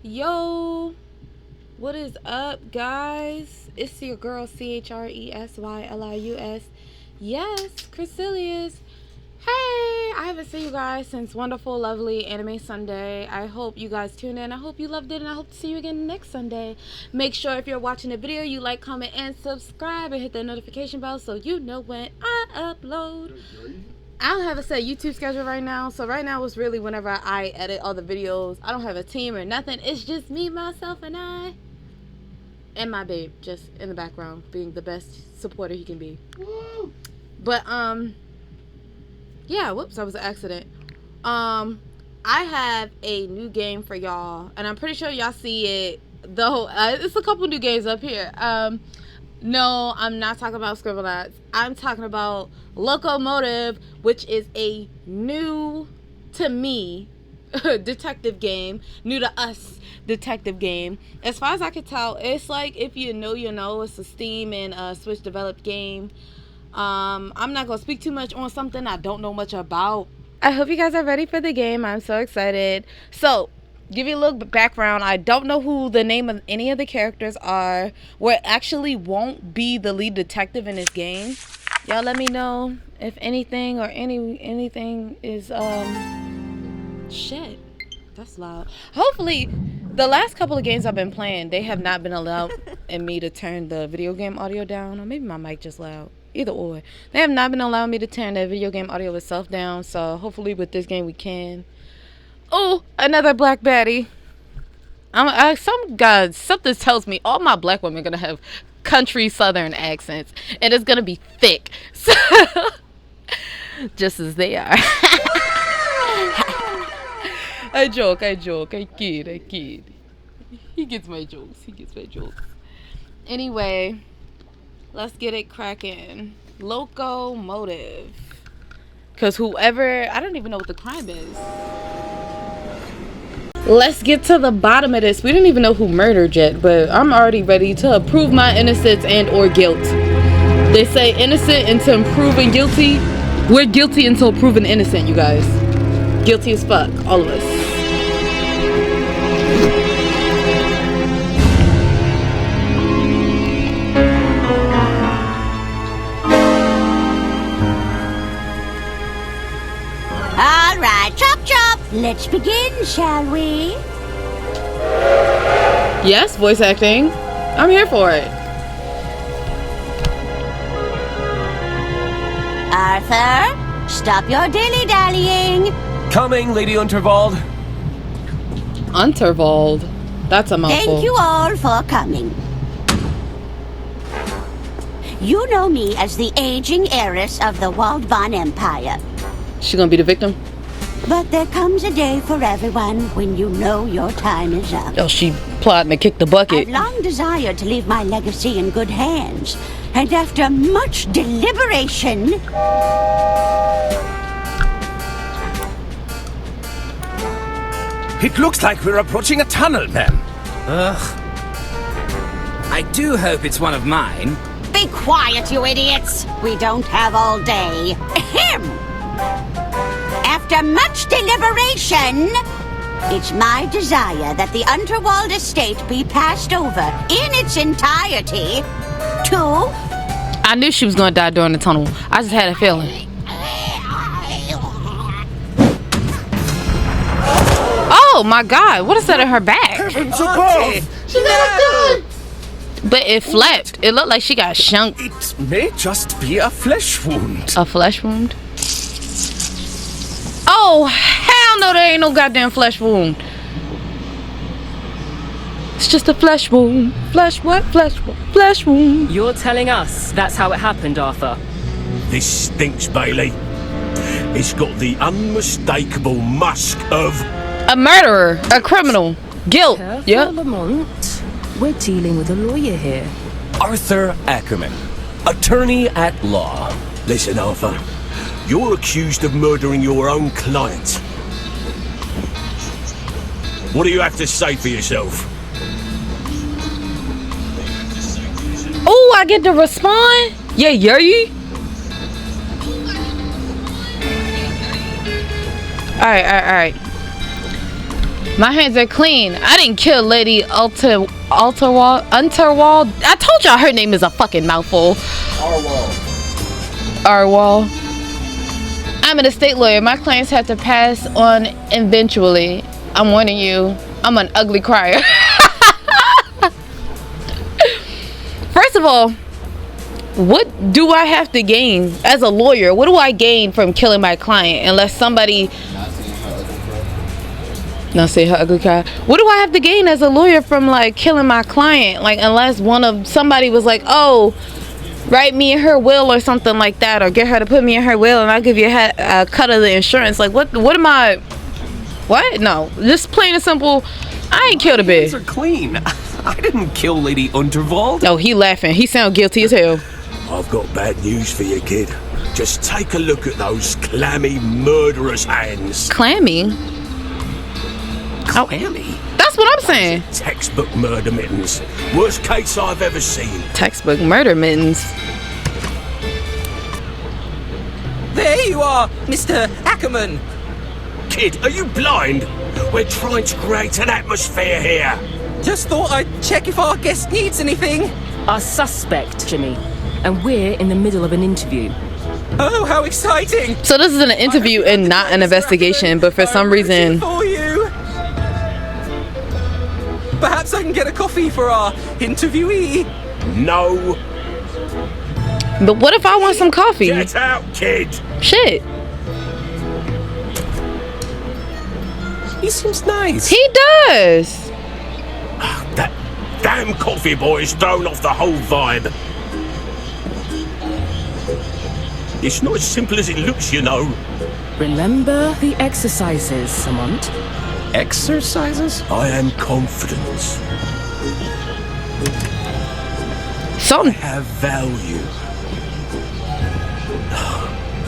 Yo, what is up, guys? It's your girl CHRESYLIUS. Yes, Chrysilius. Hey, I haven't seen you guys since wonderful, lovely Anime Sunday. I hope you guys tune in. I hope you loved it, and I hope to see you again next Sunday. Make sure if you're watching the video, you like, comment, and subscribe, and hit the notification bell so you know when I upload. I don't have a set YouTube schedule right now, so right now is really whenever I edit all the videos. I don't have a team or nothing. It's just me, myself, and I. And my babe, just in the background, being the best supporter he can be. Woo! But, yeah, whoops, that was an accident. I have a new game for y'all, and I'm pretty sure y'all see it. It's a couple new games up here. No, I'm not talking about Scribblenauts. I'm talking about Locomotive, which is a new to me detective game, new to us detective game. As far as I can tell, it's like, if you know, you know. It's a Steam and Switch developed game. I'm not gonna speak too much on something I don't know much about. I hope you guys are ready for the game. I'm so excited. So, give you a little background. I don't know who the name of any of the characters are. We actually won't be the lead detective in this game. Y'all let me know if anything or anything is shit. That's loud. Hopefully, the last couple of games I've been playing, they have not been allowed in me to turn the video game audio down, or maybe my mic just loud. Either or. They have not been allowing me to turn the video game audio itself down, so hopefully with this game we can. Oh, another black baddie. Something tells me all my black women are gonna have country southern accents, and it's gonna be thick. So, just as they are. I joke, I kid. He gets my jokes. Anyway, let's get it cracking. Locomotive. Because I don't even know what the crime is. Let's get to the bottom of this. We didn't even know who murdered yet, but I'm already ready to prove my innocence and or guilt. They say innocent until proven guilty. We're guilty until proven innocent, you guys. Guilty as fuck, all of us. All right, chop chop. Let's begin, shall we? Yes, voice acting. I'm here for it. Arthur, stop your dilly-dallying. Coming, Lady Unterwald. Unterwald. That's a mouthful. Thank you all for coming. You know me as the aging heiress of the Waldbahn Empire. She gonna be the victim? But there comes a day for everyone when you know your time is up. Oh, she plotting to kick the bucket. I've long desired to leave my legacy in good hands. And after much deliberation... It looks like we're approaching a tunnel, ma'am. Ugh. I do hope it's one of mine. Be quiet, you idiots! We don't have all day. Ahem! After much deliberation, it's my desire that the Unterwald estate be passed over in its entirety to... I knew she was gonna die during the tunnel. I just had a feeling. Oh my god, what is that in her back? Heavens above! She got a gun! But it flapped. It looked like she got shunked. It may just be a flesh wound. A flesh wound? Oh, hell no, there ain't no goddamn flesh wound. It's just a flesh wound. Flesh what? Flesh what? Flesh wound. You're telling us that's how it happened, Arthur? This stinks, Bailey. It's got the unmistakable musk of... A murderer. A criminal. Guilt. Careful, Yep. Lamont. We're dealing with a lawyer here. Arthur Ackerman, attorney at law. Listen, Arthur. You're accused of murdering your own client. What do you have to say for yourself? Oh, I get to respond? Yeah, yeah. Alright. My hands are clean. I didn't kill Lady Unterwald. I told y'all her name is a fucking mouthful. Arwal. I'm an estate lawyer. My clients have to pass on eventually. I'm warning you. I'm an ugly crier. First of all, what do I have to gain as a lawyer? What do I gain from killing my client? Unless somebody... Not saying her ugly cry. What do I have to gain as a lawyer from like killing my client? Like unless somebody was like, oh, write me in her will or something like that, or get her to put me in her will and I'll give you a cut of the insurance. Like what am I? What? No, just plain and simple. I ain't killed a bitch. Hands are clean. I didn't kill Lady Unterwald. Oh, he laughing. He sound guilty as hell. I've got bad news for you, kid. Just take a look at those clammy, murderous hands. Clammy? Clammy? That's what I'm saying. Textbook murder mittens. Worst case I've ever seen. Textbook murder mittens. There you are, Mr. Ackerman. Kid, are you blind? We're trying to create an atmosphere here. Just thought I'd check if our guest needs anything. Our suspect, Jimmy. And we're in the middle of an interview. Oh, how exciting! So this is an interview and not an investigation, but for some reason... For you. Perhaps I can get a coffee for our interviewee. No. But what if I want some coffee? Get out, kid. Shit. He seems nice. He does. That damn coffee boy's thrown off the whole vibe. It's not as simple as it looks, you know. Remember the exercises, Samant. Exercises? I am confident. Something. Have value.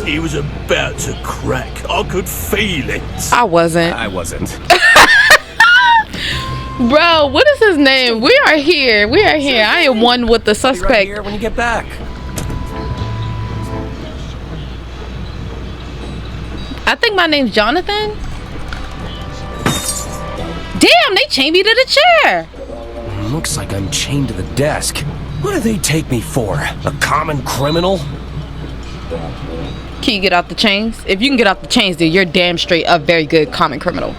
He was about to crack. I could feel it. I wasn't. I wasn't. Bro, what is his name? We are here. We are here. I am one with the Be right suspect. here when you get back. I think my name's Jonathan. Damn, they chained me to the chair. Looks like I'm chained to the desk. What do they take me for? A common criminal? Can you get out the chains? If you can get out the chains, then you're damn straight a very good common criminal.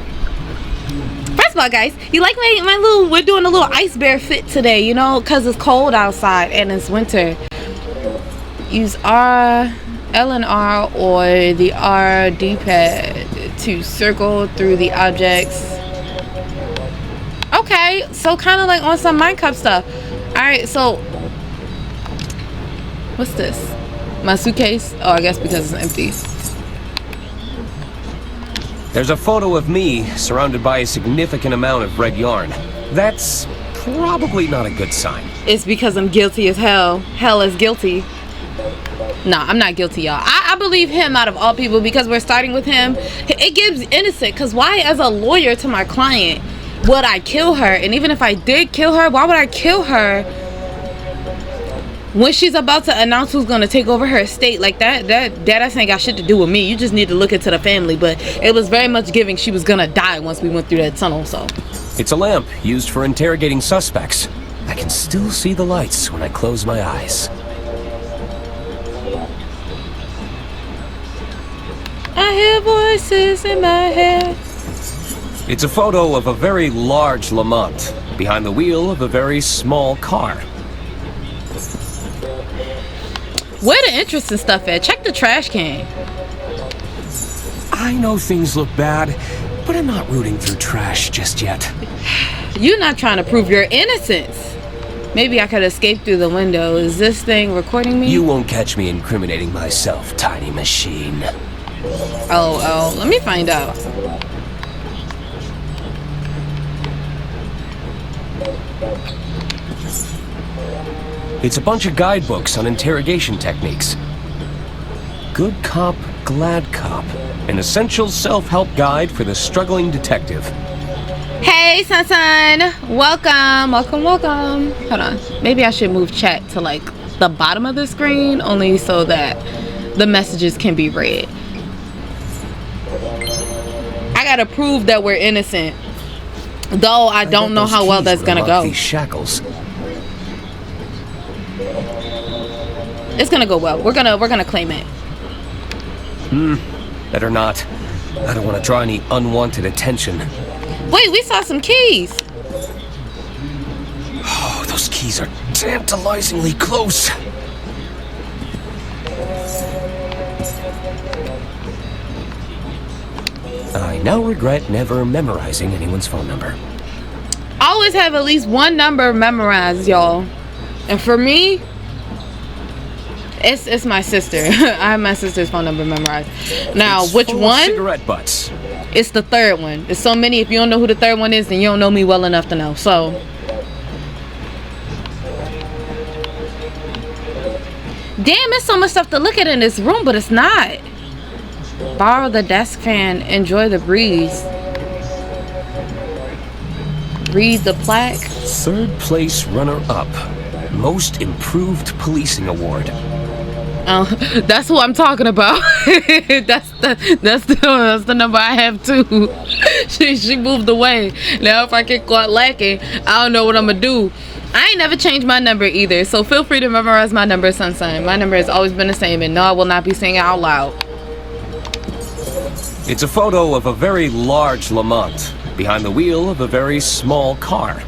First of all, guys, you like my little, we're doing a little ice bear fit today, you know, because it's cold outside and it's winter. Use R, L and R, or the R D-pad to circle through the objects. Okay, so kind of like on some Minecraft stuff. Alright, so what's this? My suitcase? Oh, I guess because it's empty. There's a photo of me surrounded by a significant amount of red yarn. That's probably not a good sign. It's because I'm guilty as hell. Hell is guilty. Nah, I'm not guilty, y'all. I believe him out of all people because we're starting with him. It gives innocent, because why, as a lawyer to my client, would I kill her? And even if I did kill her, why would I kill her when she's about to announce who's going to take over her estate? Like that ass ain't got shit to do with me. You just need to look into the family. But it was very much giving she was going to die once we went through that tunnel, so. It's a lamp used for interrogating suspects. I can still see the lights when I close my eyes. I hear voices in my head. It's a photo of a very large Lamont behind the wheel of a very small car. Where the interesting stuff at? Check the trash can. I know things look bad, but I'm not rooting through trash just yet. You're not trying to prove your innocence. Maybe I could escape through the window. Is this thing recording me? You won't catch me incriminating myself, tiny machine. Oh, let me find out. It's a bunch of guidebooks on interrogation techniques. Good Cop, Glad Cop. An essential self-help guide for the struggling detective. Hey, Sun. Welcome. Hold on. Maybe I should move chat to like the bottom of the screen, only so that the messages can be read. I gotta prove that we're innocent. Though I don't know how well that's gonna go. These shackles. It's gonna go well. We're gonna claim it. Better not. I don't want to draw any unwanted attention. Wait, we saw some keys. Oh, those keys are tantalizingly close. I now regret never memorizing anyone's phone number. I always have at least one number memorized, y'all. And for me, it's my sister. I have my sister's phone number memorized. Now, It's which full of one? cigarette butts. It's the third one. There's so many. If you don't know who the third one is, then you don't know me well enough to know. So, damn, there's so much stuff to look at in this room, but it's not. Borrow the desk fan. Enjoy the breeze. Read the plaque. Third place runner-up. Most Improved Policing Award. Oh, that's who I'm talking about. that's the number I have too. she moved away. Now if I get caught lacking, I don't know what I'm gonna do. I ain't never changed my number either, so feel free to memorize my number, Sunshine. My number has always been the same, and no, I will not be saying it out loud. It's a photo of a very large Lamont behind the wheel of a very small car.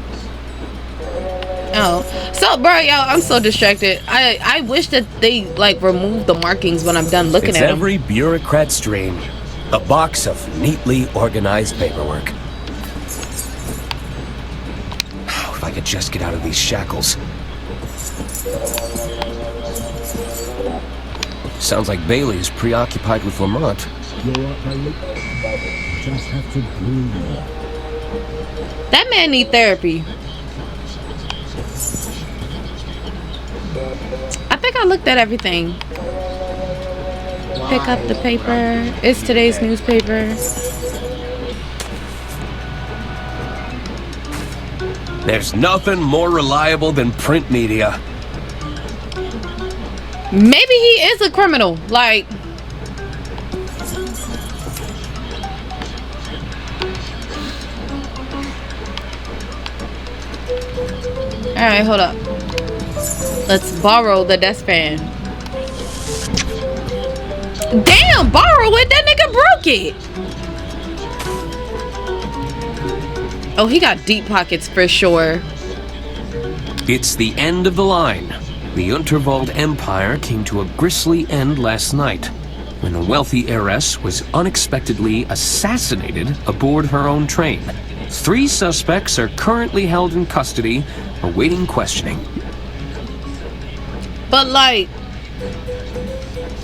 Oh, so bro, yo, I'm so distracted. I wish that they like remove the markings when I'm done looking It's at them. every bureaucrat's dream. A box of neatly organized paperwork. Oh, if I could just get out of these shackles. Sounds like Bailey is preoccupied with Lamont. You're right, Bailey. Just have to breathe. That man need therapy. I think I looked at everything. Pick up the paper. It's today's newspaper. There's nothing more reliable than print media. Maybe he is a criminal. Like, alright, hold up. Let's borrow the desk fan. Damn, borrow it? That nigga broke it. Oh, he got deep pockets for sure. It's the end of the line. The Unterwald Empire came to a grisly end last night when a wealthy heiress was unexpectedly assassinated aboard her own train. 3 suspects are currently held in custody, awaiting questioning. But like,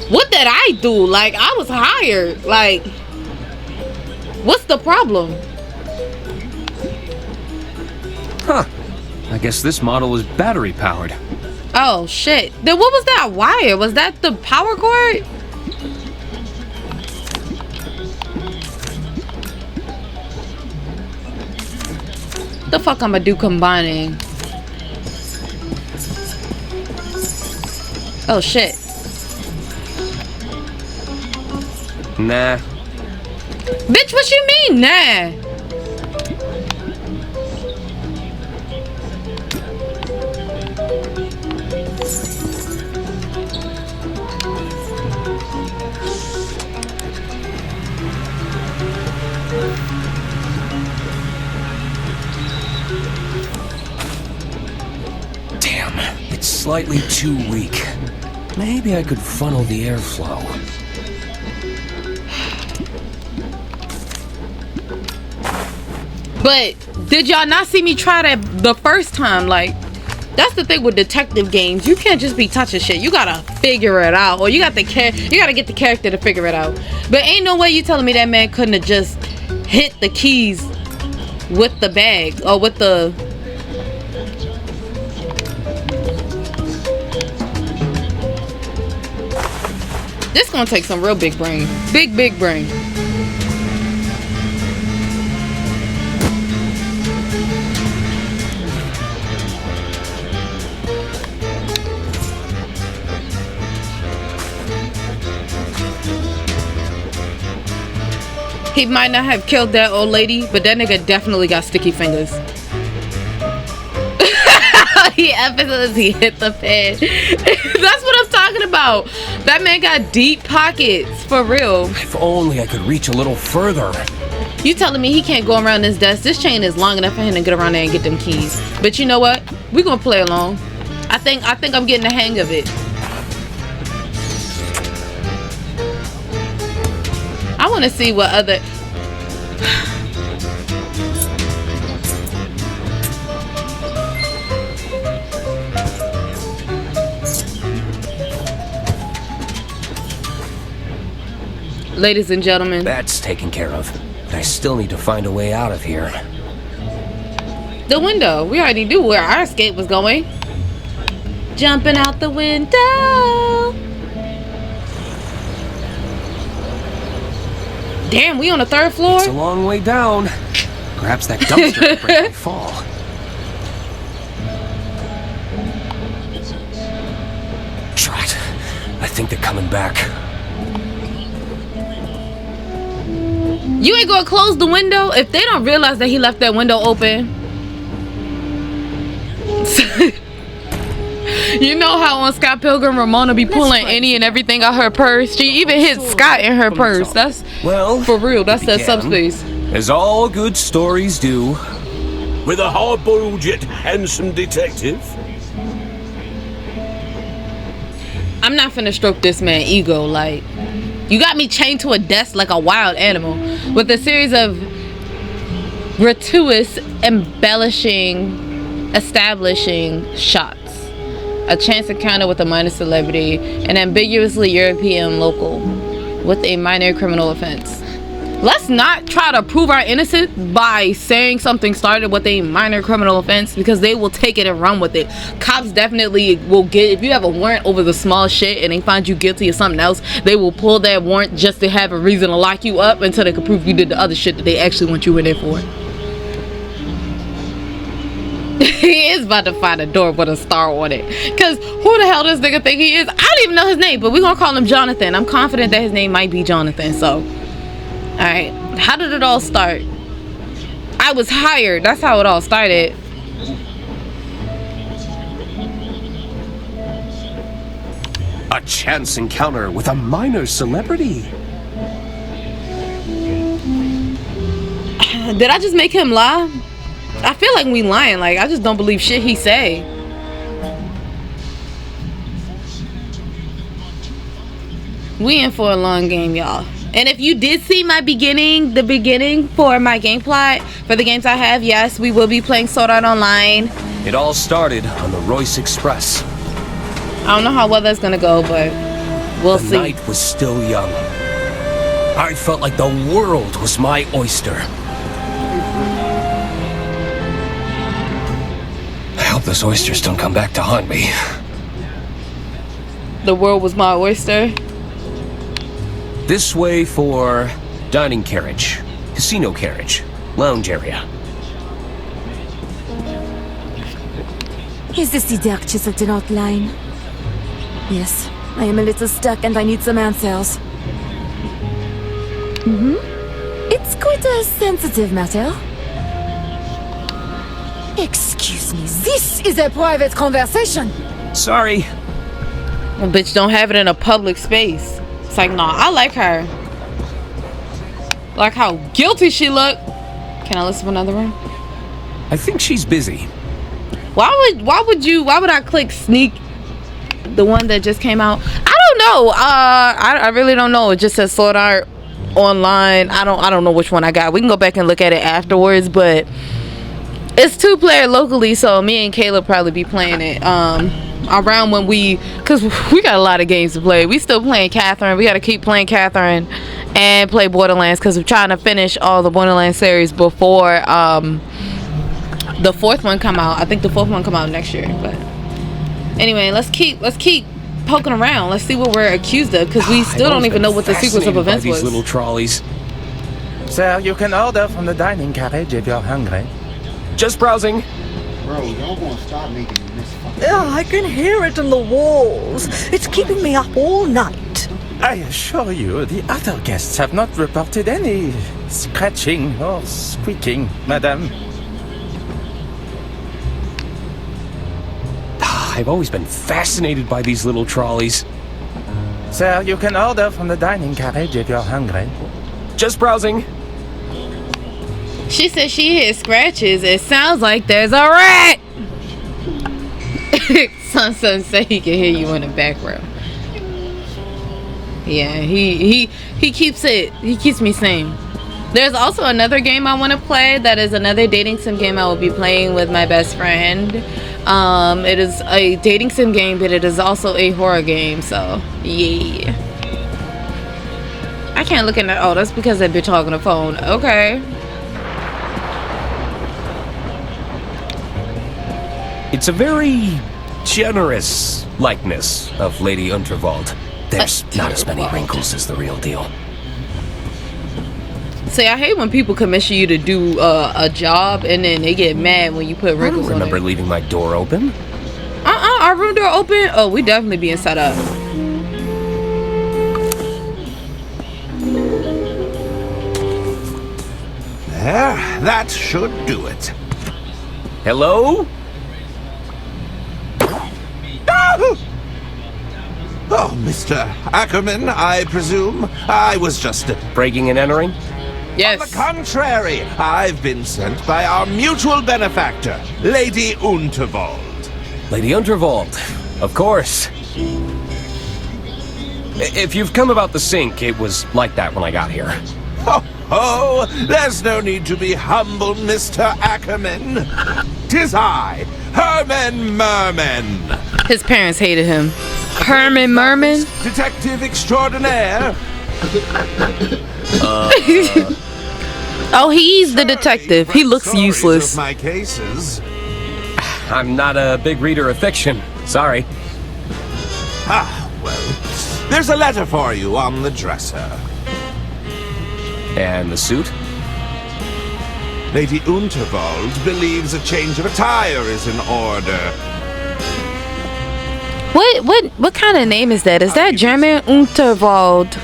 what did I do? Like, I was hired. Like, what's the problem? Huh. I guess this model is battery powered. Oh shit. Then what was that wire? Was that the power cord? The fuck I'ma do combining? Oh shit. Nah. Bitch, what you mean, nah? Damn, it's slightly too weak. Maybe I could funnel the airflow. But did y'all not see me try that the first time? Like, that's the thing with detective games. You can't just be touching shit. You gotta figure it out, or you gotta get the character to figure it out. But ain't no way you telling me that man couldn't have just hit the keys with the bag or with the. This gonna take some real big brain. Big brain. He might not have killed that old lady, but that nigga definitely got sticky fingers. He effortlessly hit the pin. That's what I'm talking about. That man got deep pockets, for real. If only I could reach a little further. You telling me he can't go around this desk? This chain is long enough for him to get around there and get them keys. But you know what? We're gonna play along. I think I'm getting the hang of it. I want to see what other. Ladies and gentlemen. That's taken care of. I still need to find a way out of here. The window. We already knew where our escape was going. Jumping out the window. Damn, we on the 3rd floor? It's a long way down. Perhaps that dumpster will break my fall. Drat. I think they're coming back. You ain't gonna close the window if they don't realize that he left that window open. You know how on Scott Pilgrim Ramona be pulling any and everything out her purse? She even hit Scott in her purse. That's for real. That's that subspace. As all good stories do. With a hard-boiled yet handsome detective. I'm not finna stroke this man's ego. Like, you got me chained to a desk like a wild animal with a series of gratuitous, establishing shots. A chance encounter with a minor celebrity, an ambiguously European local with a minor criminal offense. Let's not try to prove our innocence by saying something started with a minor criminal offense, because they will take it and run with it. Cops definitely will get, if you have a warrant over the small shit and they find you guilty of something else, they will pull that warrant just to have a reason to lock you up until they can prove you did the other shit that they actually want you in there for. He is about to find a door with a star on it. Because who the hell does this nigga think he is? I don't even know his name, but we're going to call him Jonathan. I'm confident that his name might be Jonathan. So, alright. How did it all start? I was hired. That's how it all started. A chance encounter with a minor celebrity. Did I just make him lie? I feel like we lying. Like, I just don't believe shit he say. We in for a long game, y'all. And if you did see my the beginning for my game plot for the games I have, yes, we will be playing Sword Art Online. It all started on the Royce Express. I don't know how well that's gonna go, but we'll see. The night was still young. I felt like the world was my oyster. I hope those oysters don't come back to haunt me. The world was my oyster. This way for dining carriage, casino carriage, lounge area. Is this the dark chiseled outline? Yes, I am a little stuck and I need some answers. It's quite a sensitive matter. Excuse me, this is a private conversation. Sorry. Well, bitch, don't have it in a public space. It's like, nah, I like her. Like how guilty she looked. Can I listen to another one? I think she's busy. Why would I click sneak the one that just came out? I don't know. I really don't know. It just says Sword Art Online. I don't know which one I got. We can go back and look at it afterwards, but it's 2-player locally, so me and Caleb probably be playing it around when because we got a lot of games to play. We still playing Catherine. We got to keep playing Catherine and play Borderlands, because we're trying to finish all the Borderlands series before the 4th one come out. I think the 4th one come out next year. But anyway, let's keep poking around. Let's see what we're accused of, because we still don't even know what the sequence of events was. These little trolleys. Sir, you can order from the dining carriage if you're hungry. Just browsing. Bro, y'all gonna stop making this fucking... I can hear it in the walls. It's keeping me up all night. I assure you, the other guests have not reported any Scratching or squeaking, madame? I've always been fascinated by these little trolleys. Sir, you can order from the dining carriage if you're hungry. Just browsing. She said she hears scratches. It sounds like there's a rat. Son say he can hear you in the background. Yeah, he keeps me sane. There's also another game I want to play that is another dating sim game I will be playing with my best friend. It is a dating sim game, but it is also a horror game, so yeah. I can't look at that. Oh, that's because that bitch hogging the phone. Okay. It's a very generous likeness of Lady Unterwald. There's not as many wrinkles as the real deal. See, I hate when people commission you to do a job and then they get mad when you put wrinkles on it. I don't remember leaving my door open. Our room door open? Oh, we definitely being set up. There, that should do it. Hello? Oh, Mr. Ackerman, I presume. I was just... breaking and entering? Yes. On the contrary, I've been sent by our mutual benefactor, Lady Unterwald. Lady Unterwald, of course. If you've come about the sink, it was like that when I got here. Oh, there's no need to be humble, Mr. Ackerman. 'Tis I, Herman Merman. His parents hated him. Herman Merman? Detective extraordinaire. Oh, he's the detective. He looks useless. Of my cases. I'm not a big reader of fiction. Sorry. Ah, well, there's a letter for you on the dresser. And the suit? Lady Unterwald believes a change of attire is in order. What kind of name is that? Is that German? Unterwald.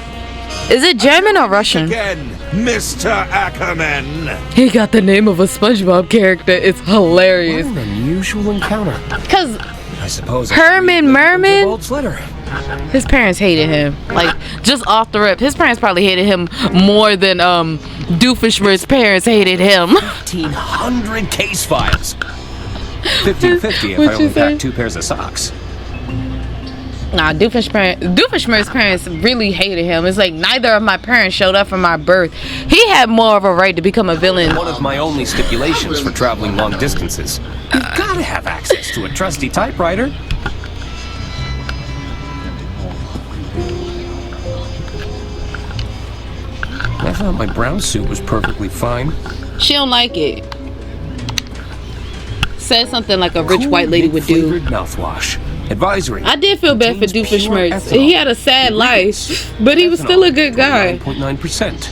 Is it German or Russian? Again, Mr. Ackerman. He got the name of a SpongeBob character. It's hilarious. What an unusual encounter. Cause I suppose Herman Merman, letter. his parents hated him. Like, just off the rip, his parents probably hated him more than Doofenshmirtz's parents hated him. 1,500 case files. 50-50 if I only packed 2 pairs of socks. Nah, Doofenshmirtz's parents really hated him. It's like neither of my parents showed up for my birth. He had more of a right to become a villain. One of my only stipulations for traveling long distances. You've got to have access to a trusty typewriter. I thought my brown suit was perfectly fine. She don't like it. Said something like a rich white lady would do. Mouthwash. Advisory. I did feel bad for Doofenshmirtz. He had a sad life, but he was still a good guy. 9.9%.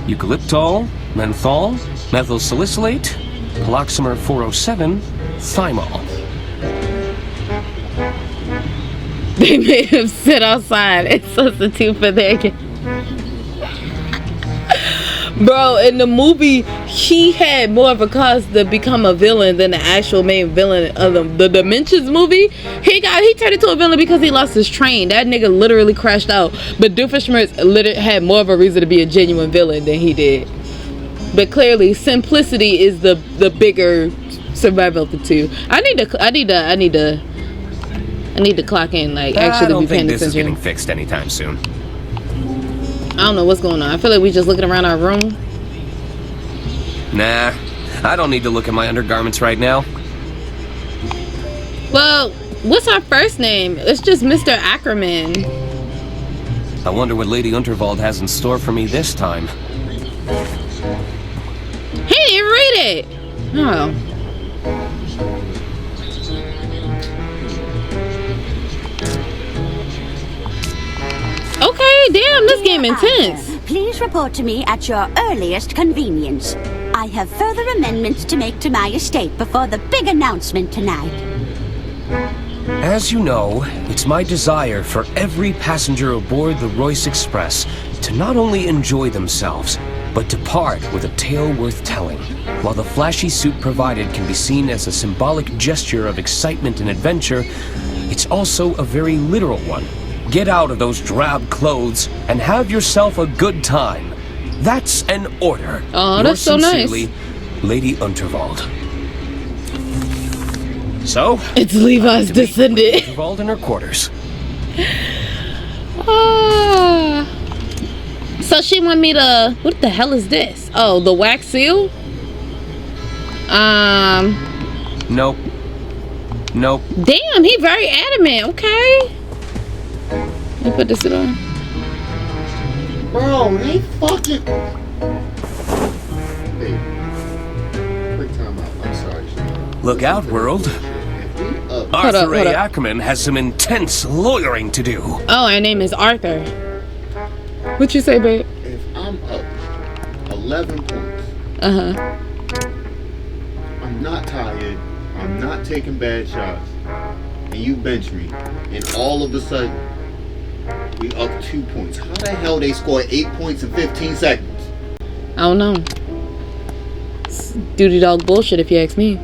Eucalyptol, menthol, methyl salicylate, paloxamer 407, thymol. They made him sit outside and substitute for their game. Bro, in the movie, he had more of a cause to become a villain than the actual main villain of the Dimensions movie. He turned into a villain because he lost his train. That nigga literally crashed out. But Doofenshmirtz literally had more of a reason to be a genuine villain than he did. But clearly, simplicity is the bigger survival of the two. I need to clock in, like, actually be paying attention. I don't think this is getting fixed anytime soon. I don't know what's going on. I feel like we just looking around our room. Nah, I don't need to look at my undergarments right now. Well, what's our first name? It's just Mr. Ackerman. I wonder what Lady Unterwald has in store for me this time. He didn't read it. Oh. Okay, damn, this game intense. Please report to me at your earliest convenience. I have further amendments to make to my estate before the big announcement tonight. As you know, it's my desire for every passenger aboard the Royce Express to not only enjoy themselves, but depart with a tale worth telling. While the flashy suit provided can be seen as a symbolic gesture of excitement and adventure, it's also a very literal one. Get out of those drab clothes and have yourself a good time. That's an order. Oh, that's so nice. Sincerely, Lady Unterwald. So, it's Levi's descendant. Unterwald in her quarters. So she want me to... What the hell is this? Oh, the wax seal? Nope. Nope. Damn, he very adamant. Okay. Let me put this on. Bro, they fucking... Hey. Quick time out. I'm sorry. Look out, world. Arthur A. Ackerman has some intense lawyering to do. Oh, her name is Arthur. What you say, babe? If I'm up 11 points, I'm not tired, I'm not taking bad shots, and you bench me, and all of a sudden, we up 2 points. How the hell they scored 8 points in 15 seconds? I don't know. It's duty dog bullshit if you ask me.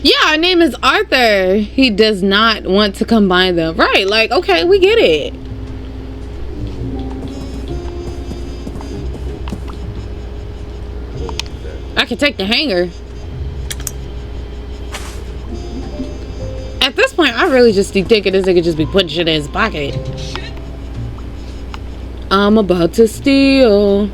Yeah, her name is Arthur. He does not want to combine them. Right, like, okay, we get it. I can take the hanger. At this point, I really just be thinking this nigga just be putting shit in his pocket. I'm about to steal.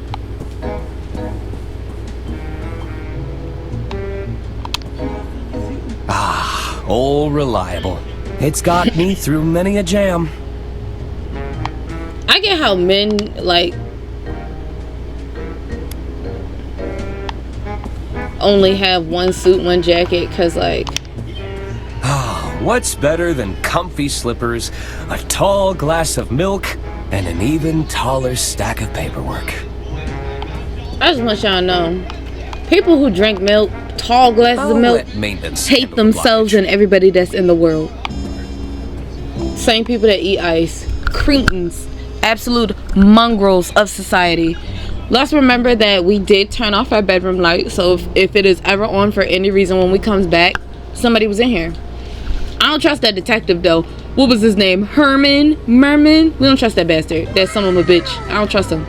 All reliable. It's got me through many a jam. I get how men, like, only have one suit, one jacket, because, like... What's better than comfy slippers, a tall glass of milk, and an even taller stack of paperwork? I just want y'all to know, people who drink milk, tall glasses of milk, hate themselves and everybody that's in the world. Same people that eat ice. Cretins. Absolute mongrels of society. Let's remember that we did turn off our bedroom light, so if it is ever on for any reason when we comes back, somebody was in here. I don't trust that detective though. What was his name? Merman? We don't trust that bastard. That son of a bitch. I don't trust him.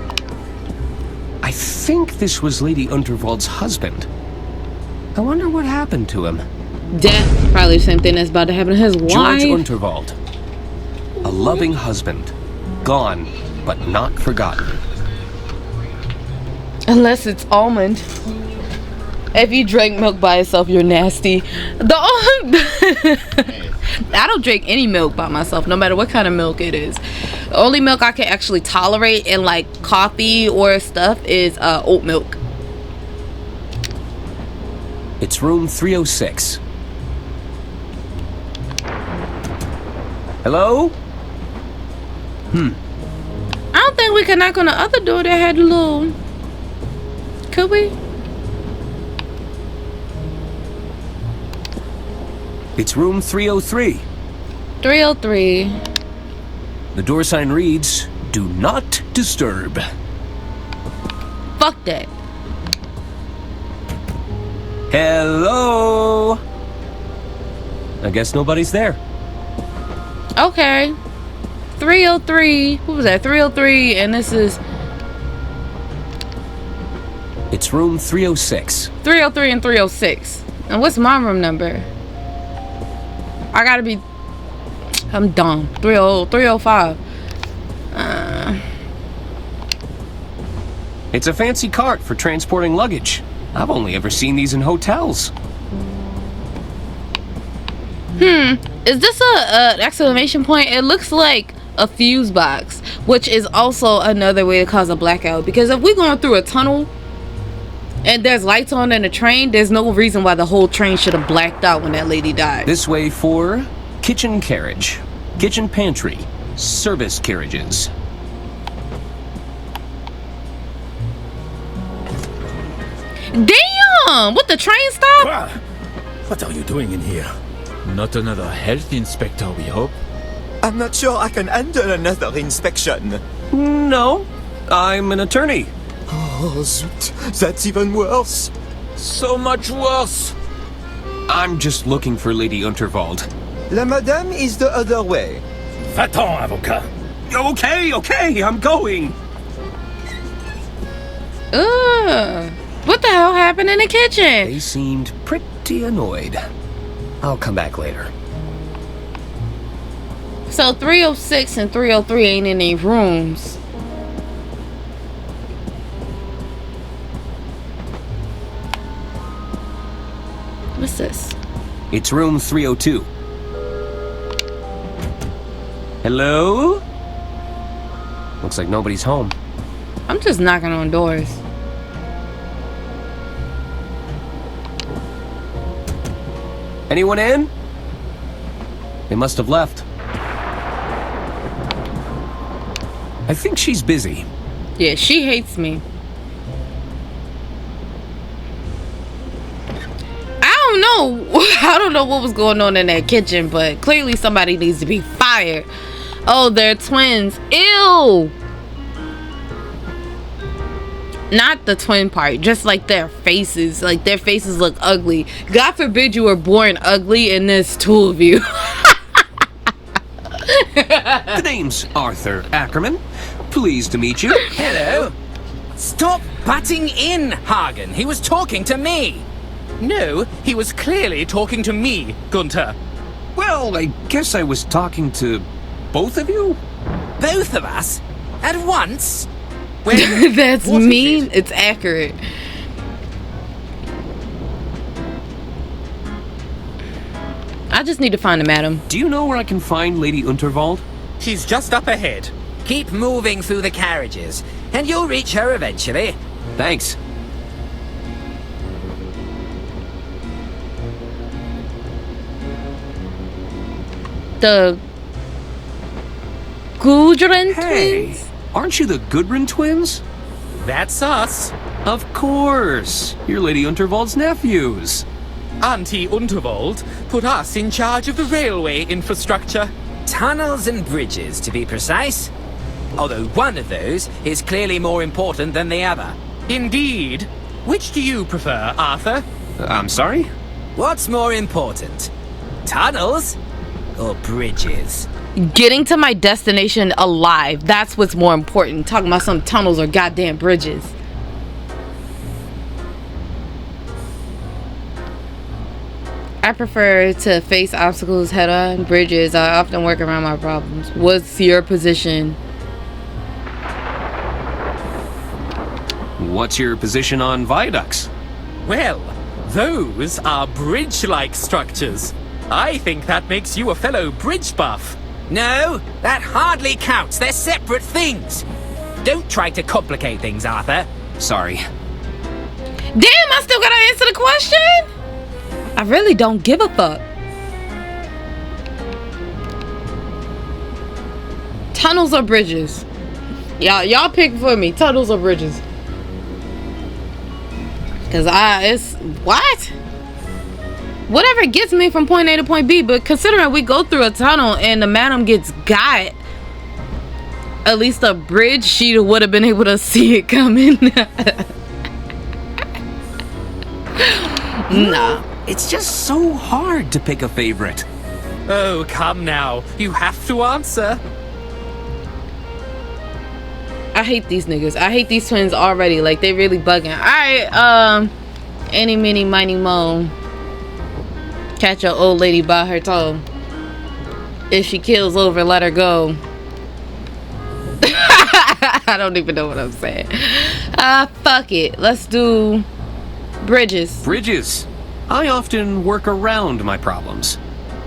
I think this was Lady Unterwald's husband. I wonder what happened to him. Death. Probably the same thing that's about to happen to his wife. George Unterwald. A loving husband. Gone, but not forgotten. Unless it's almond. If you drink milk by itself, you're nasty. I don't drink any milk by myself, no matter what kind of milk it is. The only milk I can actually tolerate in like coffee or stuff is oat milk. It's room 306. Hello? I don't think we can knock on the other door that had a little... Could we? It's room 303. 303. The door sign reads, "Do not disturb." Fuck that. Hello? I guess nobody's there. Okay. 303. What was that? 303, and this is... It's room 306. 303 and 306. And what's my room number? I gotta be... I'm dumb. 305. It's a fancy cart for transporting luggage. I've only ever seen these in hotels. Is this a exclamation point? It looks like a fuse box, which is also another way to cause a blackout. Because if we're going through a tunnel and there's lights on in a train, there's no reason why the whole train should have blacked out when that lady died. This way for kitchen carriage, kitchen pantry, service carriages. Damn! What, the train stop? What are you doing in here? Not another health inspector, we hope? I'm not sure I can enter another inspection. No. I'm an attorney. Oh, zut. That's even worse. So much worse. I'm just looking for Lady Unterwald. La madame is the other way. Va-t'en, avocat. Okay, I'm going. Ugh. What the hell happened in the kitchen? They seemed pretty annoyed. I'll come back later. So 306 and 303 ain't in any rooms. What's this? It's room 302. Hello? Looks like nobody's home. I'm just knocking on doors. Anyone in? They must have left. I think she's busy. Yeah, she hates me. I don't know what was going on in that kitchen, but clearly somebody needs to be fired. Oh, they're twins. Ew. Not the twin part, just like their faces. Like their faces look ugly. God forbid you were born ugly and there's two of you. The name's Arthur Ackerman. Pleased to meet you. Hello. Stop butting in, Hagen. He was talking to me. No, he was clearly talking to me, Gunther. Well, I guess I was talking to both of you. Both of us? At once? Well, that's mean. It's accurate. I just need to find the madam. Do you know where I can find Lady Unterwald? She's just up ahead. Keep moving through the carriages, and you'll reach her eventually. Thanks. The Gudrun Hey, twins? aren't you the Gudrun twins? That's us. Of course. You're Lady Unterwald's nephews. Auntie Unterwald put us in charge of the railway infrastructure. Tunnels and bridges, to be precise. Although one of those is clearly more important than the other. Indeed. Which do you prefer, Arthur? I'm sorry? What's more important? Tunnels or bridges? Getting to my destination alive. That's what's more important. Talking about some tunnels or goddamn bridges. I prefer to face obstacles head on. Bridges, I often work around my problems. What's your position? What's your position on viaducts? Well, those are bridge-like structures. I think that makes you a fellow bridge buff. No, that hardly counts. They're separate things. Don't try to complicate things, Arthur. Sorry. Damn, I still gotta answer the question? I really don't give a fuck. Tunnels or bridges? Y'all pick for me. Tunnels or bridges? Cause it's what? Whatever gets me from point A to point B, but considering we go through a tunnel and the madam gets got, at least a bridge, she would have been able to see it coming. Nah. It's just so hard to pick a favorite. Oh, come now. You have to answer. I hate these niggas. I hate these twins already. Like, they really bugging. Alright, any, mini, miny, mo. Catch your old lady by her toe. If she kills over, let her go. I don't even know what I'm saying. Fuck it. Let's do bridges. Bridges. I often work around my problems.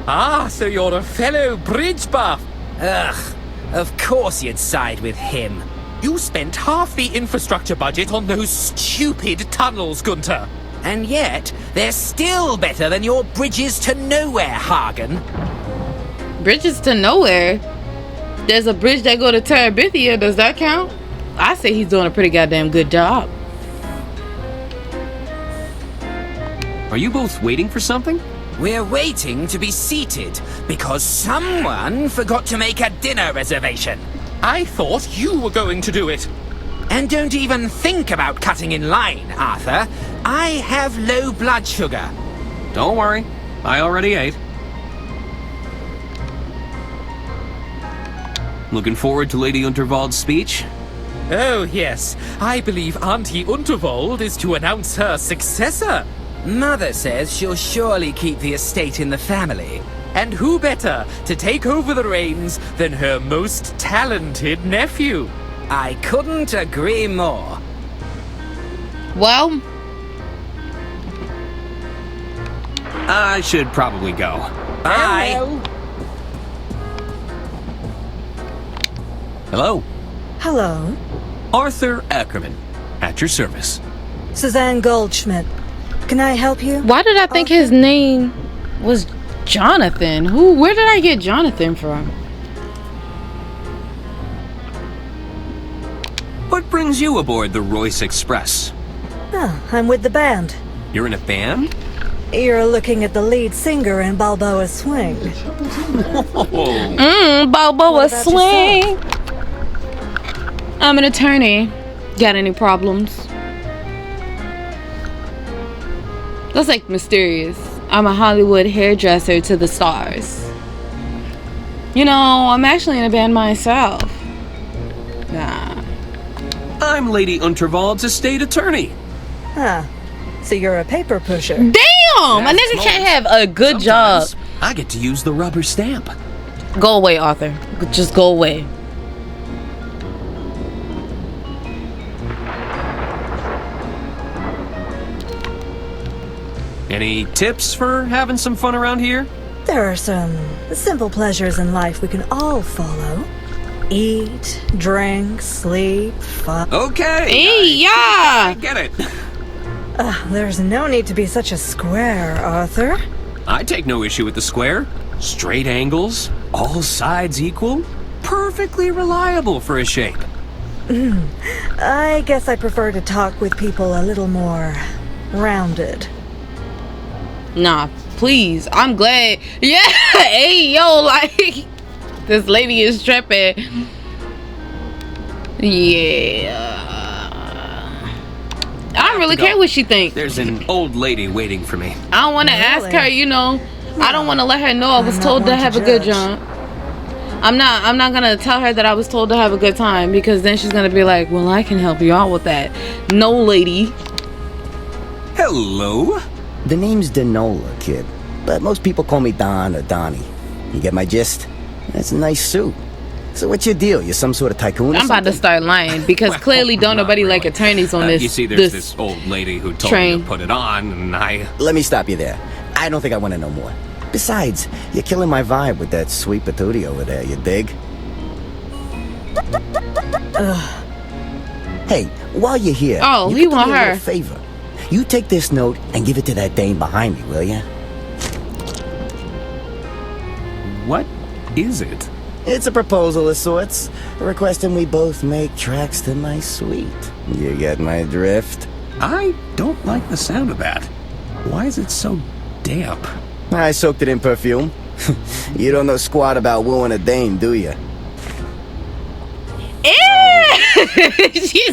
Ah, so you're a fellow bridge buff. Ugh, of course you'd side with him. You spent half the infrastructure budget on those stupid tunnels, Gunther. And yet, they're still better than your bridges to nowhere, Hagen. Bridges to nowhere? There's a bridge that go to Terabithia. Does that count? I say he's doing a pretty goddamn good job. Are you both waiting for something? We're waiting to be seated because someone forgot to make a dinner reservation. I thought you were going to do it. And don't even think about cutting in line, Arthur. I have low blood sugar. Don't worry, I already ate. Looking forward to Lady Unterwald's speech? Oh, yes. I believe Auntie Unterwald is to announce her successor. Mother says she'll surely keep the estate in the family. And who better to take over the reins than her most talented nephew? I couldn't agree more. Well, I should probably go. Bye. Hello, Hello. Arthur Ackerman, at your service. Suzanne Goldschmidt. Can I help you? why did I think his name was Jonathan? Where did I get Jonathan from? What brings you aboard the Royce Express? Oh, I'm with the band. You're in a band? You're looking at the lead singer in Balboa Swing. Balboa What about Swing. I'm an attorney. Got any problems? That's like mysterious. I'm a Hollywood hairdresser to the stars. You know, I'm actually in a band myself. Nah. I'm Lady Unterwald's estate attorney. Huh. So you're a paper pusher. Damn! A nigga can't have a good job. Sometimes I get to use the rubber stamp. Go away, Arthur. Just go away. Any tips for having some fun around here? There are some simple pleasures in life we can all follow. Eat, drink, sleep, fun. Okay. Hey, yeah! I get it. There's no need to be such a square, Arthur. I take no issue with the square. Straight angles, all sides equal, perfectly reliable for a shape. I guess I prefer to talk with people a little more rounded. Nah, please. I'm glad. Yeah, hey, yo, like, this lady is tripping. Yeah. I don't really care what she thinks. There's an old lady waiting for me. I don't want to ask her, you know. I don't want to let her know I was told to have a good job. I'm not gonna tell her that I was told to have a good time, because then she's gonna be like, well, I can help you out with that. No, lady. Hello. The name's Denola, kid. But most people call me Don or Donnie. You get my gist? That's a nice suit. So what's your deal? You're some sort of tycoon or I'm about to something? start lying, because clearly don't nobody like attorneys on this. You see, there's this old lady who told me to put it on, and I... Let me stop you there. I don't think I want to know more. Besides, you're killing my vibe with that sweet patootie over there, you dig? Hey, while you're here, Oh, you he could do want me a little her. favor. You take this note and give it to that dame behind me, will ya? What is it? It's a proposal of sorts, requesting we both make tracks to my suite. You get my drift? I don't like the sound of that. Why is it so damp? I soaked it in perfume. You don't know squat about wooing a dame, do you? Ew! She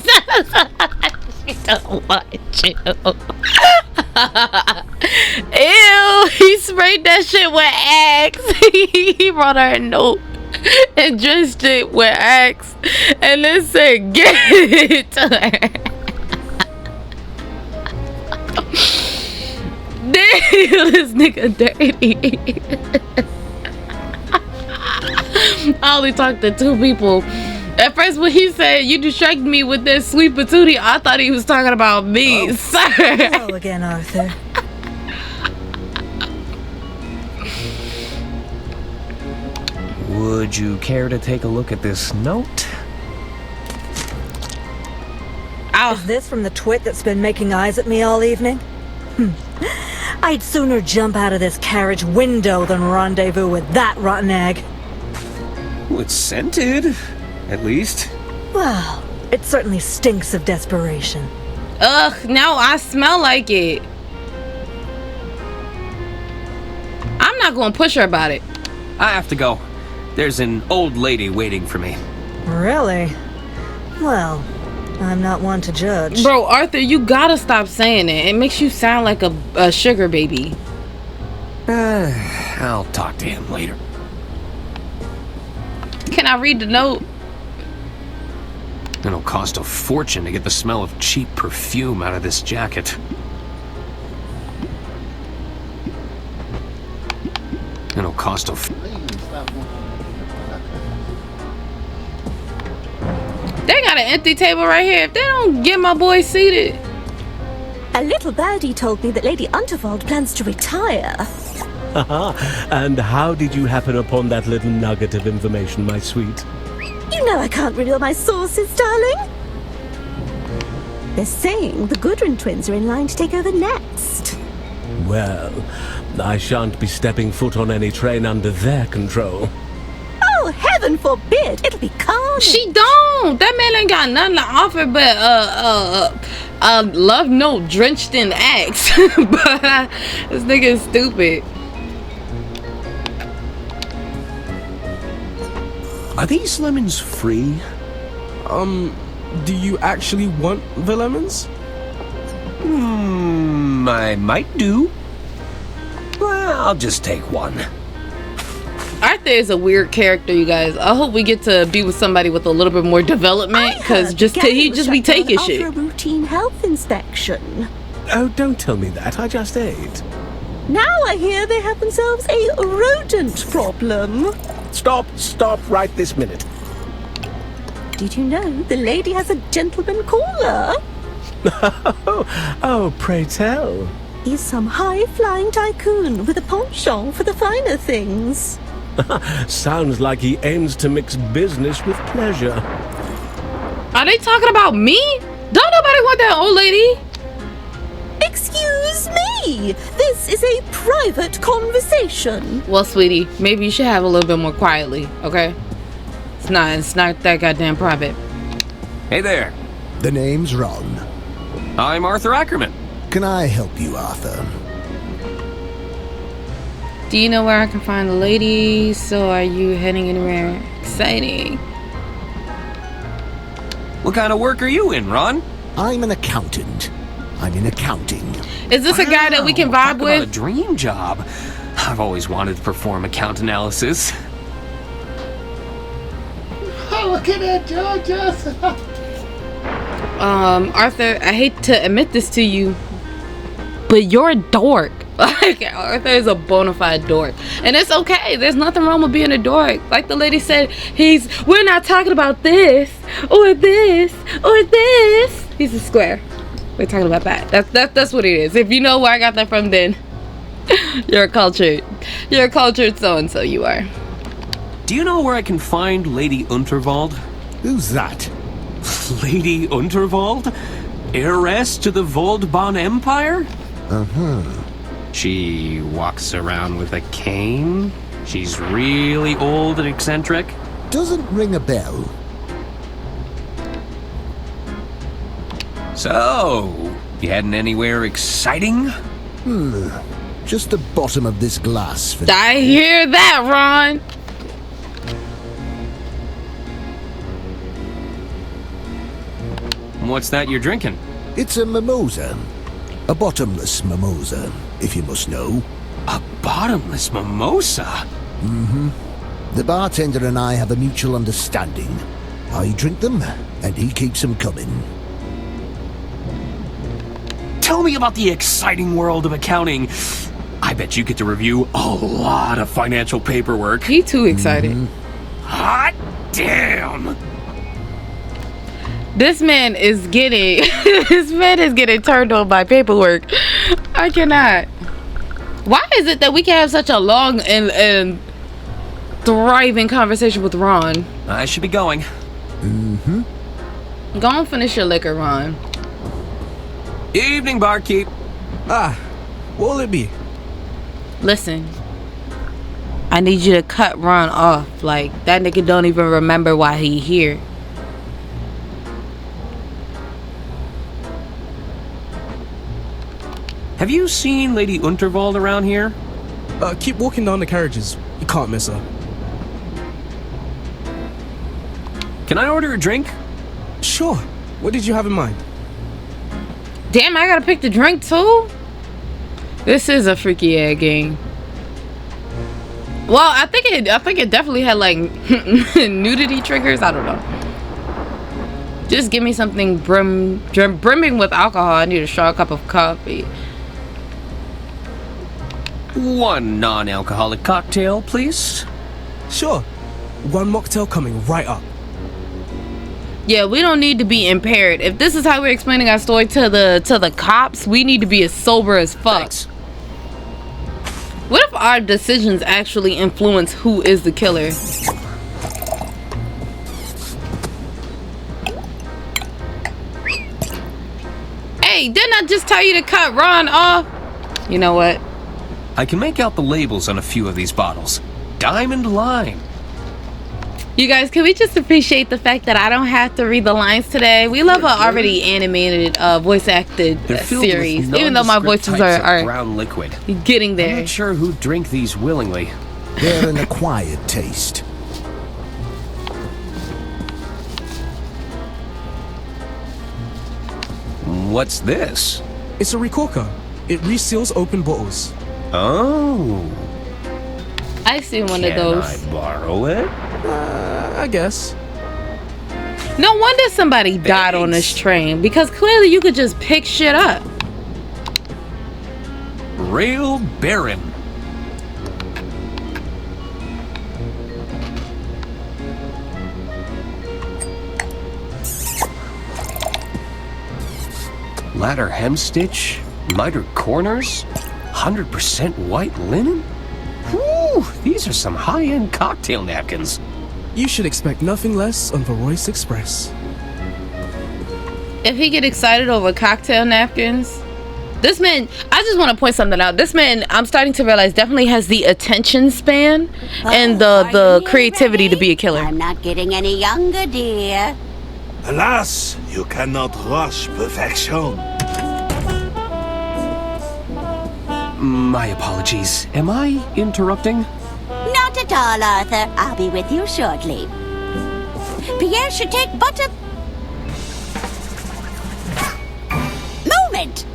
don't want you. Ew! He sprayed that shit with Axe. He brought her a note and drenched it with Axe, and then said, "Get it to her." Damn, this nigga dirty. I only talked to two people. At first, when he said, "You distracted me with this sweet patootie," I thought he was talking about me. Sir. Hello again, Arthur. Would you care to take a look at this note? Is this from the twit that's been making eyes at me all evening? I'd sooner jump out of this carriage window than rendezvous with that rotten egg. Well, it's scented, at least. Well, it certainly stinks of desperation. Ugh, now I smell like it. I'm not gonna push her about it. I have to go. There's an old lady waiting for me. Really? Well, I'm not one to judge. Bro, Arthur, you gotta stop saying it. It makes you sound like a sugar baby. I'll talk to him later. Can I read the note? It'll cost a fortune to get the smell of cheap perfume out of this jacket. It'll cost a... They got an empty table right here. If they don't get my boy seated. A little birdie told me that Lady Unterwald plans to retire. And how did you happen upon that little nugget of information, my sweet? You know I can't reveal my sources, darling. They're saying the Gudrun twins are in line to take over next. Well, I shan't be stepping foot on any train under their control. Oh, heaven forbid! It'll be carnage. She don't. That man ain't got nothing to offer but a love note drenched in Axe. But this nigga is stupid. Are these lemons free? Do you actually want the lemons? I might do. Well, I'll just take one. Arthur is a weird character, you guys. I hope we get to be with somebody with a little bit more development, because he just be taking shit. After a routine health inspection. Oh, don't tell me that. I just ate. Now I hear they have themselves a rodent problem. Stop right this minute. Did you know the lady has a gentleman caller? Oh, pray tell. He's some high-flying tycoon with a penchant for the finer things. Sounds like he aims to mix business with pleasure. Are they talking about me? Don't nobody want that old lady. Excuse me. This is a private conversation. Well, sweetie, maybe you should have a little bit more quietly, okay? It's not that goddamn private. Hey there. The name's Ron. I'm Arthur Ackerman. Can I help you, Arthur? Do you know where I can find the lady? So are you heading anywhere exciting? What kind of work are you in, Ron? I'm an accountant. I'm in accounting. Is this a guy that we can vibe Talk with? about a dream job. I've always wanted to perform account analysis. Oh, look at that, Georgia. Arthur, I hate to admit this to you, but you're a dork. Like, Arthur is a bona fide dork. And it's okay. There's nothing wrong with being a dork. Like the lady said, we're not talking about this, or this, or this. He's a square. We're talking about that. That's what it is. If you know where I got that from, then you're cultured. You're a cultured so-and-so, you are. Do you know where I can find Lady Unterwald? Who's that? Lady Unterwald? Heiress to the Voldbahn Empire? Uh-huh. She walks around with a cane. She's really old and eccentric. Doesn't ring a bell. So, you heading anywhere exciting? Just the bottom of this glass. For I hear that, Ron. What's that you're drinking? It's a mimosa. A bottomless mimosa, if you must know. A bottomless mimosa? Mm-hmm. The bartender and I have a mutual understanding. I drink them, and he keeps them coming. Tell me about the exciting world of accounting. I bet you get to review a lot of financial paperwork. He too excited. Hot damn! This man is getting turned on by paperwork. I cannot. Why is it that we can have such a long and thriving conversation with Ron? I should be going. Go and finish your liquor, Ron. Evening, barkeep. What'll it be? Listen, I need you to cut Ron off. Like, that nigga don't even remember why he here. Have you seen Lady Unterwald around here? Keep walking down the carriages. You can't miss her. Can I order a drink? Sure. What did you have in mind? Damn, I gotta pick the drink too? This is a freaky ass game. Well, I think it definitely had like nudity triggers. I don't know. Just give me something brimming with alcohol. I need a strong cup of coffee. 1 non-alcoholic cocktail, please. Sure. 1 mocktail coming right up. Yeah, we don't need to be impaired. If this is how we're explaining our story to the cops, we need to be as sober as fuck. Thanks. What if our decisions actually influence who is the killer? Hey, didn't I just tell you to cut Ron off? You know what? I can make out the labels on a few of these bottles. Diamond Line. You guys, can we just appreciate the fact that I don't have to read the lines today? We love an already animated, voice acted series, even though my voices are brown liquid. Getting there. I'm not sure who'd drink these willingly. They're an acquired taste. What's this? It's a recorker. It reseals open bottles. Oh. I've seen one of those. Can I borrow it? I guess. No wonder somebody died on this train, because clearly you could just pick shit up. Rail Baron. Ladder hemstitch, mitered corners, 100% white linen. Whew, these are some high-end cocktail napkins. You should expect nothing less on the Royce Express. If he get excited over cocktail napkins, this man, I just want to point something out. This man, I'm starting to realize, definitely has the attention span and the creativity to be a killer. I'm not getting any younger, dear. Alas, you cannot rush perfection. My apologies. Am I interrupting? Not at all, Arthur. I'll be with you shortly. Pierre should take but a moment.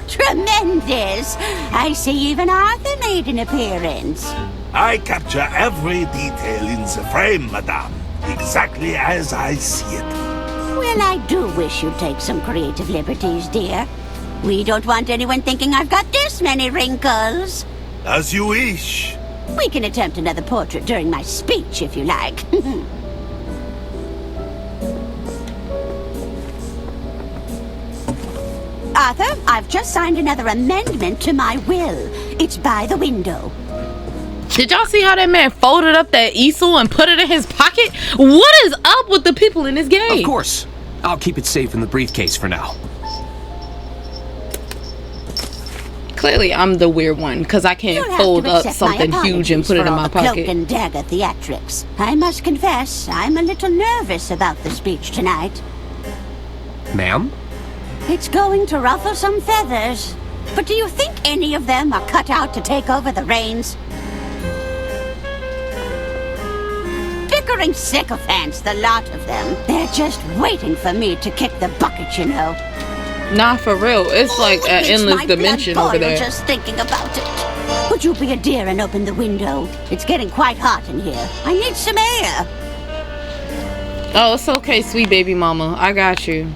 Tremendous! I see even Arthur made an appearance. I capture every detail in the frame, madame. Exactly as I see it. Well, I do wish you'd take some creative liberties, dear. We don't want anyone thinking I've got this many wrinkles. As you wish. We can attempt another portrait during my speech, if you like. Arthur, I've just signed another amendment to my will. It's by the window. Did y'all see how that man folded up that easel and put it in his pocket? What is up with the people in this game? Of course. I'll keep it safe in the briefcase for now. Clearly, I'm the weird one, because I can't fold up something huge and put it in my pocket. Cloak and dagger theatrics. I must confess, I'm a little nervous about the speech tonight. Ma'am? It's going to ruffle some feathers. But do you think any of them are cut out to take over the reins? Bickering sycophants, the lot of them. They're just waiting for me to kick the bucket, you know. Nah, for real. It's like an endless dimension over there. Just thinking about it. Would you be a dear and open the window? It's getting quite hot in here. I need some air. Oh, it's okay, sweet baby mama. I got you.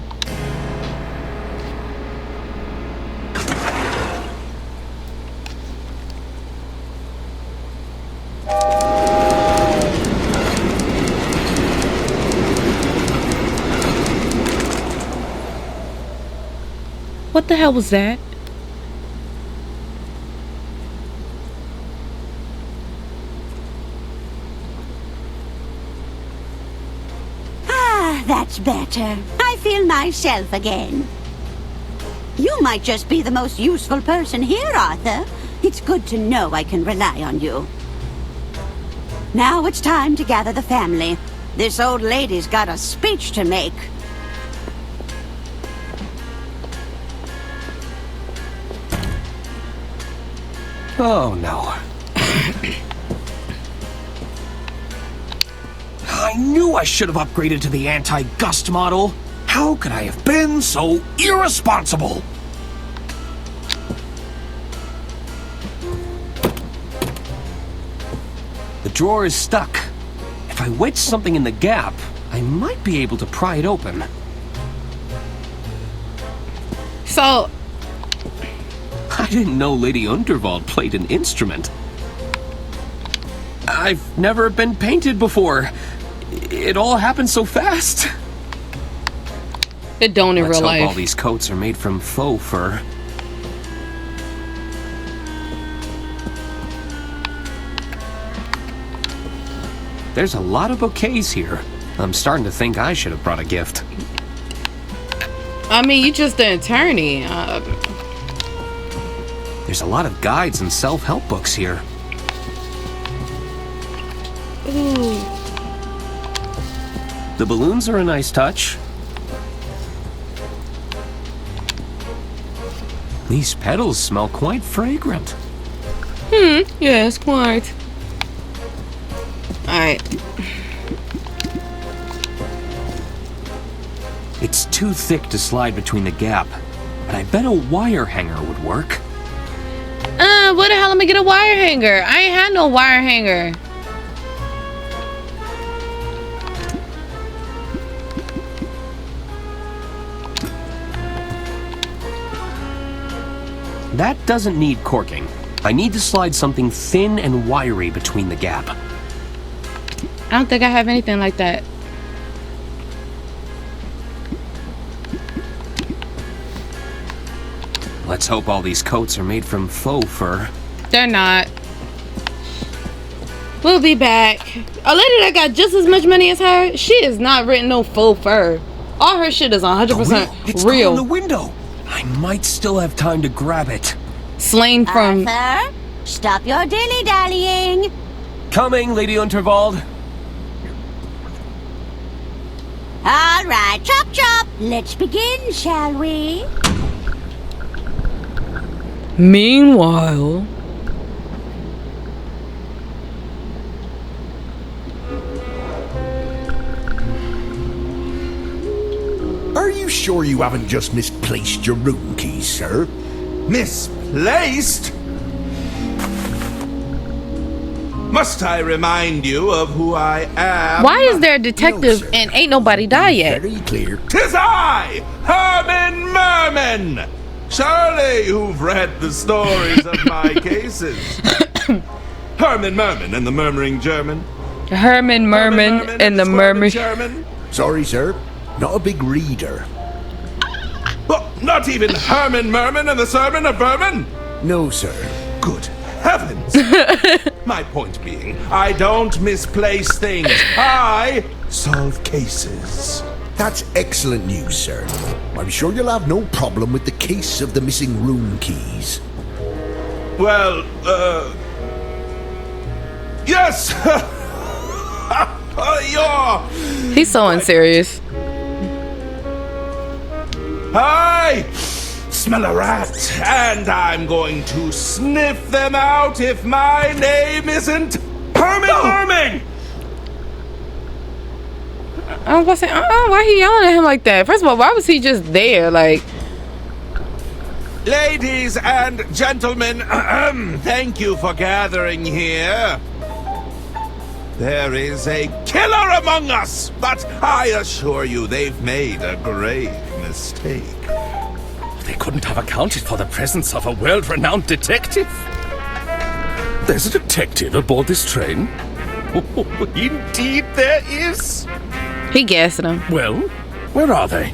What the hell was that? Ah, that's better. I feel myself again. You might just be the most useful person here, Arthur. It's good to know I can rely on you. Now it's time to gather the family. This old lady's got a speech to make. Oh no. I knew I should have upgraded to the anti-gust model. How could I have been so irresponsible? The drawer is stuck. If I wedge something in the gap, I might be able to pry it open. So... I didn't know Lady Unterwald played an instrument. I've never been painted before. It all happened so fast. It don't in Let's real hope life. all these coats are made from faux fur. There's a lot of bouquets here. I'm starting to think I should have brought a gift. I mean, you just an attorney. There's a lot of guides and self-help books here. Ooh. The balloons are a nice touch. These petals smell quite fragrant. Yes, quite. Alright. It's too thick to slide between the gap, but I bet a wire hanger would work. Where the hell am I get a wire hanger? I ain't had no wire hanger. That doesn't need corking. I need to slide something thin and wiry between the gap. I don't think I have anything like that. Let's hope all these coats are made from faux fur. They're not. We'll be back. A lady that got just as much money as her, she is not written no faux fur. All her shit is 100% It's real. on the window. I might still have time to grab it. Slain from... Arthur, stop your dilly-dallying. Coming, Lady Unterwald. All right, chop chop. Let's begin, shall we? Meanwhile... Are you sure you haven't just misplaced your room keys, sir? Misplaced? Must I remind you of who I am? Why is there a detective and ain't nobody died yet? Very clear. 'Tis I, Herman Merman! Surely you've read the stories of my cases. Herman Merman and the Murmuring German. Herman Merman and the Murmuring German. Sorry, sir. Not a big reader. Well, not even Herman Merman and the Sermon of Berman? No, sir. Good heavens! My point being, I don't misplace things. I solve cases. That's excellent news, sir. I'm sure you'll have no problem with the case of the missing room keys. Well, yes! He's so unserious. I smell a rat, and I'm going to sniff them out if my name isn't Herman Merman! I was about to say, why he yelling at him like that? First of all, why was he just there? Like, Ladies and gentlemen, thank you for gathering here. There is a killer among us, but I assure you they've made a grave mistake. They couldn't have accounted for the presence of a world-renowned detective. There's a detective aboard this train? Oh, indeed there is. he gassed him. Well, where are they?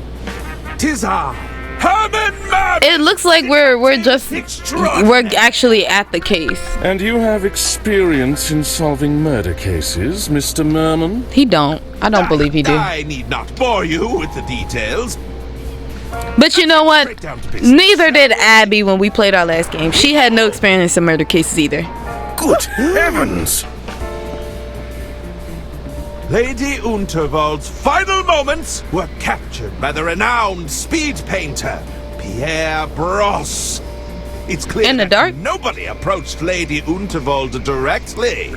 'Tis I, Herman Merman! It looks like we're actually at the case. And you have experience in solving murder cases, Mr. Merman? He don't. I don't believe he do. I need not bore you with the details. But you know what? Neither did Abby when we played our last game. She had no experience in murder cases either. Good heavens! Lady Unterwald's final moments were captured by the renowned speed painter, Pierre Brosse. It's clear in the dark? Nobody approached Lady Unterwald directly.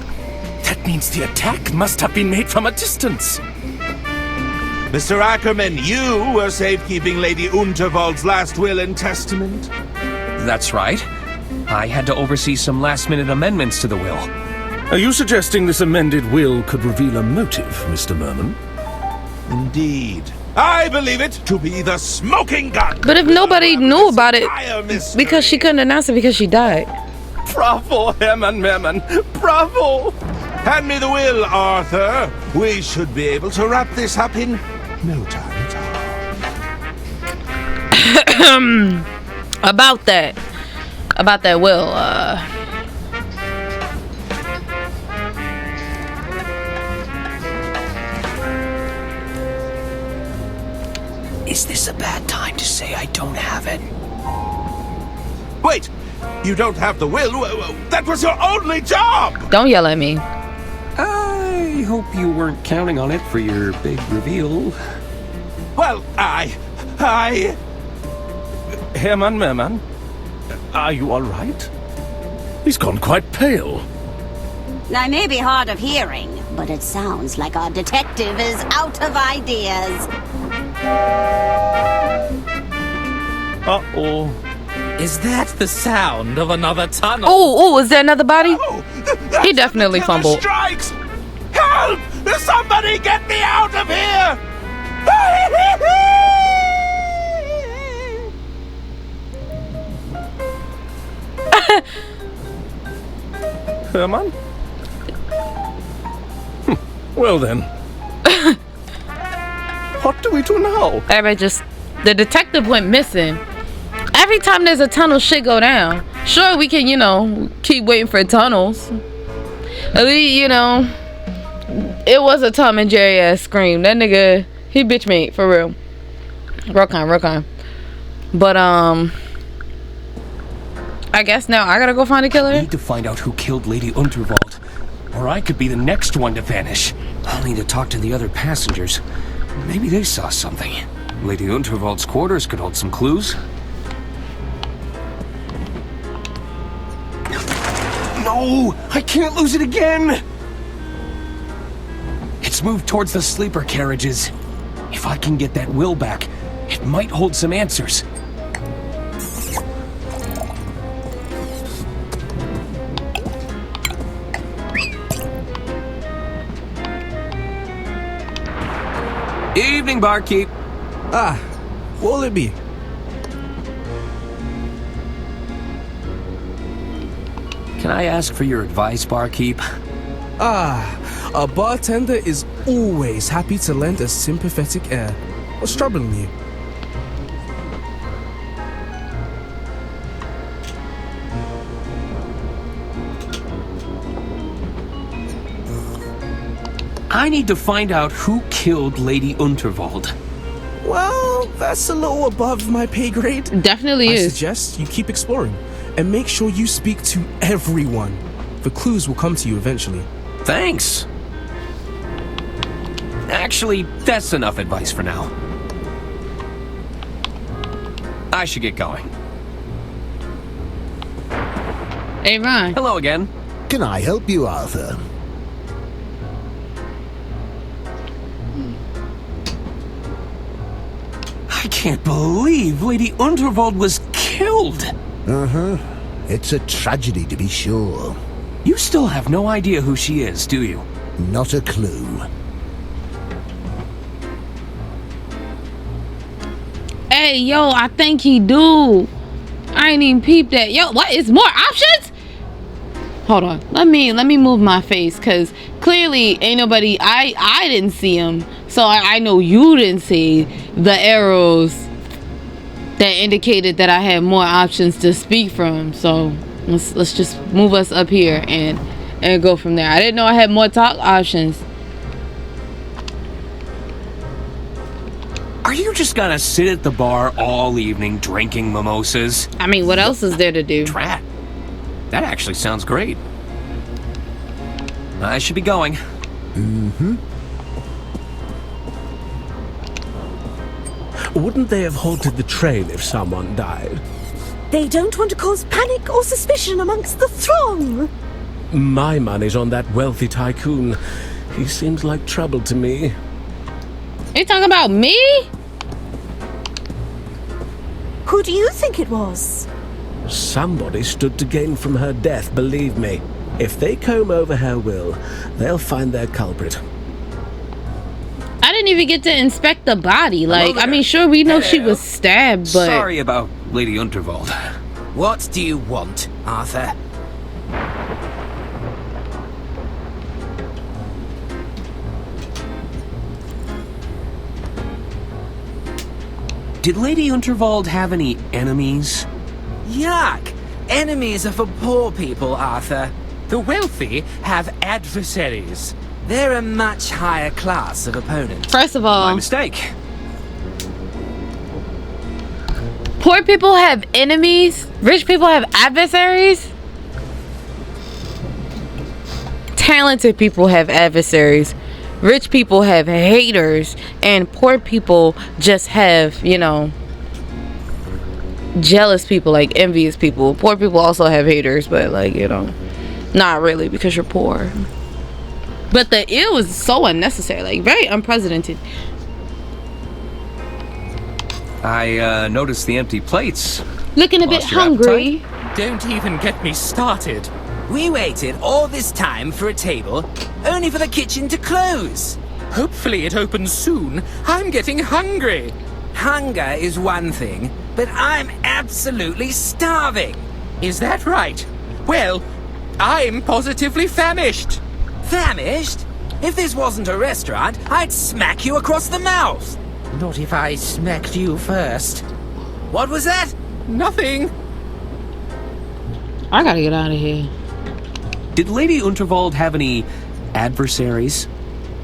That means the attack must have been made from a distance. Mr. Ackerman, you were safekeeping Lady Unterwald's last will and testament? That's right. I had to oversee some last-minute amendments to the will. Are you suggesting this amended will could reveal a motive, Mr. Merman? Indeed. I believe it to be the smoking gun. But if nobody knew about it, because she couldn't announce it because she died. Bravo, Herman Merman. Bravo! Hand me the will, Arthur. We should be able to wrap this up in no time at all. About that will, Is this a bad time to say I don't have it? Wait! You don't have the will? That was your only job! Don't yell at me. I hope you weren't counting on it for your big reveal. Well, Herman Merman, are you all right? He's gone quite pale. I may be hard of hearing, but it sounds like our detective is out of ideas. Uh-oh. Is that the sound of another tunnel? Oh, is there another body? He definitely fumbled. Strikes! Help! Somebody get me out of here! Herman? Well then. What do we do now? The detective went missing. Every time there's a tunnel, shit go down. Sure, we can, keep waiting for tunnels. At least, it was a Tom and Jerry ass scream. That nigga, he bitch made, for real. Real kind. But, I guess now I gotta go find a killer. I need to find out who killed Lady Unterwald, or I could be the next one to vanish. I'll need to talk to the other passengers. Maybe they saw something. Lady Unterwald's quarters could hold some clues. No! I can't lose it again! It's moved towards the sleeper carriages. If I can get that will back, it might hold some answers. Evening, barkeep. What'll it be? Can I ask for your advice, barkeep? A bartender is always happy to lend a sympathetic air. What's troubling you? I need to find out who killed Lady Unterwald. Well, that's a little above my pay grade. Definitely is. I suggest you keep exploring and make sure you speak to everyone. The clues will come to you eventually. Thanks. Actually, that's enough advice for now. I should get going. Hey, Ron. Hello again. Can I help you, Arthur? I can't believe Lady Unterwald was killed. Uh-huh. It's a tragedy, to be sure. You still have no idea who she is, do you? Not a clue. Hey, yo, I think he do. I ain't even peeped that. Yo, what? Is more options? Hold on. Let me move my face, because clearly ain't nobody... I didn't see him. So I know you didn't see the arrows that indicated that I had more options to speak from. So let's just move us up here and go from there. I didn't know I had more talk options. Are you just gonna sit at the bar all evening drinking mimosas? I mean, what else is there to do? Drat. That actually sounds great. I should be going. Mm-hmm. Wouldn't they have halted the train if someone died? They don't want to cause panic or suspicion amongst the throng. My money's on that wealthy tycoon. He seems like trouble to me. You talking about me? Who do you think it was? Somebody stood to gain from her death, believe me. If they comb over her will, they'll find their culprit. I didn't even get to inspect the body. Like, I mean, sure, we know she was stabbed, but... Sorry about Lady Unterwald. What do you want, Arthur? Did Lady Unterwald have any enemies? Yuck! Enemies are for poor people, Arthur. The wealthy have adversaries. They're a much higher class of opponent. First of all... My mistake. Poor people have enemies? Rich people have adversaries? Talented people have adversaries. Rich people have haters. And poor people just have, you know, jealous people, like envious people. Poor people also have haters, but like, you know, not really because you're poor. But the ill was so unnecessary, like very unprecedented. I noticed the empty plates. Looking a bit hungry. Don't even get me started. We waited all this time for a table, only for the kitchen to close. Hopefully it opens soon. I'm getting hungry. Hunger is one thing, but I'm absolutely starving. Is that right? Well, I'm positively famished. Famished? If this wasn't a restaurant, I'd smack you across the mouth. Not if I smacked you first. What was that? Nothing. I gotta get out of here. Did Lady Unterwald have any adversaries?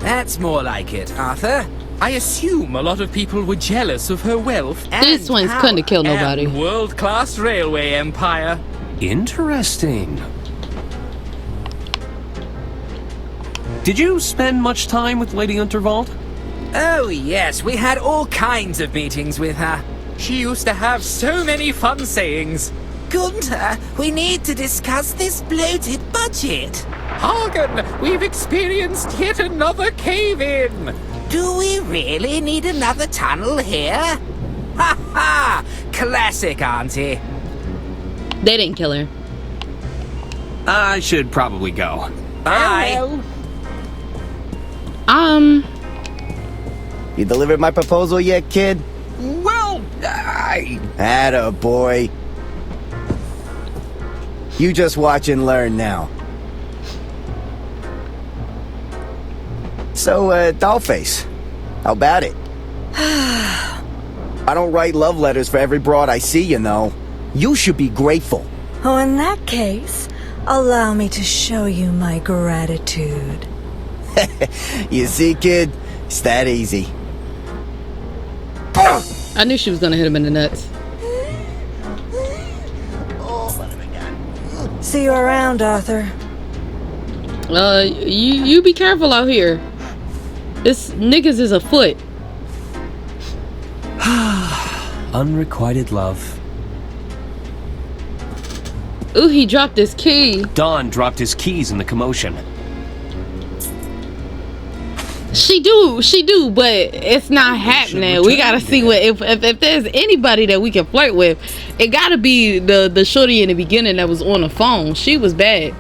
That's more like it, Arthur. I assume a lot of people were jealous of her wealth and These twins couldn't have killed nobody. and world-class railway empire. Interesting. Did you spend much time with Lady Unterwald? Oh yes, we had all kinds of meetings with her. She used to have so many fun sayings. Gunther, we need to discuss this bloated budget. Hagen, we've experienced yet another cave-in. Do we really need another tunnel here? Ha ha! Classic, Auntie. They didn't kill her. I should probably go. Bye. You delivered my proposal yet, kid? Well, Atta boy. You just watch and learn now. So, Dollface, how about it? I don't write love letters for every broad I see, you know. You should be grateful. Oh, in that case, allow me to show you my gratitude. You see, kid? It's that easy. I knew she was gonna hit him in the nuts. See you around, Arthur. You be careful out here. This niggas is afoot. Unrequited love. Ooh, he dropped his key. Don dropped his keys in the commotion. She do, but it's not happening. We gotta see what if there's anybody that we can flirt with. It gotta be the shorty in the beginning that was on the phone. She was bad.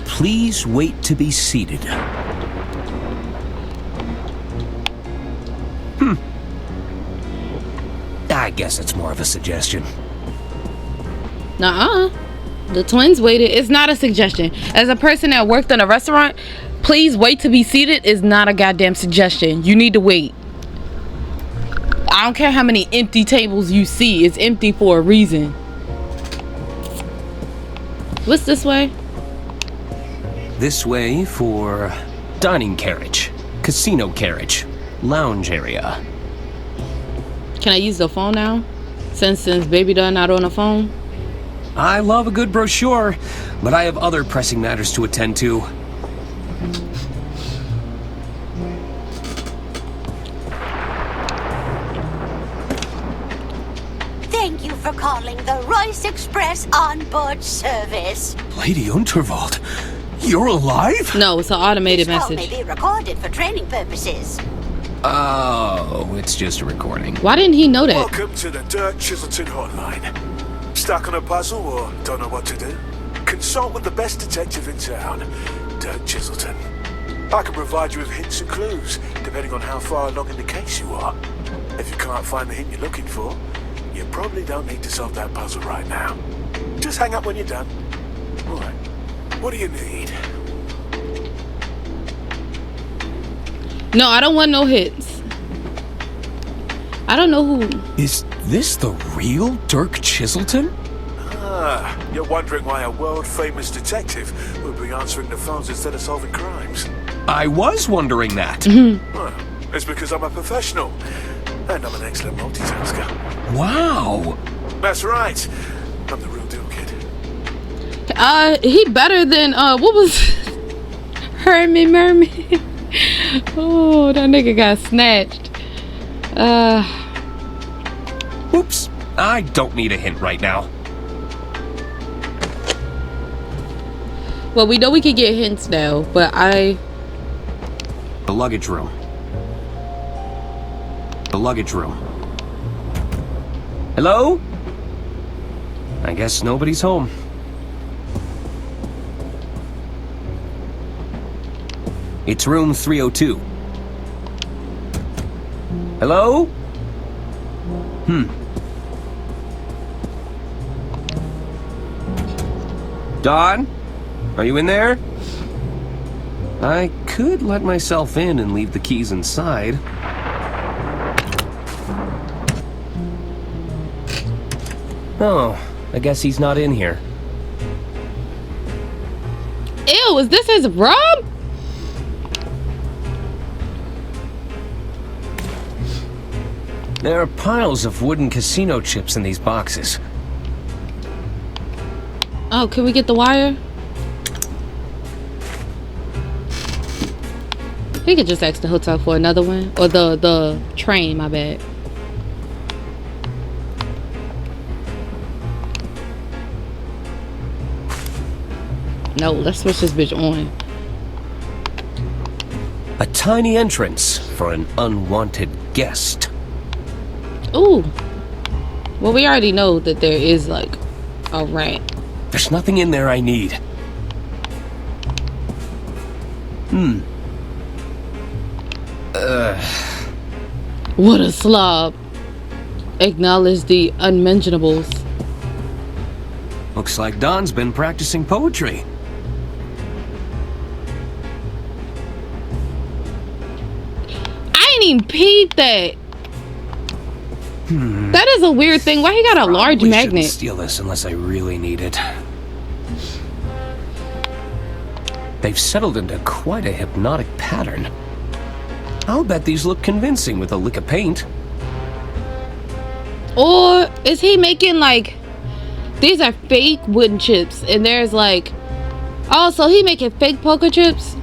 Please wait to be seated. I guess it's more of a suggestion. Nuh-uh. The twins waited. It's not a suggestion. As a person that worked in a restaurant, please wait to be seated is not a goddamn suggestion. You need to wait. I don't care how many empty tables you see. It's empty for a reason. What's this way? This way for dining carriage, casino carriage, lounge area. Can I use the phone now? Since Baby Dunn not on the phone? I love a good brochure, but I have other pressing matters to attend to. you for calling the Royce Express onboard service. Lady Unterwald, you're alive? No, it's an automated This call message. may be recorded for training purposes. Oh, it's just a recording. Why didn't he know that? Welcome to the Dirk Chiselton hotline. Stuck on a puzzle or don't know what to do? Consult with the best detective in town, Dirk Chiselton. I can provide you with hints and clues, depending on how far along in the case you are. If you can't find the hint you're looking for, you probably don't need to solve that puzzle right now. Just hang up when you're done. All right. What do you need? No, I don't want no hits. I don't know who. Is this the real Dirk Chiselton? Ah, you're wondering why a world-famous detective would be answering the phones instead of solving crimes. I was wondering that. Well, it's because I'm a professional. And I'm an excellent multitasker. Wow. That's right. I'm the real deal, kid. He better than, what was Herman Merman? Oh, that nigga got snatched. Oops. I don't need a hint right now. Well, we know we can get hints now, but The luggage room. The luggage room. Hello? I guess nobody's home. It's room 302. Hello? Dawn? Are you in there? I could let myself in and leave the keys inside. Oh, I guess he's not in here. Ew, is this his room? There are piles of wooden casino chips in these boxes. Oh, can we get the wire? He could just ask the hotel for another one. Or the train, my bad. No, let's switch this bitch on. A tiny entrance for an unwanted guest. Ooh. Well, we already know that there is, like, a rat. There's nothing in there I need. What a slob. Acknowledge the unmentionables. Looks like Don's been practicing poetry. I ain't even peeped that. That is a weird thing. Why he got a large Probably shouldn't magnet? steal this unless I really need it. They've settled into quite a hypnotic pattern. I'll bet these look convincing with a lick of paint. Or is he making, like, these are fake wooden chips, and there's like, oh, so he making fake poker chips?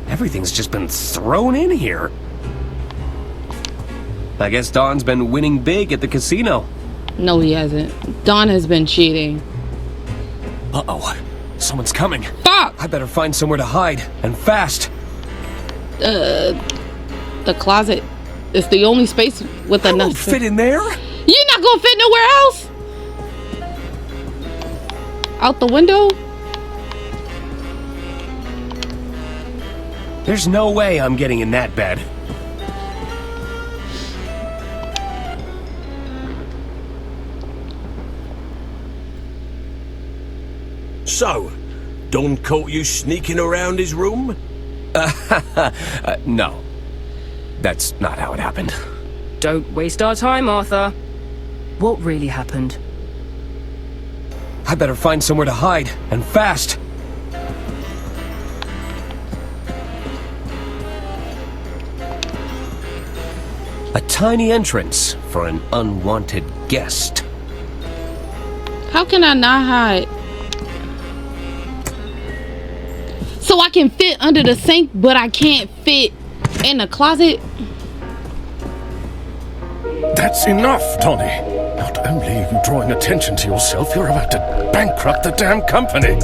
Everything's just been thrown in here. I guess Don's been winning big at the casino. No, he hasn't. Don has been cheating. Uh-oh. Someone's coming. Fuck! I better find somewhere to hide, and fast. The closet is the only space with enough. Won't fit in there. You're not gonna fit nowhere else. Out the window? There's no way I'm getting in that bed. So, Don caught you sneaking around his room? No. That's not how it happened. Don't waste our time, Arthur. What really happened? I better find somewhere to hide, and fast. A tiny entrance for an unwanted guest. How can I not hide? So I can fit under the sink, but I can't fit in the closet? That's enough, Tony. Now Not only are you drawing attention to yourself, you're about to bankrupt the damn company.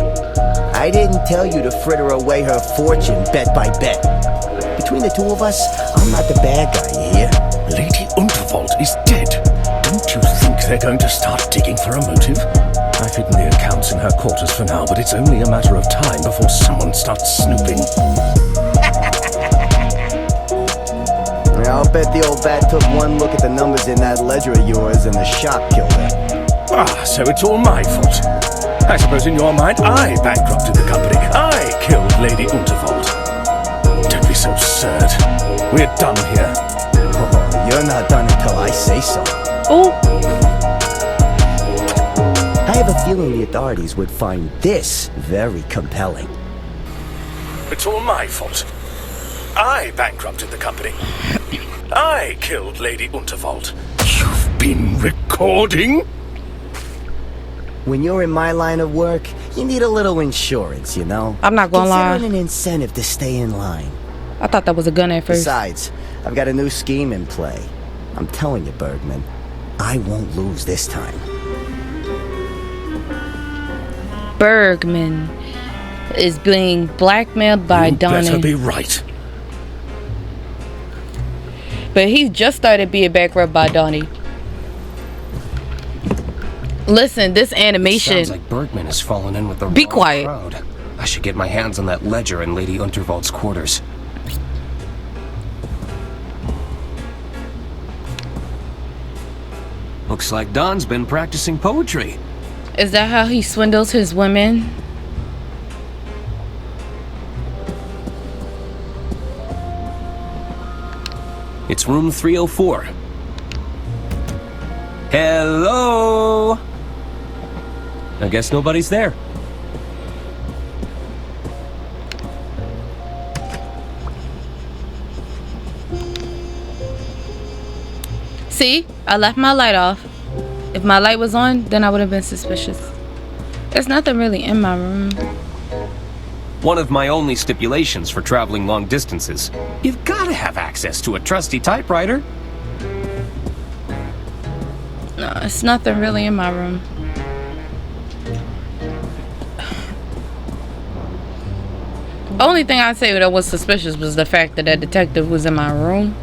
I didn't tell you to fritter away her fortune bet by bet. Between the two of us, I'm not the bad guy, you hear? Lady Unterwald is dead. Don't you think they're going to start digging for a motive? I've hidden the accounts in her quarters for now, but it's only a matter of time before someone starts snooping. I'll bet the old bat took one look at the numbers in that ledger of yours and the shock killed her. Ah, so it's all my fault. I suppose in your mind I bankrupted the company. I killed Lady Unterwald. Don't be so absurd. We're done here. Oh, you're not done until I say so. Oh. I have a feeling the authorities would find this very compelling. It's all my fault. I bankrupted the company. I killed Lady Unterwald. You've been recording? When you're in my line of work, you need a little insurance, you know? I'm not gonna lie. Consider it an incentive to stay in line. I thought that was a gun at first. Besides, I've got a new scheme in play. I'm telling you, Bergman, I won't lose this time. Bergman is being blackmailed by Donnie. You better be right. But he just started being bankrupt by Donnie. Listen, this animation. Sounds like Bergman has fallen in with the Be wrong quiet. crowd. I should get my hands on that ledger in Lady Unterwald's quarters. Looks like Don's been practicing poetry. Is that how he swindles his women? It's room 304. Hello? I guess nobody's there. See, I left my light off. If my light was on, then I would have been suspicious. There's nothing really in my room. One of my only stipulations for traveling long distances. You've got to have access to a trusty typewriter. No, it's nothing really in my room. Only thing I'd say that was suspicious was the fact that that detective was in my room.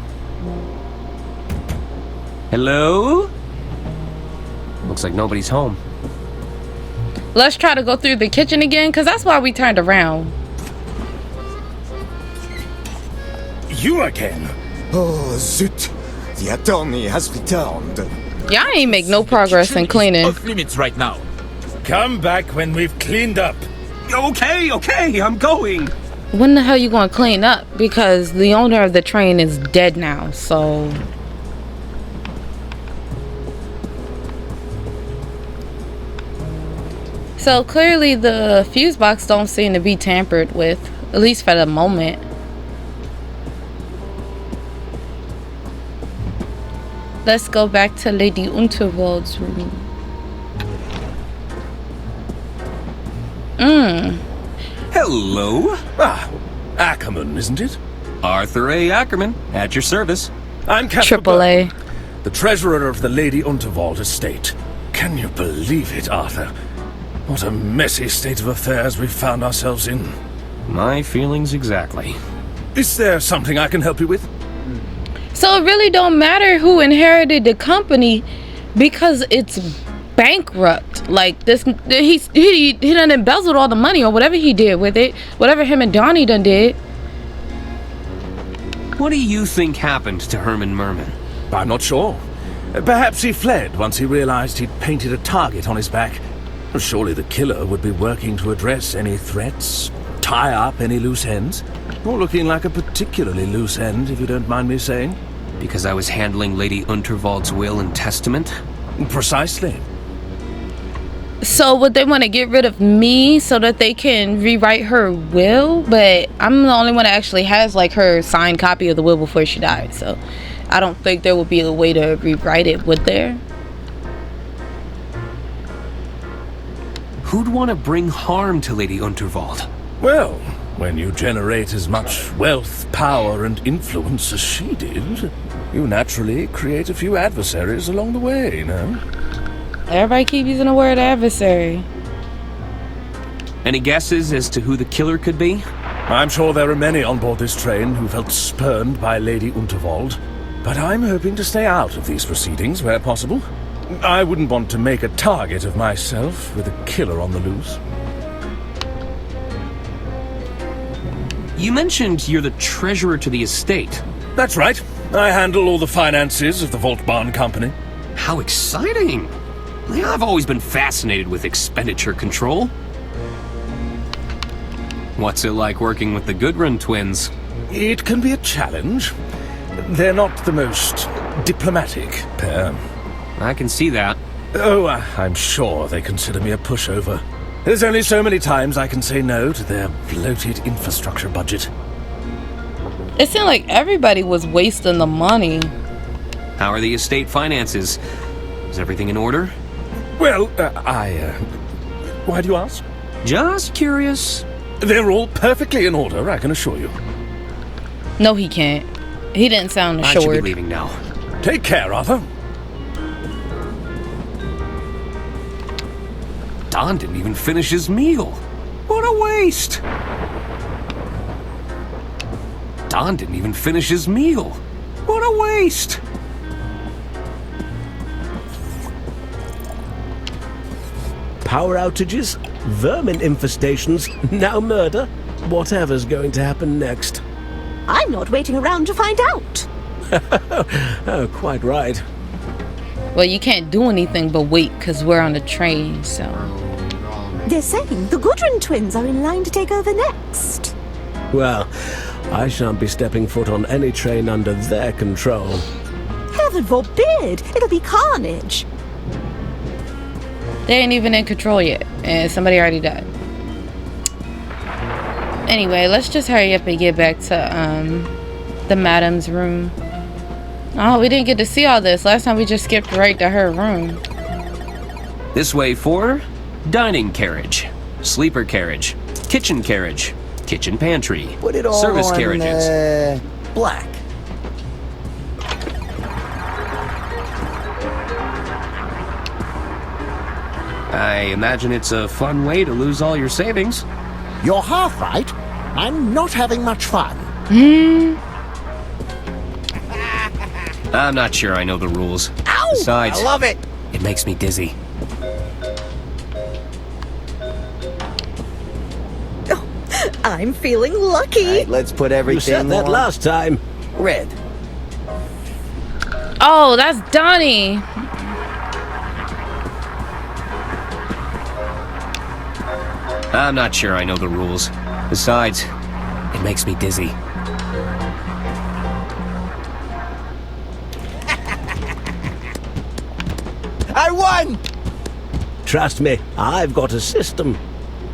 Hello? Looks like nobody's home. Let's try to go through the kitchen again, because that's why we turned around. You again? Oh, zut. The attorney has returned. Y'all ain't make no progress in cleaning. Off limits right now. Come back when we've cleaned up. Okay, I'm going. When the hell you gonna clean up? Because the owner of the train is dead now, so... So clearly the fuse box don't seem to be tampered with, at least for the moment. Let's go back to Lady Unterwald's room. Hello? Ah, Ackerman, isn't it? Arthur A. Ackerman, at your service. I'm Captain Triple A. the treasurer of the Lady Unterwald estate. Can you believe it, Arthur? What a messy state of affairs we've found ourselves in. My feelings exactly. Is there something I can help you with? So it really don't matter who inherited the company because it's bankrupt. Like this, he done embezzled all the money or whatever he did with it. Whatever him and Donnie done did. What do you think happened to Herman Merman? I'm not sure. Perhaps he fled once he realized he'd painted a target on his back. Surely the killer would be working to address any threats, tie up any loose ends. You're looking like a particularly loose end, if you don't mind me saying. Because I was handling Lady Unterwald's will and testament? Precisely. So would they want to get rid of me so that they can rewrite her will? But I'm the only one that actually has like her signed copy of the will before she died. So I don't think there would be a way to rewrite it, would there? Who'd want to bring harm to Lady Unterwald? Well, when you generate as much wealth, power, and influence as she did, you naturally create a few adversaries along the way, no? Everybody keep using the word adversary. Any guesses as to who the killer could be? I'm sure there are many on board this train who felt spurned by Lady Unterwald, but I'm hoping to stay out of these proceedings where possible. I wouldn't want to make a target of myself with a killer on the loose. You mentioned you're the treasurer to the estate. That's right. I handle all the finances of the Vault Barn Company. How exciting! I've always been fascinated with expenditure control. What's it like working with the Gudrun twins? It can be a challenge. They're not the most diplomatic pair. I can see that. Oh, I'm sure they consider me a pushover. There's only so many times I can say no to their bloated infrastructure budget. It seemed like everybody was wasting the money. How are the estate finances? Is everything in order? Well, why do you ask? Just curious. They're all perfectly in order, I can assure you. No, he can't. He didn't sound assured. I should be leaving now. Take care, Arthur. Don didn't even finish his meal. What a waste! Don didn't even finish his meal. What a waste! Power outages, vermin infestations, now murder. Whatever's going to happen next. I'm not waiting around to find out. Oh, quite right. Well, you can't do anything but wait because we're on the train, so... They're saying the Gudrun twins are in line to take over next. Well, I shan't be stepping foot on any train under their control. Heaven forbid! It'll be carnage. They ain't even in control yet, and somebody already died. Anyway, let's just hurry up and get back to the madam's room. Oh, we didn't get to see all this. Last time we just skipped right to her room. This way for dining carriage, sleeper carriage, kitchen pantry, Put it all service on, carriages. Black. I imagine it's a fun way to lose all your savings. You're half right. I'm not having much fun. I'm not sure I know the rules. Ow! Besides, I love it. It makes me dizzy. I'm feeling lucky. All right, let's put everything You said that on last time. red. Oh, that's Donnie. I'm not sure I know the rules. Besides, it makes me dizzy. I won! Trust me, I've got a system.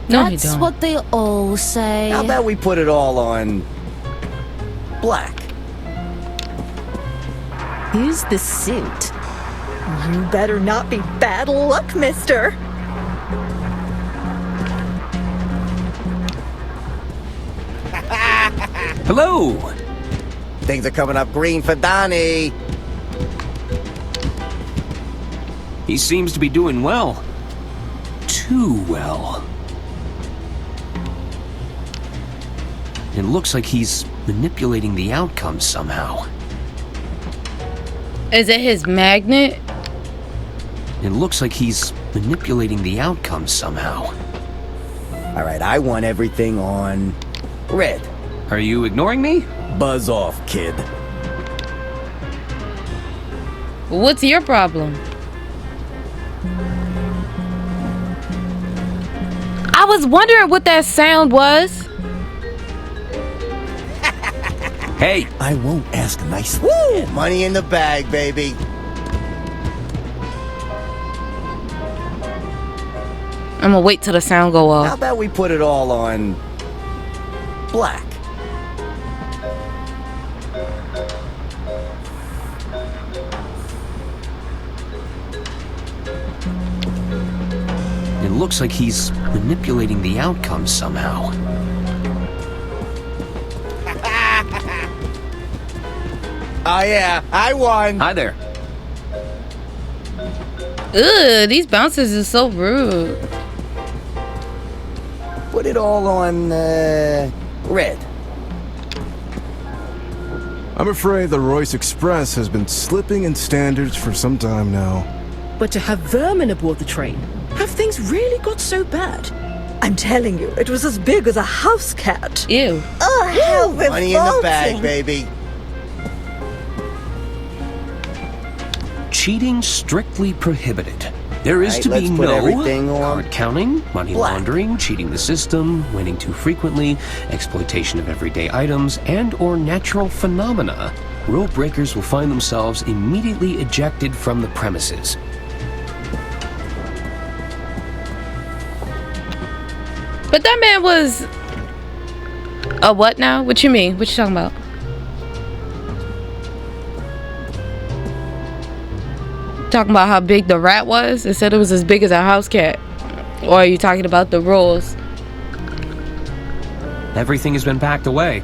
No, you That's don't. what they all say. How about we put it all on black? Use the suit. You better not be bad luck, mister. Hello! Things are coming up green for Donnie. He seems to be doing well. Too well. It looks like he's manipulating the outcome somehow. Is it his magnet? It looks like he's manipulating the outcome somehow. All right, I want everything on red. Are you ignoring me? Buzz off, kid. What's your problem? I was wondering what that sound was. Hey! I won't ask nice. Woo! Money in the bag, baby. I'm gonna wait till the sound go How off. about we put it all on black? It looks like he's manipulating the outcome somehow. Oh yeah, I won. Hi there. Ugh, these bouncers is so rude. Put it all on, red. I'm afraid the Royce Express has been slipping in standards for some time now. But to have vermin aboard the train, have things really got so bad? I'm telling you, it was as big as a house cat. Ew. Oh, how Money in the bag, baby. Cheating strictly prohibited. There is Right, to be let's put no everything on card counting, money black. laundering, cheating the system, winning too frequently, exploitation of everyday items, and or natural phenomena. Rule breakers will find themselves immediately ejected from the premises. But that man was a what now? What you mean? What you talking about? Talking about how big the rat was? It said it was as big as a house cat. Or are you talking about the rules? Everything has been packed away.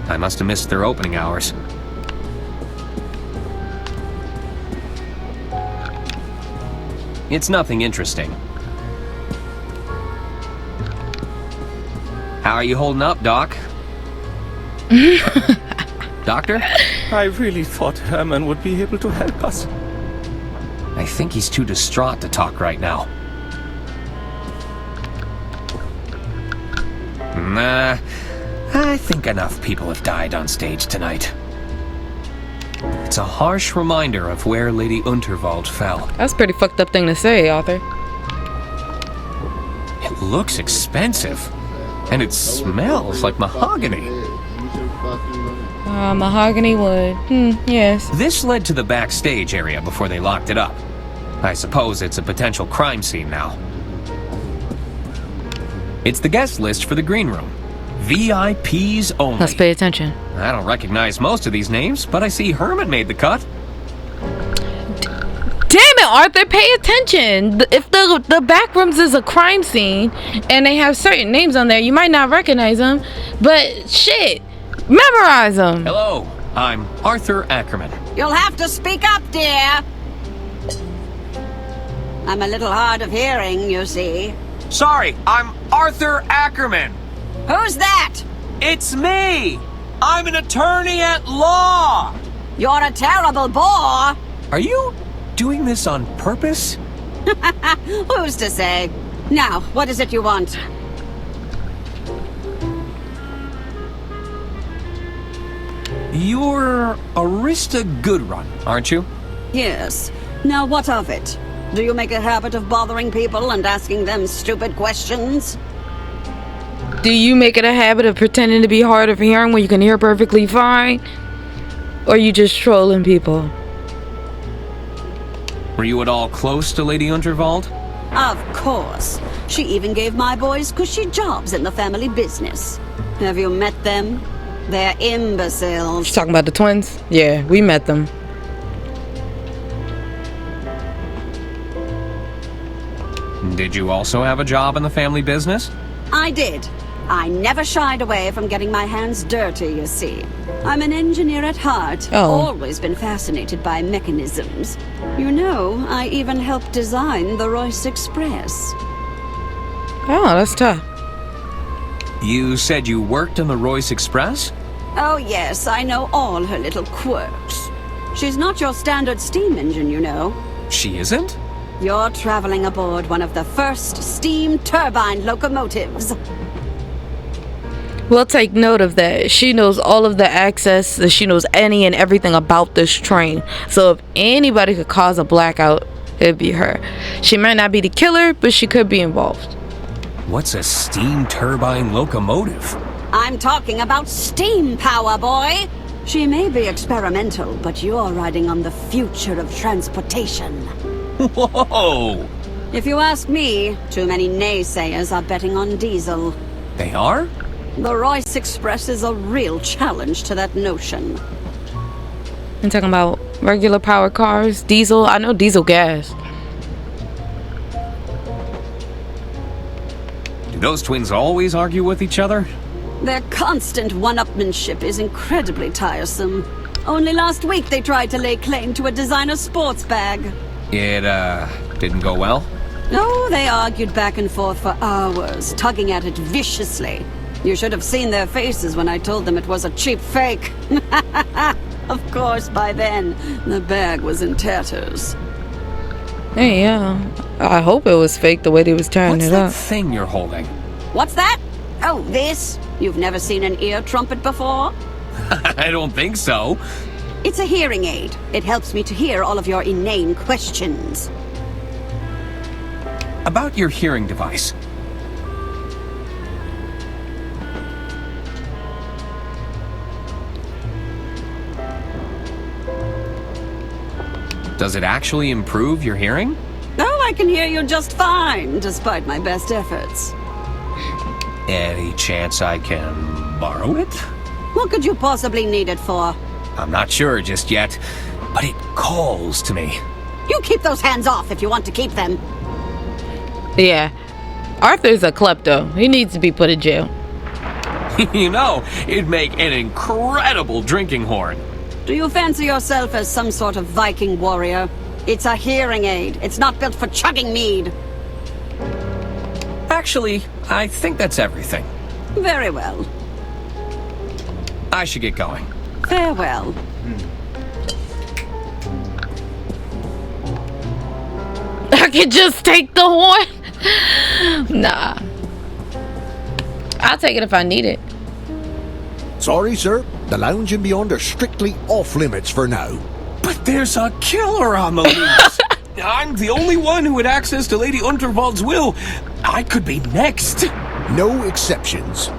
I must have missed their opening hours. It's nothing interesting. How are you holding up, Doc? Doctor? I really thought Herman would be able to help us. I think he's too distraught to talk right now. Nah, I think enough people have died on stage tonight. It's a harsh reminder of where Lady Unterwald fell. That's a pretty fucked up thing to say, Arthur. It looks expensive, and it smells like mahogany. Mahogany wood. Yes. This led to the backstage area before they locked it up. I suppose it's a potential crime scene now. It's the guest list for the green room. VIPs only. Let's pay attention. I don't recognize most of these names, but I see Herman made the cut. Damn it, Arthur, pay attention. If the back rooms is a crime scene and they have certain names on there, you might not recognize them, but shit, memorize them. Hello, I'm Arthur Ackerman. You'll have to speak up, dear. I'm a little hard of hearing, you see. Sorry, I'm Arthur Ackerman. Who's that? It's me. I'm an attorney at law. You're a terrible bore. Are you doing this on purpose? Who's to say? Now, what is it you want? You're Arista Goodrun, aren't you? Yes. Now, what of it? Do you make a habit of bothering people and asking them stupid questions? Do you make it a habit of pretending to be hard of hearing when you can hear perfectly fine? Or are you just trolling people? Were you at all close to Lady Unterwald? Of course. She even gave my boys cushy jobs in the family business. Have you met them? They're imbeciles. She's talking about the twins? Yeah, we met them. Did you also have a job in the family business? I did. I never shied away from getting my hands dirty, you see. I'm an engineer at heart. Always been fascinated by mechanisms. You know, I even helped design the Royce Express. Oh, that's tough. You said you worked on the Royce Express? Oh yes, I know all her little quirks. She's not your standard steam engine, you know. She isn't? You're traveling aboard one of the first steam turbine locomotives. We'll take note of that. She knows all of the access. She knows any and everything about this train. So if anybody could cause a blackout, it'd be her. She might not be the killer, but she could be involved. What's a steam turbine locomotive? I'm talking about steam power, boy. She may be experimental, but you're riding on the future of transportation. Whoa! If you ask me, too many naysayers are betting on diesel. They are? The Royce Express is a real challenge to that notion. I'm talking about regular power cars, diesel. I know diesel gas. Do those twins always argue with each other? Their constant one-upmanship is incredibly tiresome. Only last week they tried to lay claim to a designer sports bag. It, Didn't go well? Oh, they argued back and forth for hours, tugging at it viciously. You should have seen their faces when I told them it was a cheap fake. Of course, by then, the bag was in tatters. Hey, yeah. I hope it was fake the way they was tearing What's it that up. thing you're holding? What's that? Oh, this? You've never seen an ear trumpet before? I don't think so. It's a hearing aid. It helps me to hear all of your inane questions. About your hearing device. Does it actually improve your hearing? Oh, I can hear you just fine, despite my best efforts. Any chance I can borrow it? What could you possibly need it for? I'm not sure just yet, but it calls to me. You keep those hands off if you want to keep them. Yeah. Arthur's a klepto. He needs to be put in jail. You know, it'd make an incredible drinking horn. Do you fancy yourself as some sort of Viking warrior? It's a hearing aid. It's not built for chugging mead. Actually, I think that's everything. Very well. I should get going. Farewell. I could just take the horn. Nah. I'll take it if I need it. Sorry, sir. The lounge and beyond are strictly off limits for now. But there's a killer on the loose. I'm the only one who had access to Lady Unterwald's will. I could be next. No exceptions.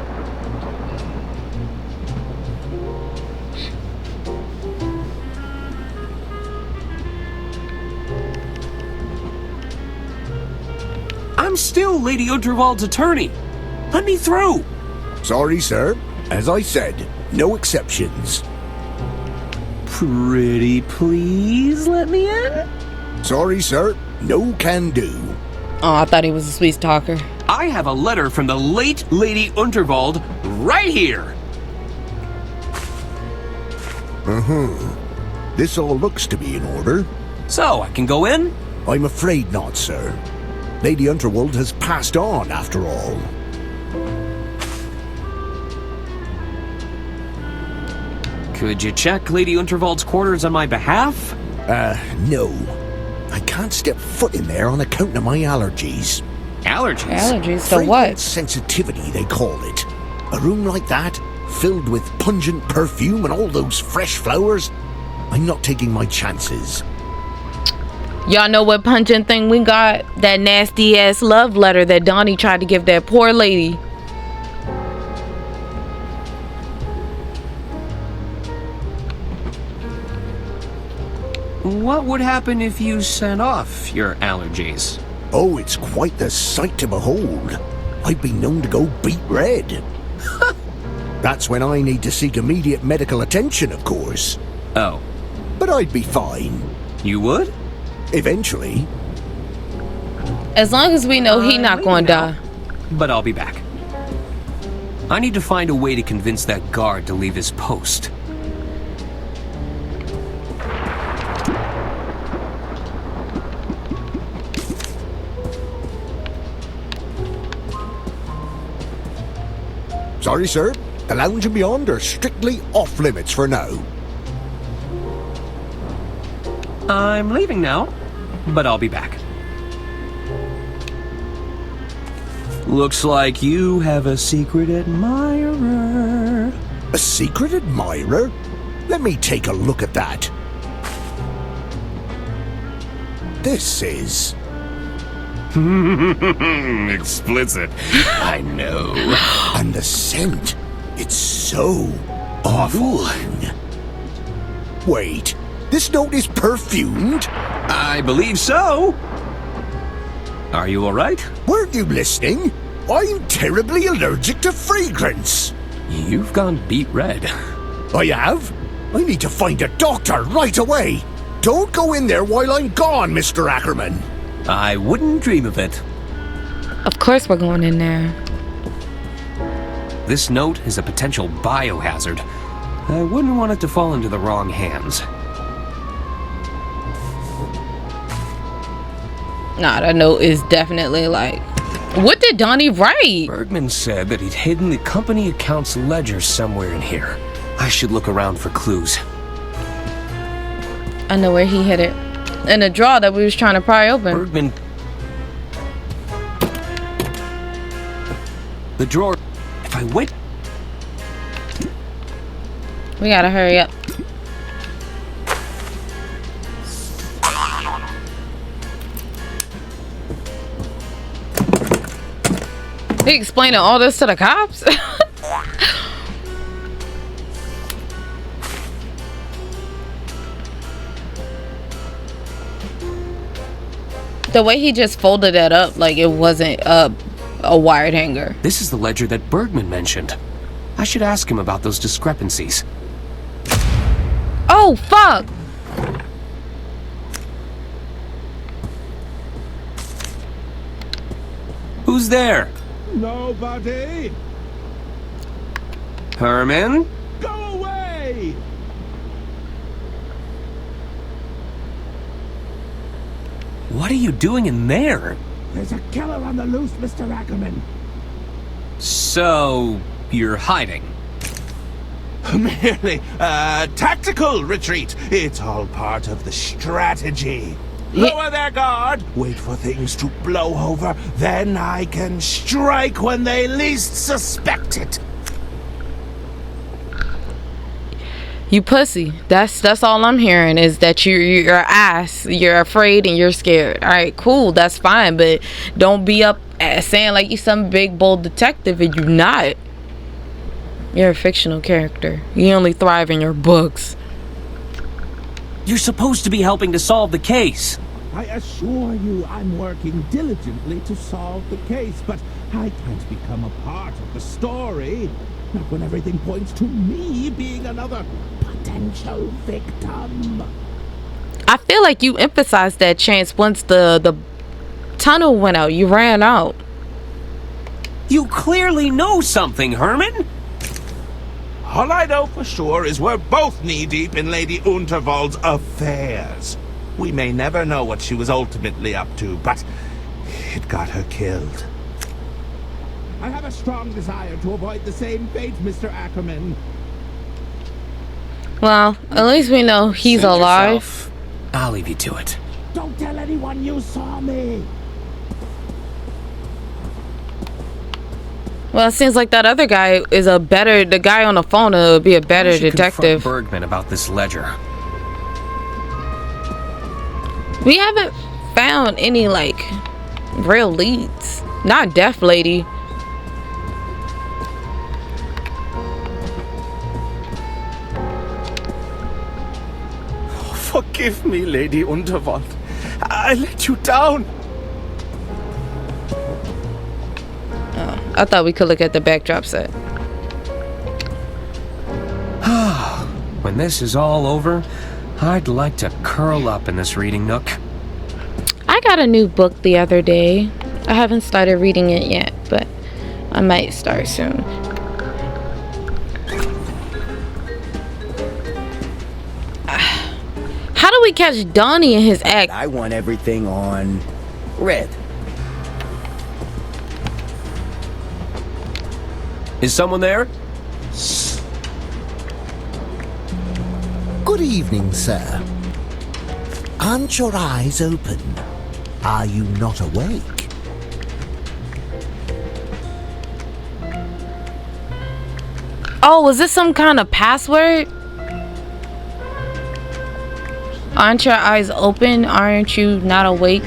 I'm still Lady Unterwald's attorney. Let me through. Sorry, sir. As I said, no exceptions. Pretty please let me in? Sorry, sir. No can do. Oh, I thought he was a sweet talker. I have a letter from the late Lady Unterwald right here. This all looks to be in order. So, I can go in? I'm afraid not, sir. Lady Unterwald has passed on, after all. Could you check Lady Unterwald's quarters on my behalf? No. I can't step foot in there on account of my allergies. Allergies? Allergies to Fragrance what? sensitivity, they call it. A room like that, filled with pungent perfume and all those fresh flowers, I'm not taking my chances. Y'all know what pungent thing we got? That nasty ass love letter that Donnie tried to give that poor lady. What would happen if you sent off your allergies? Oh, it's quite the sight to behold. I've been known to go beet red. That's when I need to seek immediate medical attention, of course. Oh. But I'd be fine. You would? Eventually. As long as we know he not going to die. But I'll be back. I need to find a way to convince that guard to leave his post. Sorry, sir. The lounge and beyond are strictly off limits for now. I'm leaving now, but I'll be back. Looks like you have a secret admirer. A secret admirer? Let me take a look at that. This is... Explicit. I know. And the scent. It's so awful. Wait, this note is perfumed? I believe so. Are you alright? Weren't you listening? I'm terribly allergic to fragrance. You've gone beet red. I have? I need to find a doctor right away. Don't go in there while I'm gone, Mr. Ackerman. I wouldn't dream of it. Of course we're going in there. This note is a potential biohazard. I wouldn't want it to fall into the wrong hands. Nah, that note is definitely like, what did Donnie write? Bergman said that he'd hidden the company accounts ledger somewhere in here. I should look around for clues. I know where he hid it. In the drawer that we was trying to pry open. Bergman. The drawer. If I wait. We gotta hurry up. He explaining all this to the cops? The way he just folded that up like it wasn't a wired hanger. This is the ledger that Bergman mentioned. I should ask him about those discrepancies. Oh, fuck! Who's there? Nobody. Herman? Go away! What are you doing in there? There's a killer on the loose, Mr. Ackerman. So, you're hiding? Merely a tactical retreat. It's all part of the strategy. Lower their guard, wait for things to blow over, then I can strike when they least suspect it. You pussy. That's all I'm hearing is that you're ass. You're afraid and you're scared. All right, cool. That's fine, but don't be up saying like you some big bold detective and you not. You're a fictional character. You only thrive in your books. You're supposed to be helping to solve the case. I assure you I'm working diligently to solve the case, but I can't become a part of the story. Not when everything points to me being another potential victim. I feel like you emphasized that, Chance, once the tunnel went out. You ran out. You clearly know something, Herman. All I know for sure is we're both knee-deep in Lady Unterwald's affairs. We may never know what she was ultimately up to, but it got her killed. I have a strong desire to avoid the same fate, Mr. Ackerman. Well, at least we know he's Save alive. yourself. I'll leave you to it. Don't tell anyone you saw me. Well, it seems like that other guy is the guy on the phone will be a better I should detective. confront Bergman about this ledger. We haven't found any like real leads. Not Deaf Lady. Forgive me, Lady Unterwald. I let you down. Oh, I thought we could look at the backdrop set. When this is all over, I'd like to curl up in this reading nook. I got a new book the other day. I haven't started reading it yet, but I might start soon. How do we catch Donnie in his act? I want everything on red. Is someone there? Good evening, sir. Aren't your eyes open? Are you not awake? Oh, was this some kind of password? Aren't your eyes open? Aren't you not awake?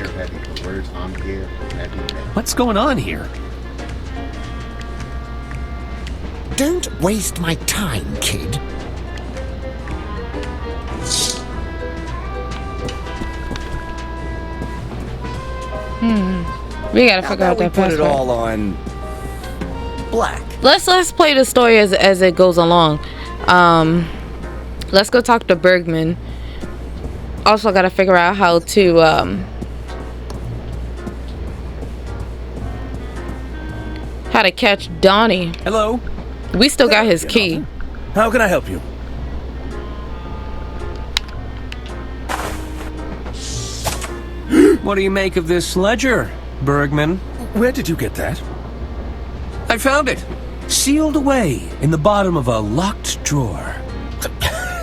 What's going on here? Don't waste my time, kid. We gotta figure out that put password. it all on black. Let's play the story as it goes along. Let's go talk to Bergman. Also gotta figure out how to catch Donnie. Hello. We still got his key. How can I help you? What do you make of this ledger, Bergman? Where did you get that? I found it, sealed away in the bottom of a locked drawer.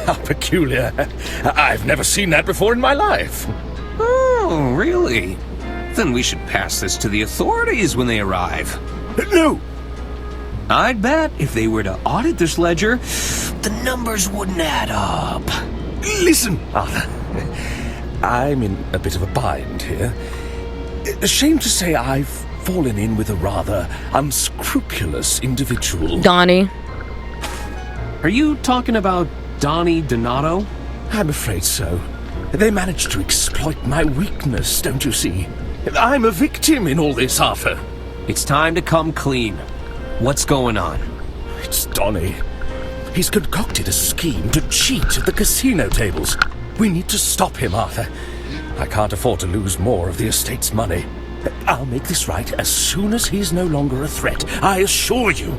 How peculiar. I've never seen that before in my life. Oh, really? Then we should pass this to the authorities when they arrive. No! I'd bet if they were to audit this ledger, the numbers wouldn't add up. Listen, Arthur. I'm in a bit of a bind here. Ashamed to say I've fallen in with a rather unscrupulous individual. Donnie. Are you talking about Donnie Donato? I'm afraid so. They managed to exploit my weakness, don't you see? I'm a victim in all this, Arthur. It's time to come clean. What's going on? It's Donnie. He's concocted a scheme to cheat at the casino tables. We need to stop him, Arthur. I can't afford to lose more of the estate's money. I'll make this right as soon as he's no longer a threat, I assure you.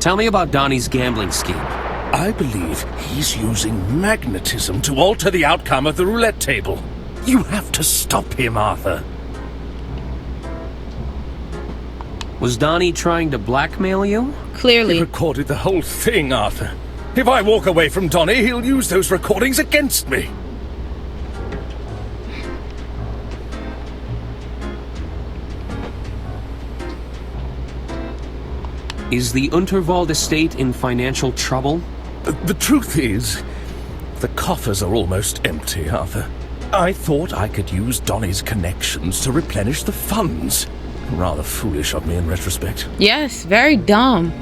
Tell me about Donnie's gambling scheme. I believe he's using magnetism to alter the outcome of the roulette table. You have to stop him, Arthur. Was Donnie trying to blackmail you? Clearly. He recorded the whole thing, Arthur. If I walk away from Donnie, he'll use those recordings against me. Is the Unterwald estate in financial trouble? The truth is, the coffers are almost empty, Arthur. I thought I could use Donnie's connections to replenish the funds. Rather foolish of me in retrospect. Yes, very dumb.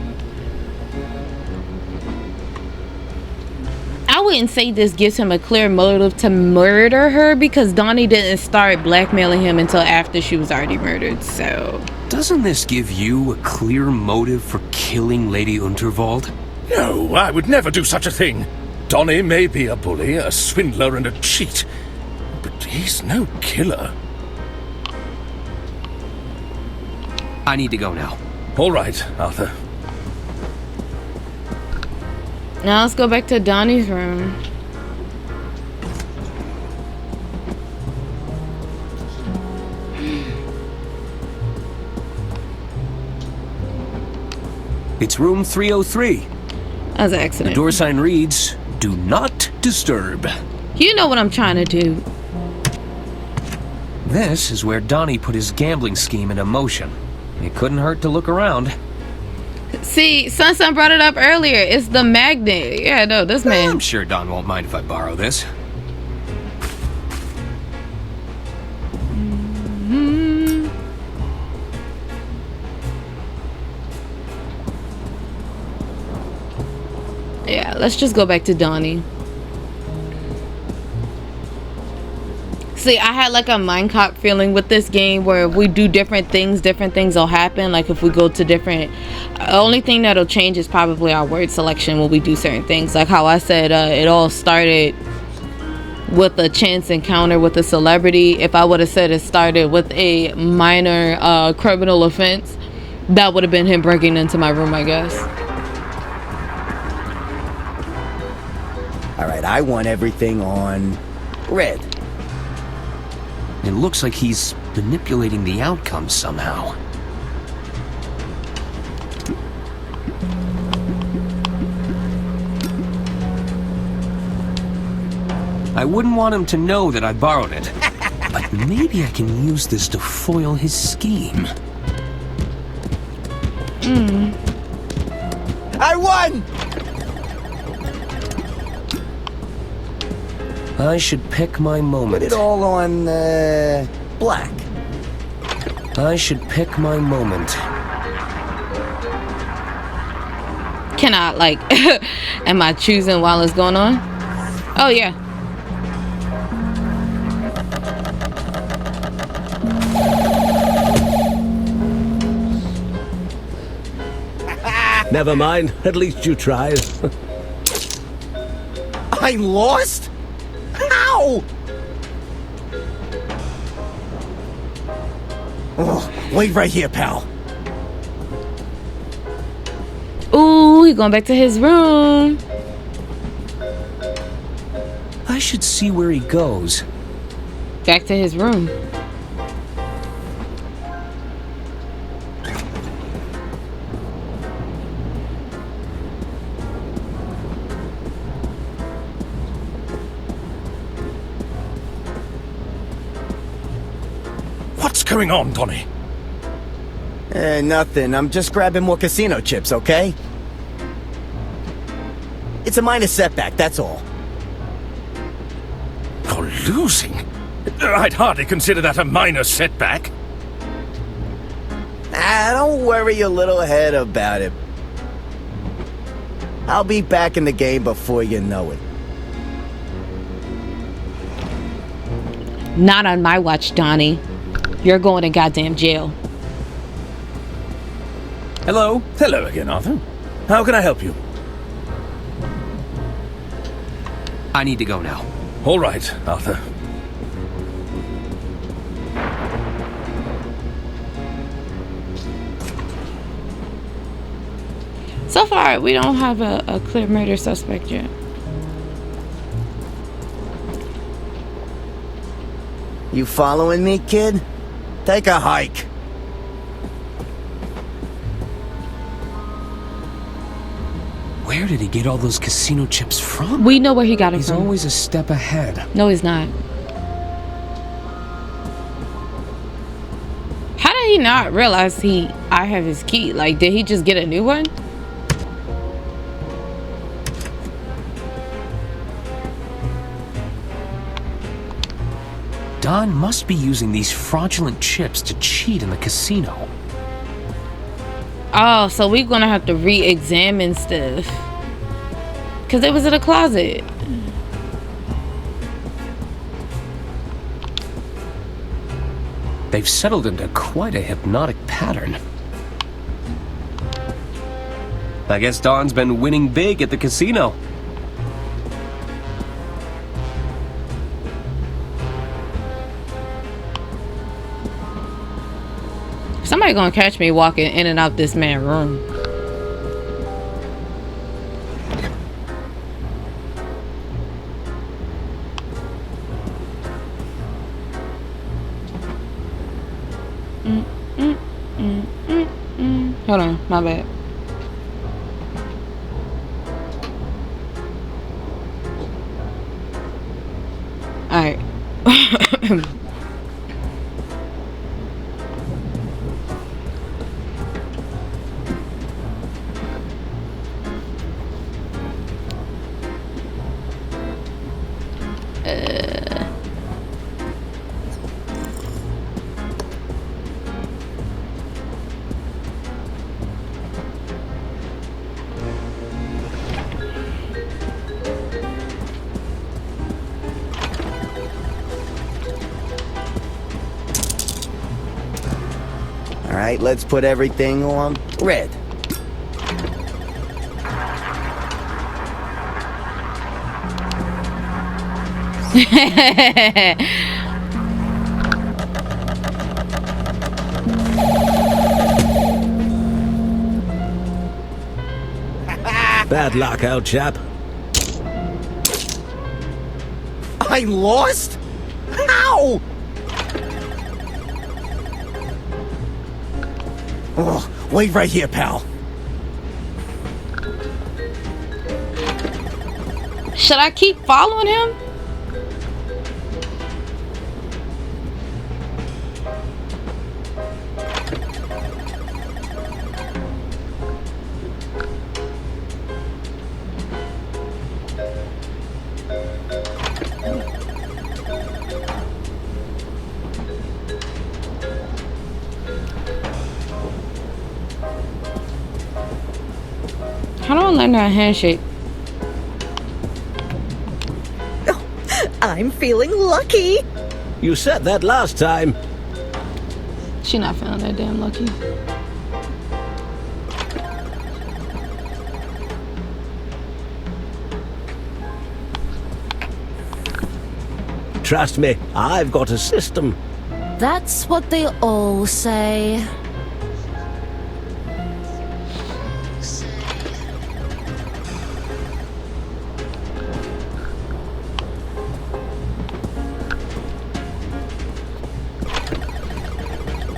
I wouldn't say this gives him a clear motive to murder her because Donnie didn't start blackmailing him until after she was already murdered, so... Doesn't this give you a clear motive for killing Lady Unterwald? No, I would never do such a thing. Donnie may be a bully, a swindler, and a cheat, but he's no killer. I need to go now. All right, Arthur. Now let's go back to Donnie's room. It's room 303. That was an accident. The door sign reads, "Do not disturb." You know what I'm trying to do. This is where Donnie put his gambling scheme into motion. It couldn't hurt to look around. See, Sun brought it up earlier. It's the magnet. Yeah, no, this man. I'm sure Don won't mind if I borrow this. Yeah, let's just go back to Donnie. See, I had like a Minecraft feeling with this game where if we do different things will happen. Like if we go to different... The only thing that'll change is probably our word selection when we do certain things. Like how I said it all started with a chance encounter with a celebrity. If I would have said it started with a minor criminal offense, that would have been him breaking into my room, I guess. Alright, I want everything on red. It looks like he's manipulating the outcome somehow. I wouldn't want him to know that I borrowed it. But maybe I can use this to foil his scheme. I won! I should pick my moment. Put it all on, black. I should pick my moment. Can I, like, am I choosing while it's going on? Oh, yeah. Never mind, at least you tried. I lost? How? Oh, wait right here, pal. Ooh, he's going back to his room. I should see where he goes. Back to his room. What's going on, Donnie? Nothing. I'm just grabbing more casino chips, okay? It's a minor setback, that's all. You're losing? I'd hardly consider that a minor setback. Don't worry your little head about it. I'll be back in the game before you know it. Not on my watch, Donnie. You're going to goddamn jail. Hello. Hello again, Arthur. How can I help you? I need to go now. All right, Arthur. So far, we don't have a clear murder suspect yet. You following me, kid? Take a hike. Where did he get all those casino chips from? We know where he got it He's from. always a step ahead. No, he's not. How did he not realize I have his key? Like, did he just get a new one? Don must be using these fraudulent chips to cheat in the casino. Oh, so we're gonna have to re-examine stuff. Because it was in a closet. They've settled into quite a hypnotic pattern. I guess Don's been winning big at the casino. Somebody gonna catch me walking in and out this man's room. Hold on, my bad. Alright. Alright, let's put everything on red. Bad luck, old chap. I lost? How? Oh, wait right here, pal. Should I keep following him? How do I learn that handshake? I'm feeling lucky. You said that last time. She not feeling that damn lucky. Trust me, I've got a system. That's what they all say.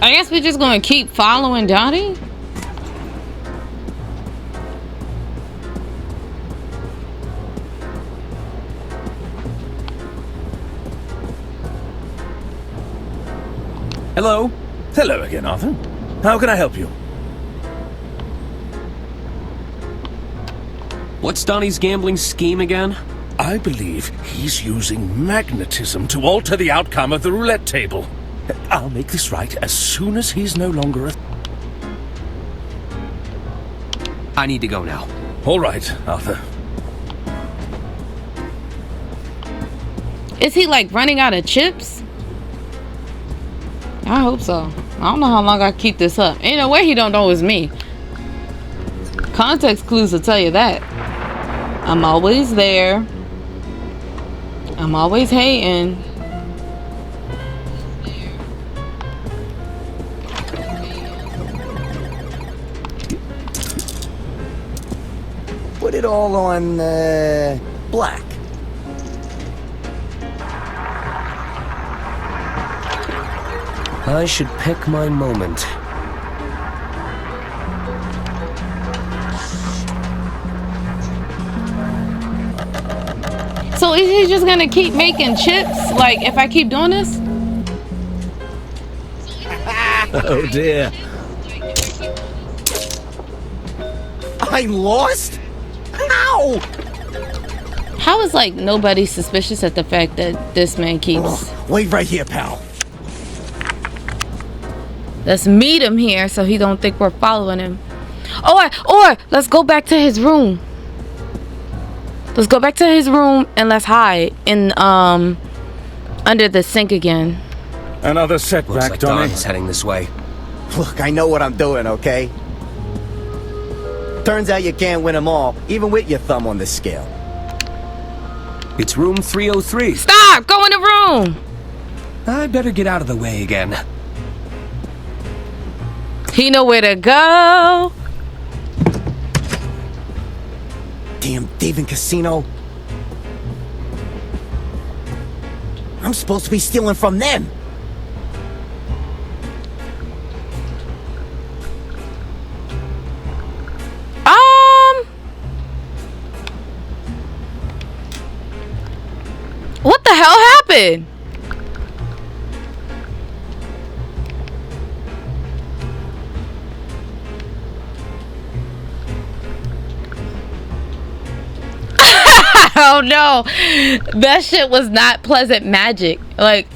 I guess we're just gonna keep following Donnie. Hello. Hello again, Arthur. How can I help you? What's Donnie's gambling scheme again? I believe he's using magnetism to alter the outcome of the roulette table. I'll make this right as soon as he's no longer a... I need to go now. All right, Arthur. Is he like running out of chips? I hope so. I don't know how long I keep this up. Ain't no way he don't know it's me. Context clues will tell you that. I'm always there. I'm always hating. Put it all on, black. I should pick my moment. So is he just gonna keep making chips? Like, if I keep doing this? Oh dear. I lost? How? How is, like, nobody suspicious at the fact that this man keeps... Oh, wait right here, pal. Let's meet him here so he don't think we're following him. Or let's go back to his room. Let's go back to his room and let's hide in under the sink again. Another setback, Looks like Donnie. Don's heading this way. Look, I know what I'm doing, okay? Turns out you can't win them all, even with your thumb on the scale. It's room 303. Stop! Go in the room! I better get out of the way again. He know where to go. Damn thieving casino. I'm supposed to be stealing from them. What the hell happened? Oh no, that shit was not pleasant magic. Like,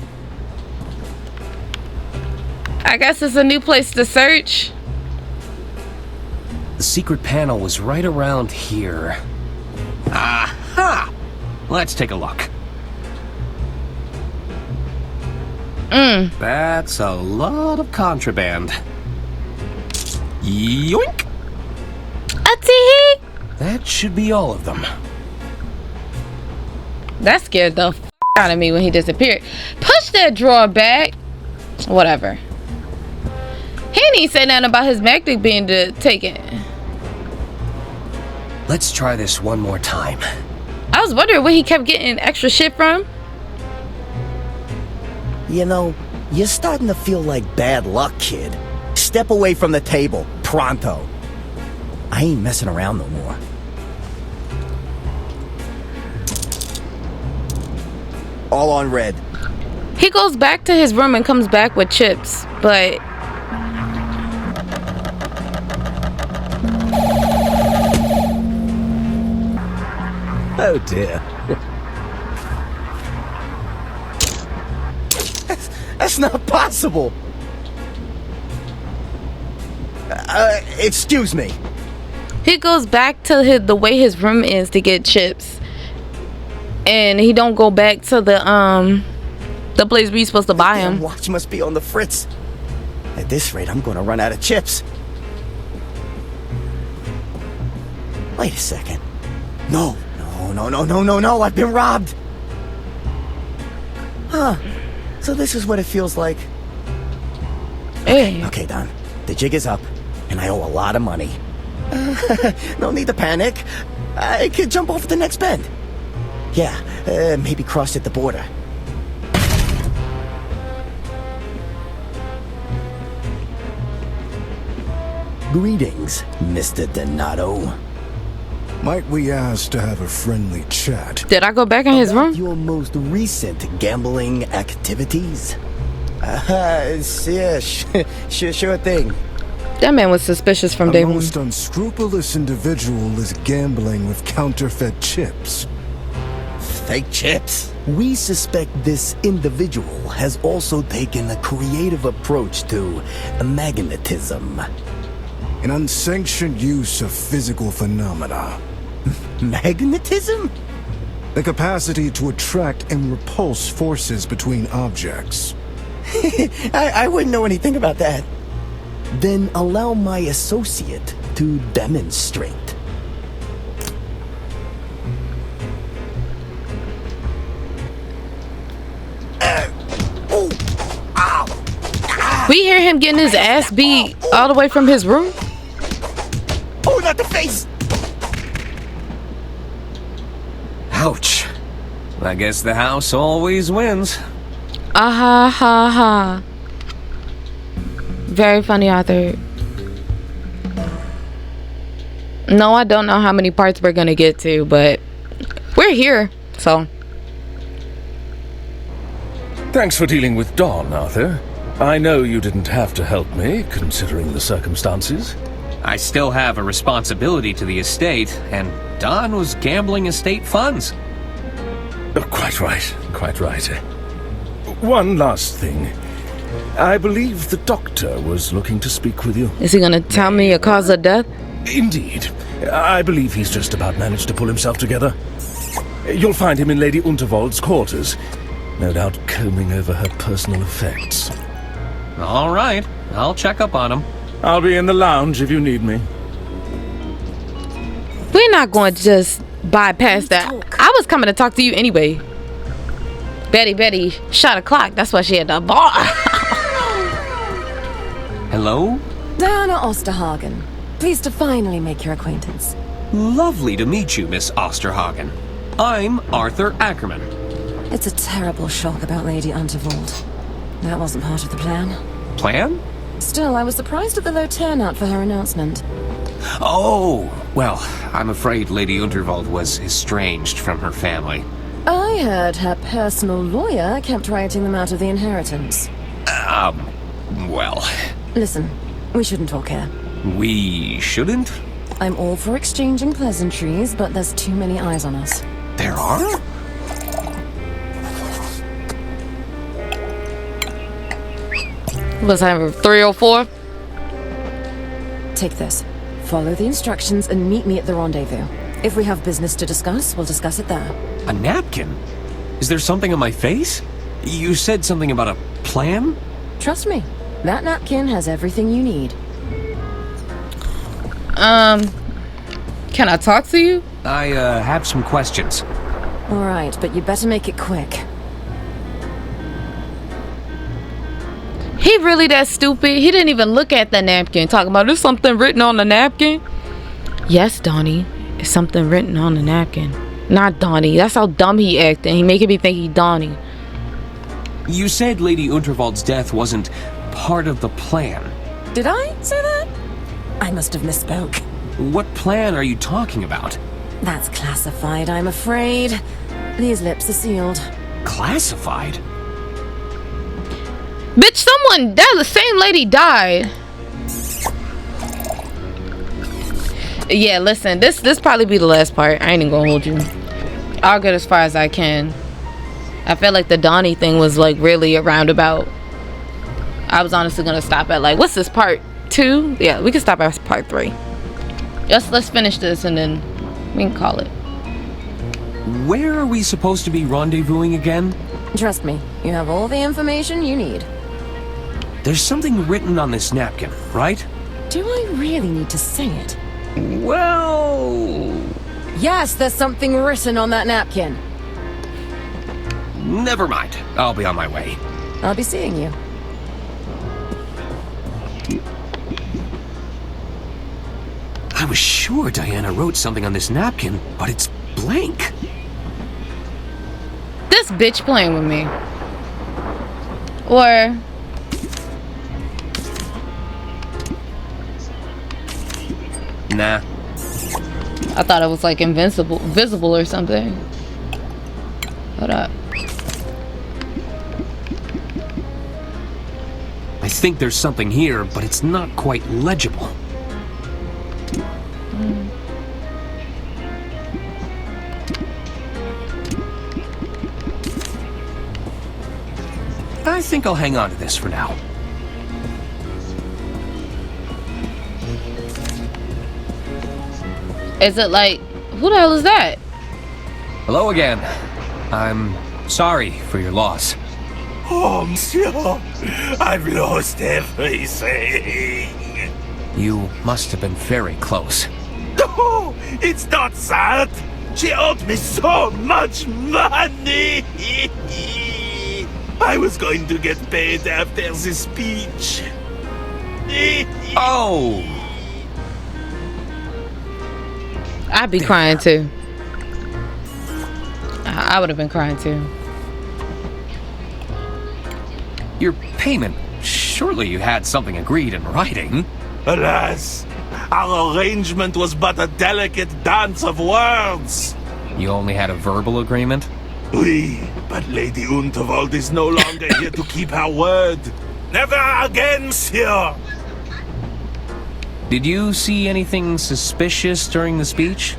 I guess it's a new place to search. The secret panel was right around here. Aha! Let's take a look. That's a lot of contraband. Yoink! A-tee-hee! That should be all of them. That scared the f out of me when he disappeared. Push that drawer back. Whatever. He didn't even say nothing about his magnet being taken. Let's try this one more time. I was wondering where he kept getting extra shit from. You know, you're starting to feel like bad luck, kid. Step away from the table, pronto. I ain't messing around no more. All on red. He goes back to his room and comes back with chips, but... Oh dear. That's not possible. Excuse me. He goes back to the way his room is to get chips. And he don't go back to the place where you're supposed to buy him. Watch must be on the fritz. At this rate, I'm gonna run out of chips. Wait a second. No, I've been robbed. Huh. So this is what it feels like. Hey. Okay, Don. The jig is up, and I owe a lot of money. No need to panic. I could jump over the next bend. Yeah, maybe cross at the border. Greetings, Mr. Donato. Might we ask to have a friendly chat? Did I go back in his room? Your most recent gambling activities? Yeah, sure thing. That man was suspicious from day A one. most unscrupulous individual is gambling with counterfeit chips. Fake chips? We suspect this individual has also taken a creative approach to magnetism. An unsanctioned use of physical phenomena. Magnetism? The capacity to attract and repulse forces between objects. I wouldn't know anything about that. Then allow my associate to demonstrate. We hear him getting his ass beat all the way from his room. Oh, not the face! Ouch. I guess the house always wins. Ah ha ha ha. Very funny, Arthur. No, I don't know how many parts we're gonna get to, but we're here, so. Thanks for dealing with Don, Arthur. I know you didn't have to help me, considering the circumstances. I still have a responsibility to the estate, and Don was gambling estate funds. Quite right, quite right. One last thing. I believe the doctor was looking to speak with you. Is he gonna tell me a cause of death? Indeed. I believe he's just about managed to pull himself together. You'll find him in Lady Unterwald's quarters, no doubt combing over her personal effects. All right, I'll check up on him. I'll be in the lounge if you need me. We're not going to just bypass that. I was coming to talk to you anyway. Betty shot a clock. That's why she had the bar. Hello? Diana Osterhagen. Pleased to finally make your acquaintance. Lovely to meet you, Miss Osterhagen. I'm Arthur Ackerman. It's a terrible shock about Lady Unterwald. That wasn't part of the plan. Plan? Still, I was surprised at the low turnout for her announcement. Oh, well, I'm afraid Lady Unterwald was estranged from her family. I heard her personal lawyer kept writing them out of the inheritance. Well... Listen, we shouldn't talk here. We shouldn't? I'm all for exchanging pleasantries, but there's too many eyes on us. There are? What's that, 304? Take this. Follow the instructions and meet me at the rendezvous. If we have business to discuss, we'll discuss it there. A napkin? Is there something on my face? You said something about a plan? Trust me, that napkin has everything you need. Can I talk to you? I, have some questions. Alright, but you better make it quick. He really that stupid? He didn't even look at the napkin. Talking about, there's something written on the napkin? Yes, Donnie. It's something written on the napkin. Not Donnie. That's how dumb he acted. He making me think he Donnie. You said Lady Unterwald's death wasn't part of the plan. Did I say that? I must have misspoke. What plan are you talking about? That's classified, I'm afraid. These lips are sealed. Classified? Bitch, someone, the same lady died. Yeah, listen, this probably be the last part. I ain't even gonna hold you. I'll get as far as I can. I felt like the Donnie thing was like really a roundabout. I was honestly gonna stop at like, what's this, part 2? Yeah, we can stop at part 3. Let's finish this and then we can call it. Where are we supposed to be rendezvousing again? Trust me, you have all the information you need. There's something written on this napkin, right? Do I really need to say it? Well... Yes, there's something written on that napkin. Never mind. I'll be on my way. I'll be seeing you. I was sure Diana wrote something on this napkin, but it's blank. This bitch playing with me. Or... Nah. I thought it was like visible or something. Hold up. I think there's something here, but it's not quite legible. I think I'll hang on to this for now. Is it like, who the hell is that? Hello again. I'm sorry for your loss. Oh, monsieur, I've lost everything. You must have been very close. Oh, it's not that. She owed me so much money. I was going to get paid after the speech. Oh! I'd be crying too. I would have been crying too. Your payment. Surely you had something agreed in writing. Alas, our arrangement was but a delicate dance of words. You only had a verbal agreement? Oui, but Lady Unterwald is no longer here to keep her word. Never again, monsieur. Did you see anything suspicious during the speech?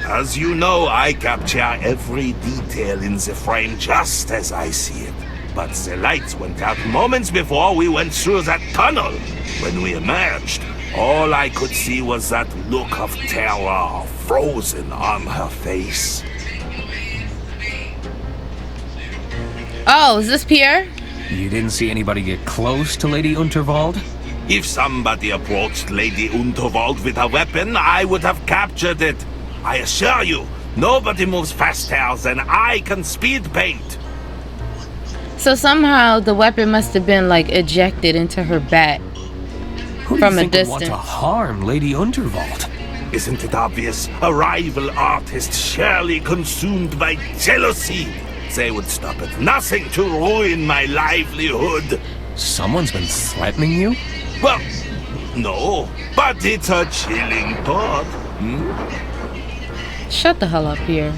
As you know, I capture every detail in the frame just as I see it. But the lights went out moments before we went through that tunnel. When we emerged, all I could see was that look of terror frozen on her face. Oh, is this Pierre? You didn't see anybody get close to Lady Unterwald? If somebody approached Lady Unterwald with a weapon, I would have captured it. I assure you, nobody moves faster than I can speed paint. So somehow the weapon must have been like ejected into her back from a distance. Would want to harm Lady Unterwald? Isn't it obvious? A rival artist surely consumed by jealousy. They would stop at nothing to ruin my livelihood. Someone's been threatening you? Well, no, but it's a chilling thought. Shut the hell up, Pierre.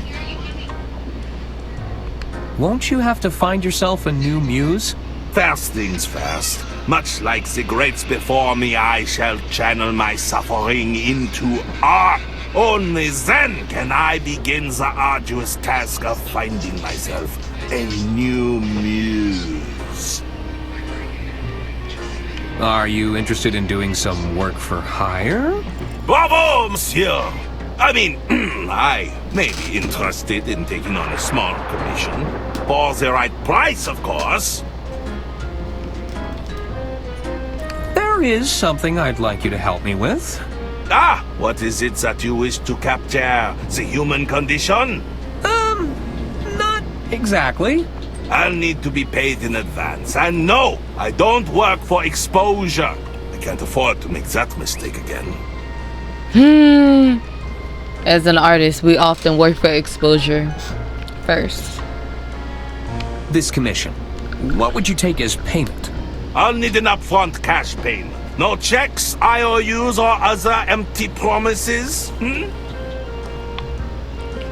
Won't you have to find yourself a new muse? First things first. Much like the greats before me, I shall channel my suffering into art. Only then can I begin the arduous task of finding myself a new muse. Are you interested in doing some work for hire? Bravo, monsieur! I mean, I may be interested in taking on a small commission. For the right price, of course. There is something I'd like you to help me with. Ah, what is it that you wish to capture? The human condition? Not exactly. I'll need to be paid in advance. And no, I don't work for exposure. I can't afford to make that mistake again. As an artist, we often work for exposure first. This commission, what would you take as payment? I'll need an upfront cash payment. No checks, IOUs, or other empty promises?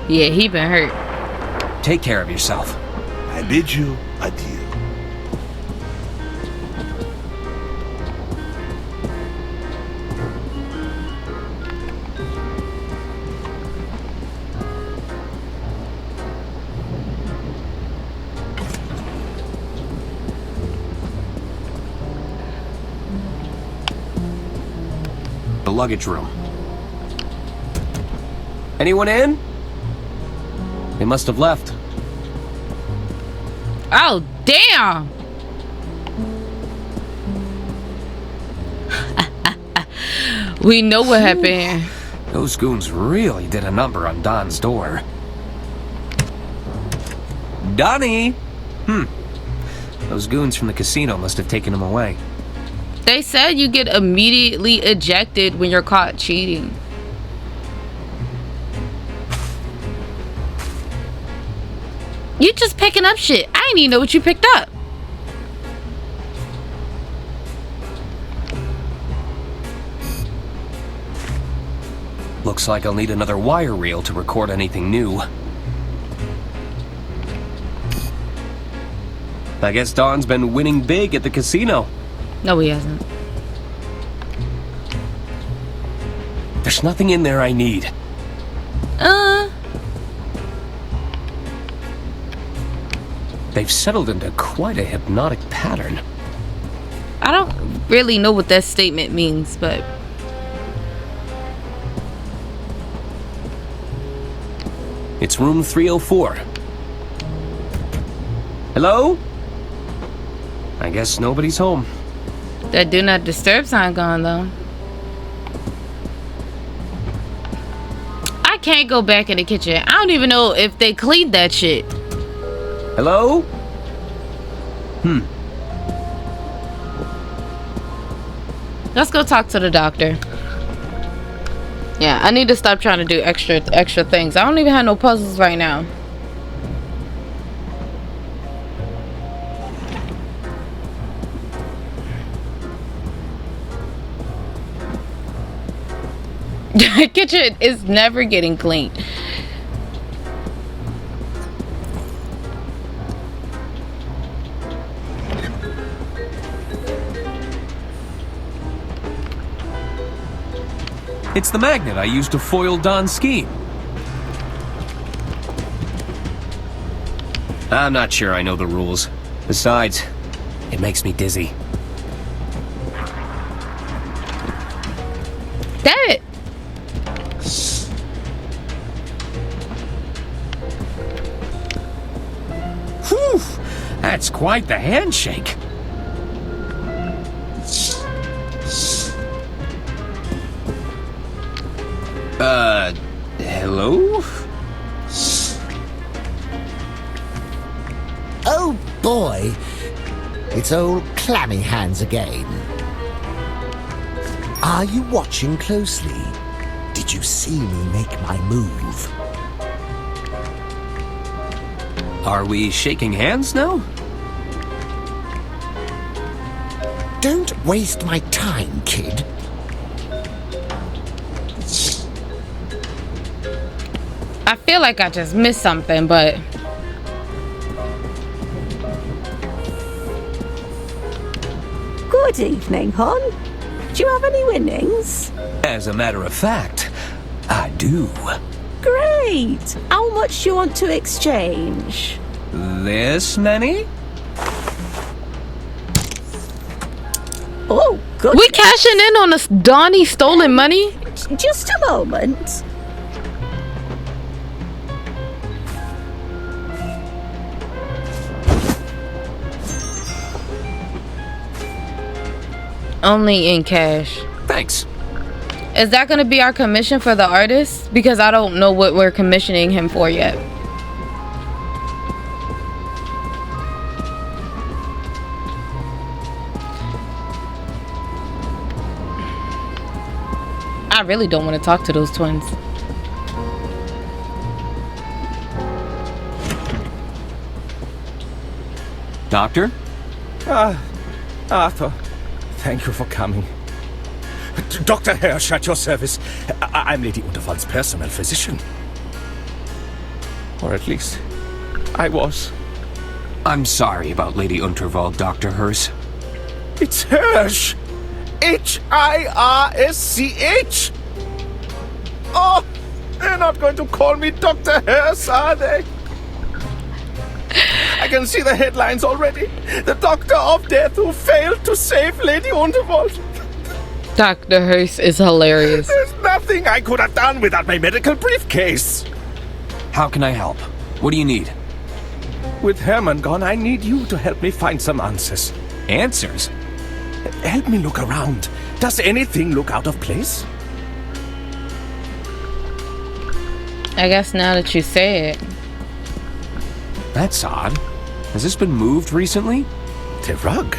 Yeah, he been hurt. Take care of yourself. I bid you adieu. The luggage room. Anyone in? They must have left. Oh, damn! We know what happened here. Those goons really did a number on Don's door. Donnie! Those goons from the casino must have taken him away. They said you get immediately ejected when you're caught cheating. You just picking up shit. I didn't even know what you picked up. Looks like I'll need another wire reel to record anything new. I guess Don's been winning big at the casino. No, he hasn't. There's nothing in there I need. They've settled into quite a hypnotic pattern. I don't really know what that statement means, but... It's room 304. Hello? I guess nobody's home. That do not disturb sign gone, though. I can't go back in the kitchen. I don't even know if they cleaned that shit. Hello? Let's go talk to the doctor. Yeah, I need to stop trying to do extra things. I don't even have no puzzles right now. The kitchen is never getting clean. It's the magnet I used to foil Don's scheme. I'm not sure I know the rules. Besides, it makes me dizzy. Damn it! Whew! That's quite the handshake. Hello? Oh boy, it's old clammy hands again. Are you watching closely? Did you see me make my move? Are we shaking hands now? Don't waste my time, kid. I feel like I just missed something, but... Good evening, hon. Do you have any winnings? As a matter of fact, I do. Great. How much do you want to exchange? This many? Oh, good. We cashing in on this Donnie stolen money? Just a moment. Only in cash. Thanks. Is that going to be our commission for the artist? Because I don't know what we're commissioning him for yet. I really don't want to talk to those twins. Doctor? Arthur, thank you for coming. Dr. Hirsch at your service. I'm Lady Unterwald's personal physician. Or at least, I was. I'm sorry about Lady Unterwald, Dr. Hirsch. It's Hirsch! H-I-R-S-C-H! Oh, they're not going to call me Dr. Hirsch, are they? I can see the headlines already. The Doctor of Death who failed to save Lady Unterwald. Dr. Hirsch is hilarious. There's nothing I could have done without my medical briefcase. How can I help? What do you need? With Herman gone, I need you to help me find some answers. Answers? Help me look around. Does anything look out of place? I guess now that you say it. That's odd. Has this been moved recently? The rug?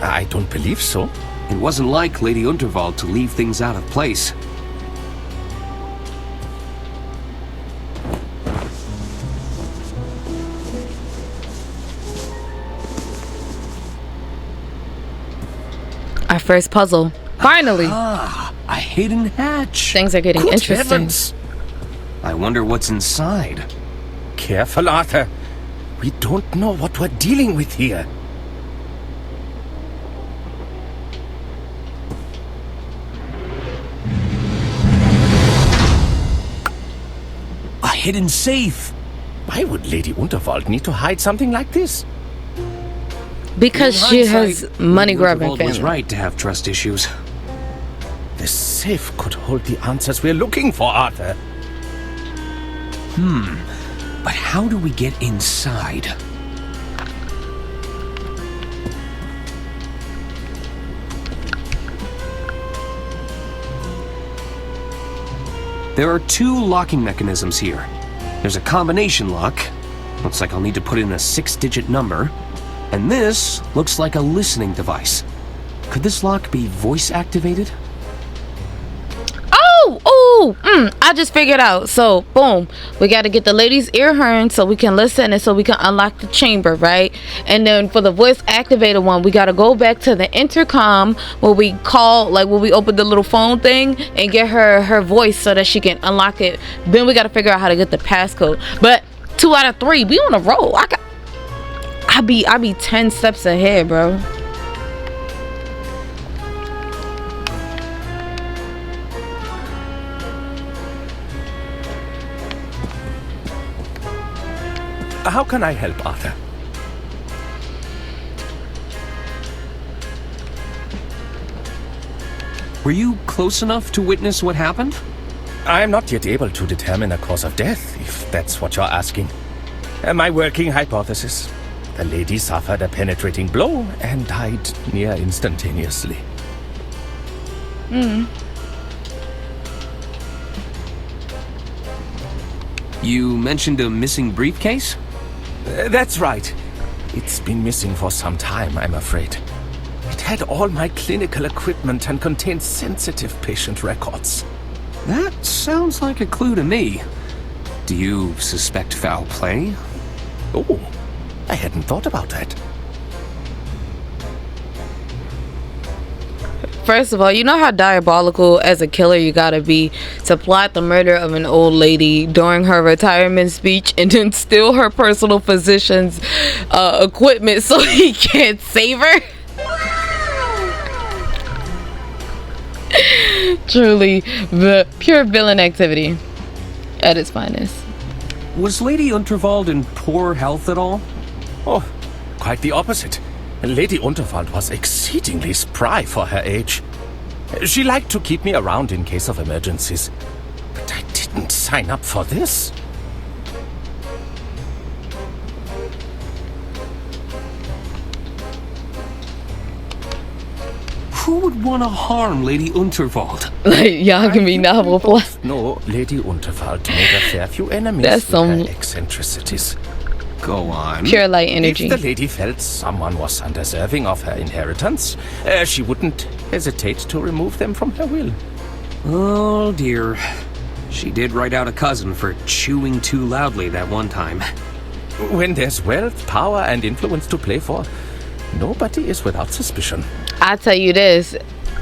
I don't believe so. It wasn't like Lady Unterwald to leave things out of place. Our first puzzle. Finally! A hidden hatch. Things are getting Good interesting. heavens. I wonder what's inside. Careful, Arthur. We don't know what we're dealing with here. A hidden safe. Why would Lady Unterwald need to hide something like this? Because In she hindsight, has money Lady grabbing Unterwald was family. right to have trust issues. The safe could hold the answers we're looking for, Arthur. But how do we get inside? There are 2 locking mechanisms here. There's a combination lock. Looks like I'll need to put in a 6-digit number. And this looks like a listening device. Could this lock be voice activated? I just figured out. So, boom. We got to get the lady's ear horn so we can listen and so we can unlock the chamber, right? And then for the voice activated one, we got to go back to the intercom where we call, like when we open the little phone thing and get her voice so that she can unlock it. Then we got to figure out how to get the passcode. But 2 out of 3, we on a roll. I be 10 steps ahead, bro. How can I help, Arthur? Were you close enough to witness what happened? I am not yet able to determine a cause of death, if that's what you're asking. My working hypothesis. The lady suffered a penetrating blow and died near instantaneously. You mentioned a missing briefcase? That's right. It's been missing for some time, I'm afraid. It had all my clinical equipment and contained sensitive patient records. That sounds like a clue to me. Do you suspect foul play? Oh, I hadn't thought about that. First of all, you know how diabolical as a killer you gotta be to plot the murder of an old lady during her retirement speech and then steal her personal physician's equipment so he can't save her? Truly, the pure villain activity at its finest. Was Lady Unterwald in poor health at all? Oh, quite the opposite. Lady Unterwald was exceedingly spry for her age. She liked to keep me around in case of emergencies. But I didn't sign up for this. Who would want to harm Lady Unterwald? Like, y'all can be novel plus. No, Lady Unterwald made a fair few enemies That's with some her eccentricities. Go on. Pure light energy. If the lady felt someone was undeserving of her inheritance, she wouldn't hesitate to remove them from her will. Oh dear. She did write out a cousin for chewing too loudly that one time. When there's wealth, power, and influence to play for, nobody is without suspicion. I tell you this,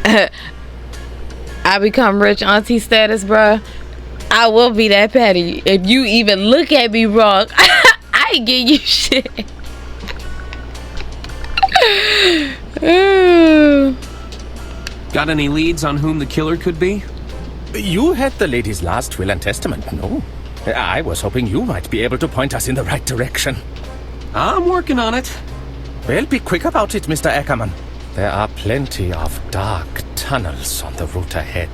I become rich auntie status, bruh. I will be that petty. If you even look at me wrong, I ain't give you shit. Got any leads on whom the killer could be? You had the lady's last will and testament, no? I was hoping you might be able to point us in the right direction. I'm working on it. Well, be quick about it, Mr. Ackerman. There are plenty of dark tunnels on the route ahead.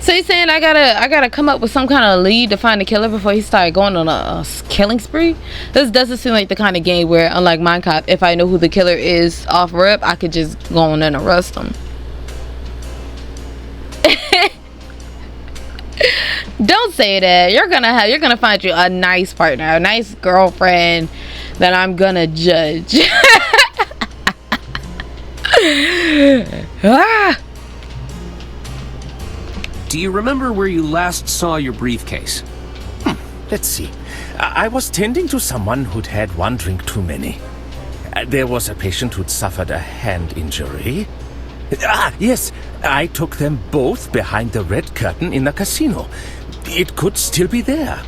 So you're saying I gotta come up with some kind of lead to find the killer before he started going on a killing spree? This doesn't seem like the kind of game where, unlike Minecraft, if I know who the killer is off rip, I could just go on and arrest him. Don't say that. You're gonna find you a nice partner, a nice girlfriend that I'm gonna judge. Ah! Do you remember where you last saw your briefcase? Let's see. I was tending to someone who'd had one drink too many. There was a patient who'd suffered a hand injury. Yes. I took them both behind the red curtain in the casino. It could still be there.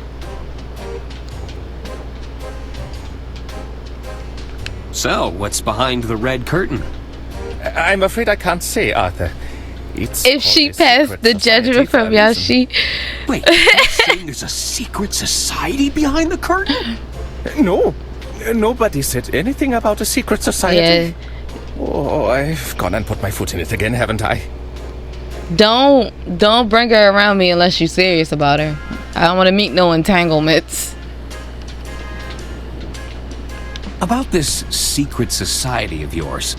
So, what's behind the red curtain? I'm afraid I can't say, Arthur. It's if she passed the judgment from Yashi. Wait, you're saying there's a secret society behind the curtain? No. Nobody said anything about a secret society. Yeah. Oh, I've gone and put my foot in it again, haven't I? Don't bring her around me unless you're serious about her. I don't want to meet no entanglements. About this secret society of yours.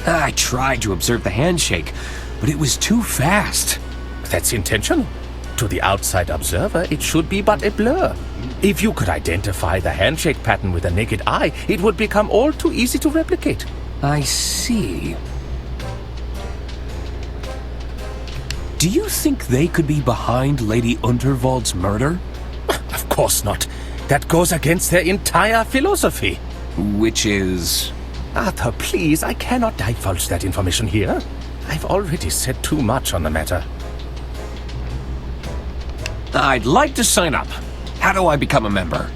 I tried to observe the handshake, but it was too fast. That's intentional. To the outside observer, it should be but a blur. If you could identify the handshake pattern with a naked eye, it would become all too easy to replicate. I see. Do you think they could be behind Lady Unterwald's murder? Of course not. That goes against their entire philosophy. Which is... Arthur, please, I cannot divulge that information here. I've already said too much on the matter. I'd like to sign up. How do I become a member?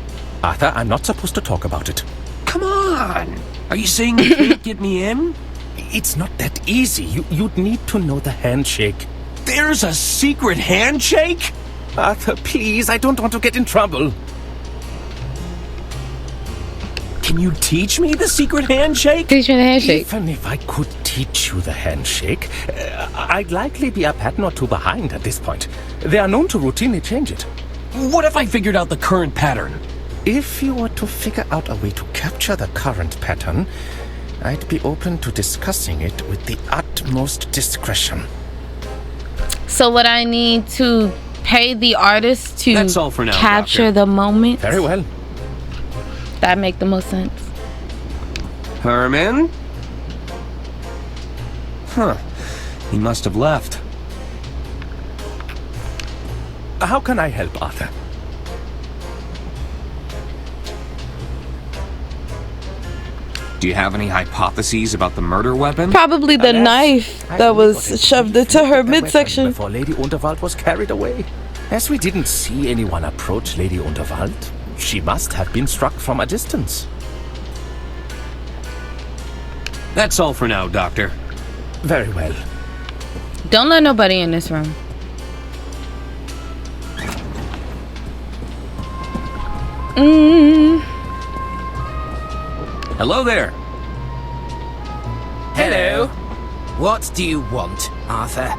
Arthur, I'm not supposed to talk about it. Come on! Are you saying you can't get me in? It's not that easy. You'd need to know the handshake. There's a secret handshake? Arthur, please, I don't want to get in trouble. Can you teach me the secret handshake? Teach me the handshake. Even if I could teach you the handshake, I'd likely be a pattern or two behind at this point. They are known to routinely change it. What if I figured out the current pattern? If you were to figure out a way to capture the current pattern, I'd be open to discussing it with the utmost discretion. So would I need to pay the artist to That's all for now, capture Doctor. the moment? Very well. That make the most sense. Herman? Huh. He must have left. How can I help, Arthur? Do you have any hypotheses about the murder weapon? Probably the knife that was shoved into her midsection. Before Lady Unterwald was carried away. As we didn't see anyone approach Lady Unterwald, she must have been struck from a distance. That's all for now, Doctor. Very well. Don't let nobody in this room. Hello there. Hello. What do you want, Arthur?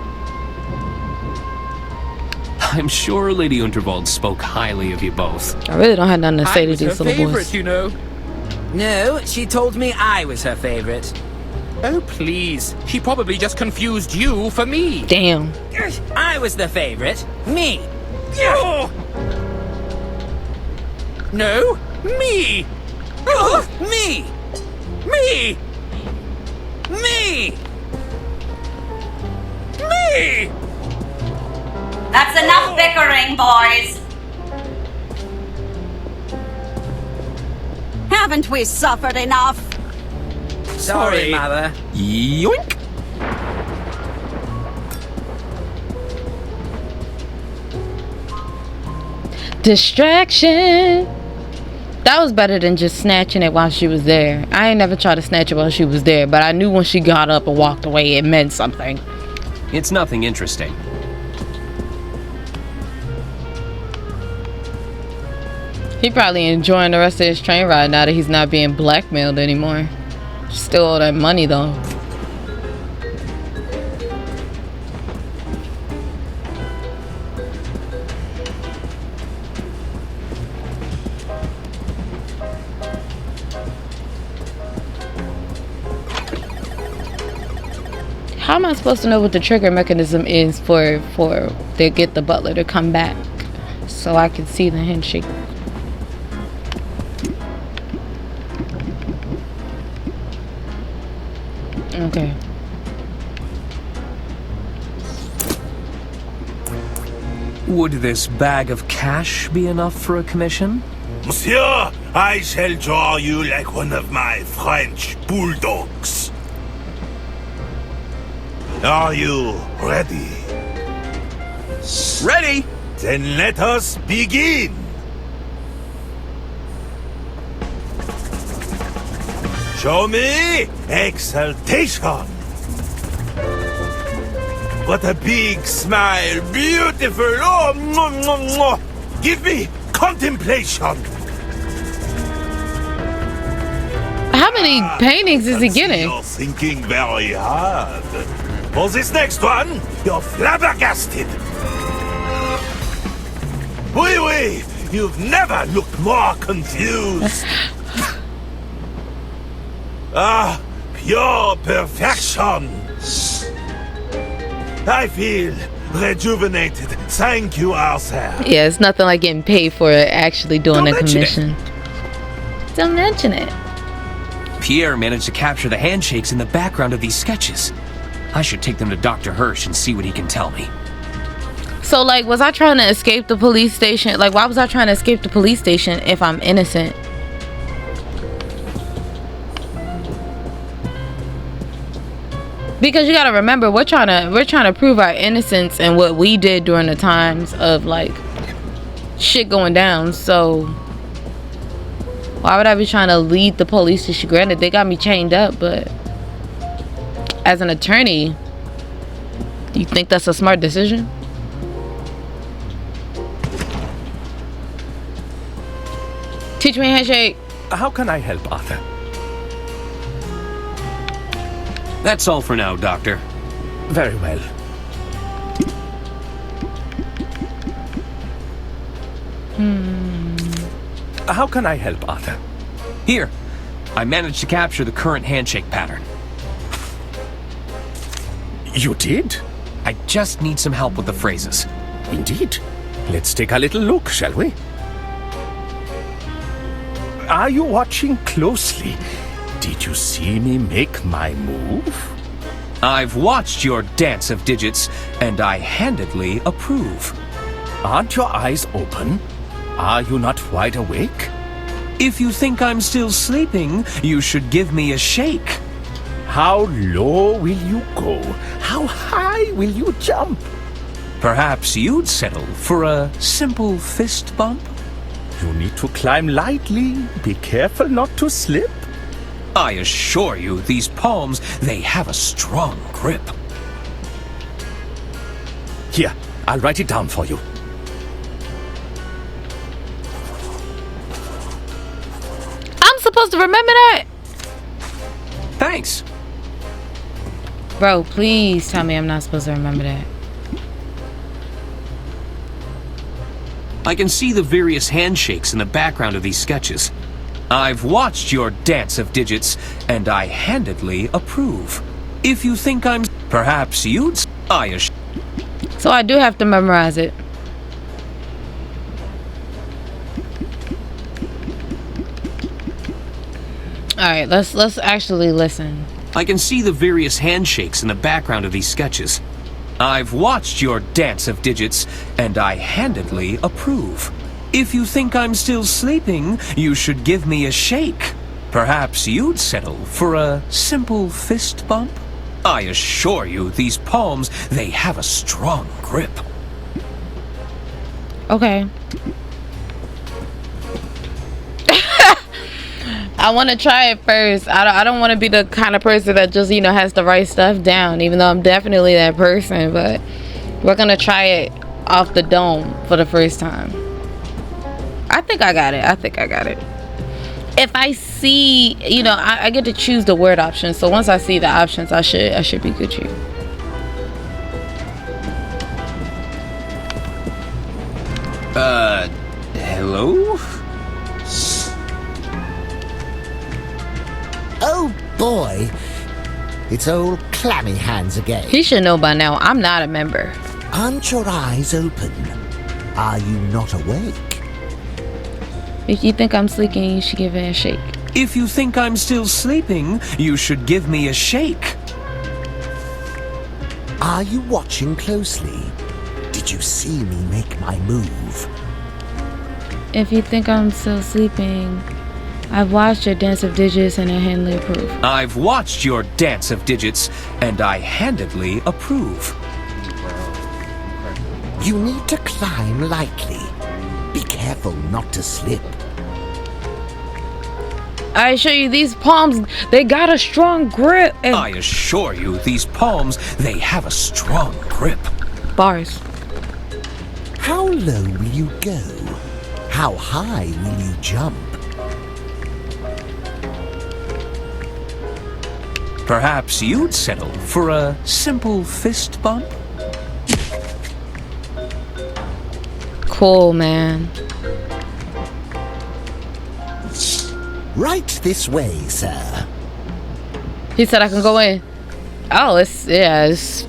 I'm sure Lady Unterwald spoke highly of you both. I really don't have nothing to say to was these her little favorite, boys. you know. No, she told me I was her favorite. Oh, please. She probably just confused you for me. Damn. I was the favorite. Me. No, me. Me. Me. Me. Me. That's enough bickering, boys. Haven't we suffered enough? Sorry, Mother. Yoink! Distraction. That was better than just snatching it while she was there. I ain't never tried to snatch it while she was there, but I knew when she got up and walked away, it meant something. It's nothing interesting. He probably enjoying the rest of his train ride now that he's not being blackmailed anymore. Still all that money though. How am I supposed to know what the trigger mechanism is for to get the butler to come back so I can see the handshake? Okay. Would this bag of cash be enough for a commission? Monsieur, I shall draw you like one of my French bulldogs. Are you ready? Ready? Then let us begin. Show me exaltation. What a big smile, beautiful. Oh, mwah, mwah, mwah. Give me contemplation. How many paintings is he getting? You're thinking very hard. For this next one, you're flabbergasted. Oui, oui, you've never looked more confused. Ah, pure perfection. I feel rejuvenated. Thank you, Arthur. Yeah, it's nothing like getting paid for actually doing a commission. Don't mention it. Pierre managed to capture the handshakes in the background of these sketches. I should take them to Dr. Hirsch and see what he can tell me. So, like, was I trying to escape the police station? Like, why was I trying to escape the police station if I'm innocent? Because you gotta remember, we're trying to prove our innocence and what we did during the times of like shit going down. So why would I be trying to lead the police to shit? Granted, they got me chained up, but as an attorney, do you think that's a smart decision? Teach me a handshake. How can I help, Arthur? That's all for now, Doctor. Very well. How can I help, Arthur? Here, I managed to capture the current handshake pattern. You did? I just need some help with the phrases. Indeed. Let's take a little look, shall we? Are you watching closely? Did you see me make my move? I've watched your dance of digits, and I handedly approve. Aren't your eyes open? Are you not wide awake? If you think I'm still sleeping, you should give me a shake. How low will you go? How high will you jump? Perhaps you'd settle for a simple fist bump? You need to climb lightly. Be careful not to slip. I assure you, these palms, they have a strong grip. Here, I'll write it down for you. I'm supposed to remember that? Thanks. Bro, please tell me I'm not supposed to remember that. I can see the various handshakes in the background of these sketches. I've watched your dance of digits, and I handedly approve. If you think I'm... Perhaps you'd... So I do have to memorize it. Alright, let's actually listen. I can see the various handshakes in the background of these sketches. I've watched your dance of digits, and I handedly approve. If you think I'm still sleeping, you should give me a shake. Perhaps you'd settle for a simple fist bump? I assure you, these palms, they have a strong grip. Okay. I want to try it first. I don't want to be the kind of person that just, you know, has to write stuff down, even though I'm definitely that person. But we're going to try it off the dome for the first time. I think I got it. If I see, you know, I get to choose the word option. So once I see the options, I should be good to you. Hello? Oh boy, it's old Clammy Hands again. He should know by now, I'm not a member. Aren't your eyes open? Are you not awake? If you think I'm sleeping, you should give it a shake. If you think I'm still sleeping, you should give me a shake. Are you watching closely? Did you see me make my move? if you think I'm still sleeping, I've watched your dance of digits and I handily approve. I've watched your dance of digits, and I handedly approve. You need to climb lightly. Be careful not to slip. I assure you, these palms, they got a strong grip. And I assure you, these palms, they have a strong grip. Bars. How low will you go? How high will you jump? Perhaps you'd settle for a simple fist bump? Cool, man. Right this way, sir. He said I can go in. Oh, it's...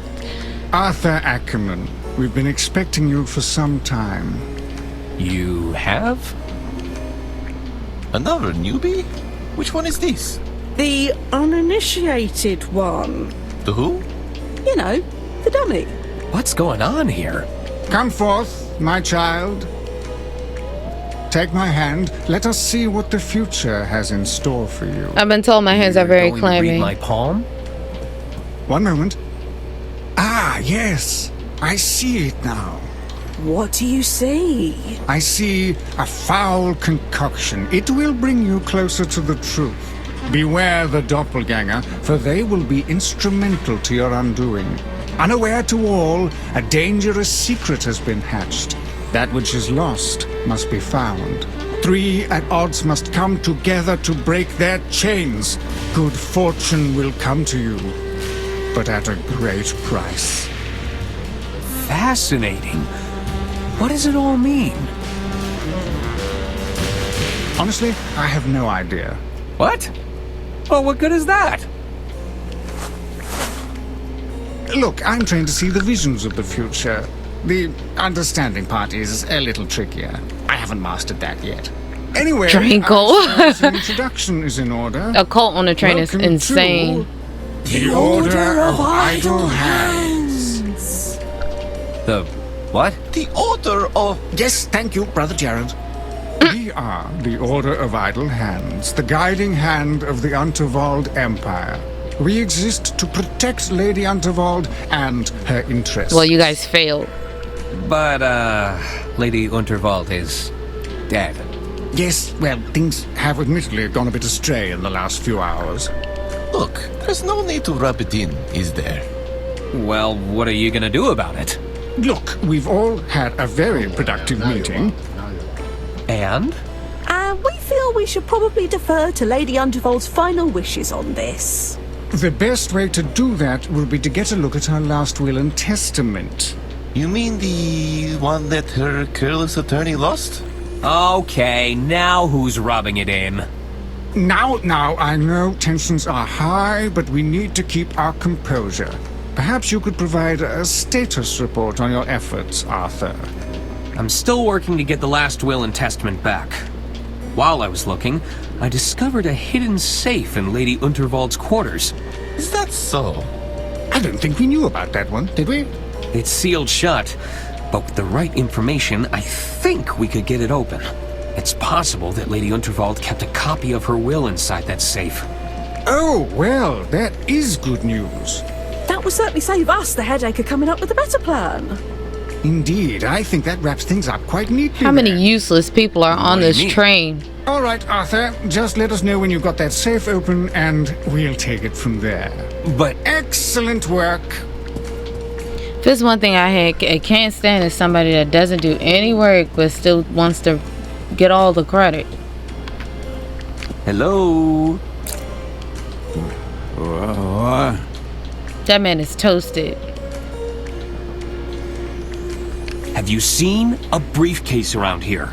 Arthur Ackerman, we've been expecting you for some time. You have? Another newbie? Which one is this? The uninitiated one. The who? You know, the dummy. What's going on here? Come forth, my child. Take my hand. Let us see what the future has in store for you. I've been told my hands are very Going to clammy. read my palm? One moment. Ah, yes. I see it now. What do you see? I see a foul concoction. It will bring you closer to the truth. Beware the doppelganger, for they will be instrumental to your undoing. Unaware to all, a dangerous secret has been hatched. That which is lost must be found. 3 at odds must come together to break their chains. Good fortune will come to you, but at a great price. Fascinating. What does it all mean? Honestly, I have no idea. What? Well, what good is that? Look, I'm trying to see the visions of the future. The understanding part is a little trickier. I haven't mastered that yet. Anyway, the introduction is in order. A cult on the train is insane. The Order of Idle Hands. The what? The Order of... Yes, thank you, Brother Gerald. We are the Order of Idle Hands, the guiding hand of the Unterwald Empire. We exist to protect Lady Unterwald and her interests. Well, you guys failed. But, Lady Unterwald is dead. Yes, well, things have admittedly gone a bit astray in the last few hours. Look, there's no need to rub it in, is there? Well, what are you gonna do about it? Look, we've all had a very productive meeting. And? We feel we should probably defer to Lady Unterwald's final wishes on this. The best way to do that will be to get a look at her last will and testament. You mean the one that her careless attorney lost? Okay, now who's rubbing it in? Now, I know tensions are high, but we need to keep our composure. Perhaps you could provide a status report on your efforts, Arthur. I'm still working to get the last will and testament back. While I was looking, I discovered a hidden safe in Lady Unterwald's quarters. Is that so? I don't think we knew about that one, did we? It's sealed shut, but with the right information, I think we could get it open. It's possible that Lady Unterwald kept a copy of her will inside that safe. Oh, well, that is good news. That will certainly save us the headache of coming up with a better plan. Indeed, I think that wraps things up quite neatly. How many useless people are on this train? All right, Arthur, just let us know when you've got that safe open and we'll take it from there. But excellent work. If there's one thing I can't stand is somebody that doesn't do any work but still wants to get all the credit. Hello? That man is toasted. Have you seen a briefcase around here?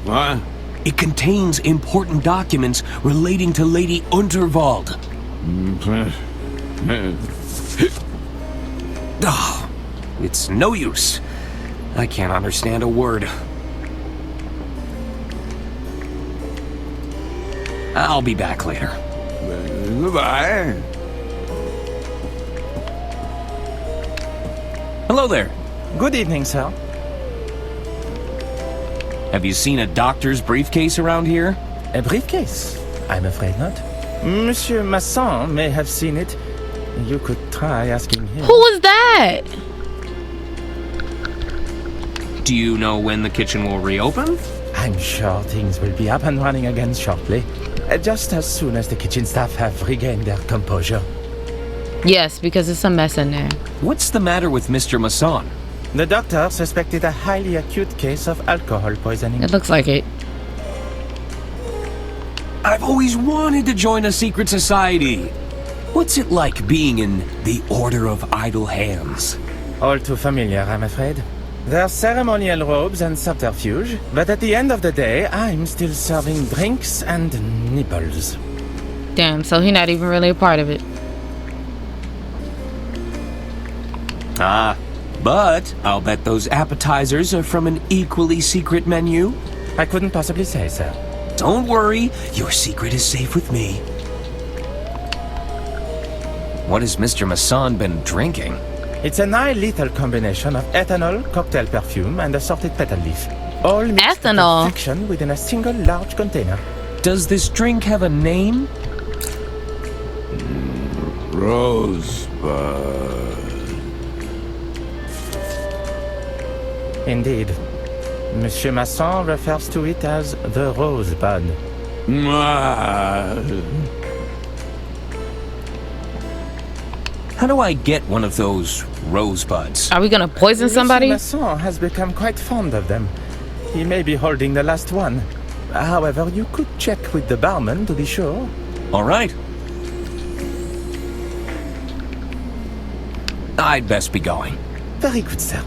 What? It contains important documents relating to Lady Unterwald. Oh, it's no use. I can't understand a word. I'll be back later. Goodbye. Hello there. Good evening, sir. Have you seen a doctor's briefcase around here? A briefcase? I'm afraid not. Monsieur Masson may have seen it. You could try asking him. Who was that? Do you know when the kitchen will reopen? I'm sure things will be up and running again shortly. Just as soon as the kitchen staff have regained their composure. Yes, because it's a mess in there. What's the matter with Mr. Masson? The doctor suspected a highly acute case of alcohol poisoning. It looks like it. I've always wanted to join a secret society. What's it like being in the Order of Idle Hands? All too familiar, I'm afraid. Their ceremonial robes and subterfuge, but at the end of the day, I'm still serving drinks and nipples. Damn, so he's not even really a part of it. Ah, but I'll bet those appetizers are from an equally secret menu. I couldn't possibly say, sir. Don't worry, your secret is safe with me. What has Mr. Masson been drinking? It's a nigh-lethal combination of ethanol, cocktail perfume, and assorted petal leaf. All mixed to perfection within a single large container. Does this drink have a name? Rosebud. Indeed. Monsieur Masson refers to it as the Rosebud. How do I get one of those rosebuds? Are we gonna poison somebody? Monsieur Masson has become quite fond of them. He may be holding the last one. However, you could check with the barman to be sure. All right. I'd best be going. Very good, sir.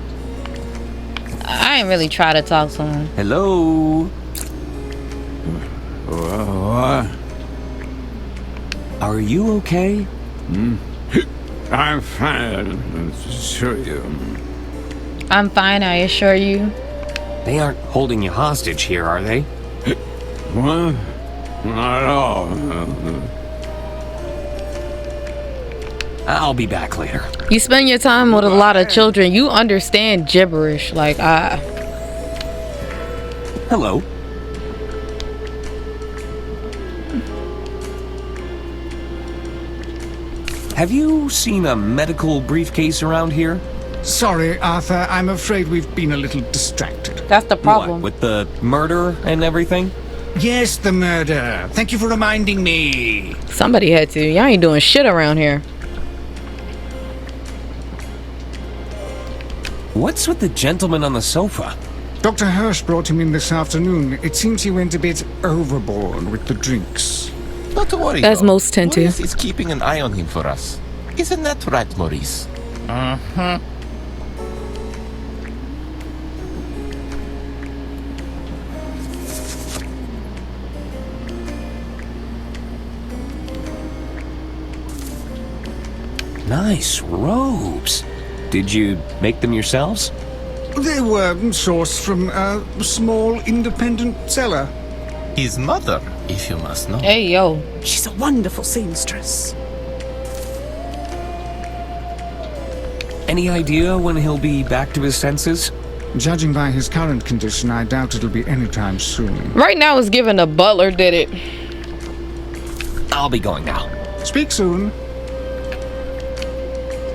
I ain't really try to talk to him. Hello? What? Are you okay? I'm fine, I assure you. I'm fine, I assure you. They aren't holding you hostage here, are they? What? Not at all. I'll be back later. You spend your time with a lot of children. You understand gibberish. Like, Hello. Have you seen a medical briefcase around here? Sorry, Arthur. I'm afraid we've been a little distracted. That's the problem. What, with the murder and everything? Yes, the murder. Thank you for reminding me. Somebody had to. Y'all ain't doing shit around here. What's with the gentleman on the sofa? Dr. Hirsch brought him in this afternoon. It seems he went a bit overboard with the drinks. Not to worry. As though. most tend to. Maurice is keeping an eye on him for us. Isn't that right, Maurice? Uh-huh. Nice robes. Did you make them yourselves? They were sourced from a small independent seller. His mother, if you must know. Hey, yo. She's a wonderful seamstress. Any idea when he'll be back to his senses? Judging by his current condition, I doubt it'll be anytime soon. Right now it's given the butler did it. I'll be going now. Speak soon.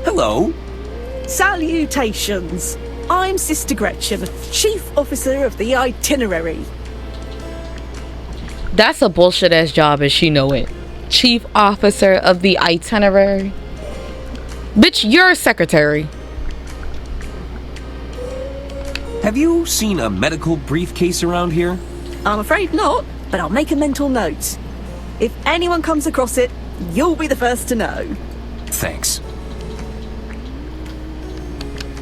Hello. Salutations. I'm Sister Gretchen, Chief Officer of the Itinerary. That's a bullshit ass job and she know it. Chief Officer of the Itinerary. Bitch, you're a secretary. Have you seen a medical briefcase around here? I'm afraid not, but I'll make a mental note. If anyone comes across it, you'll be the first to know. Thanks.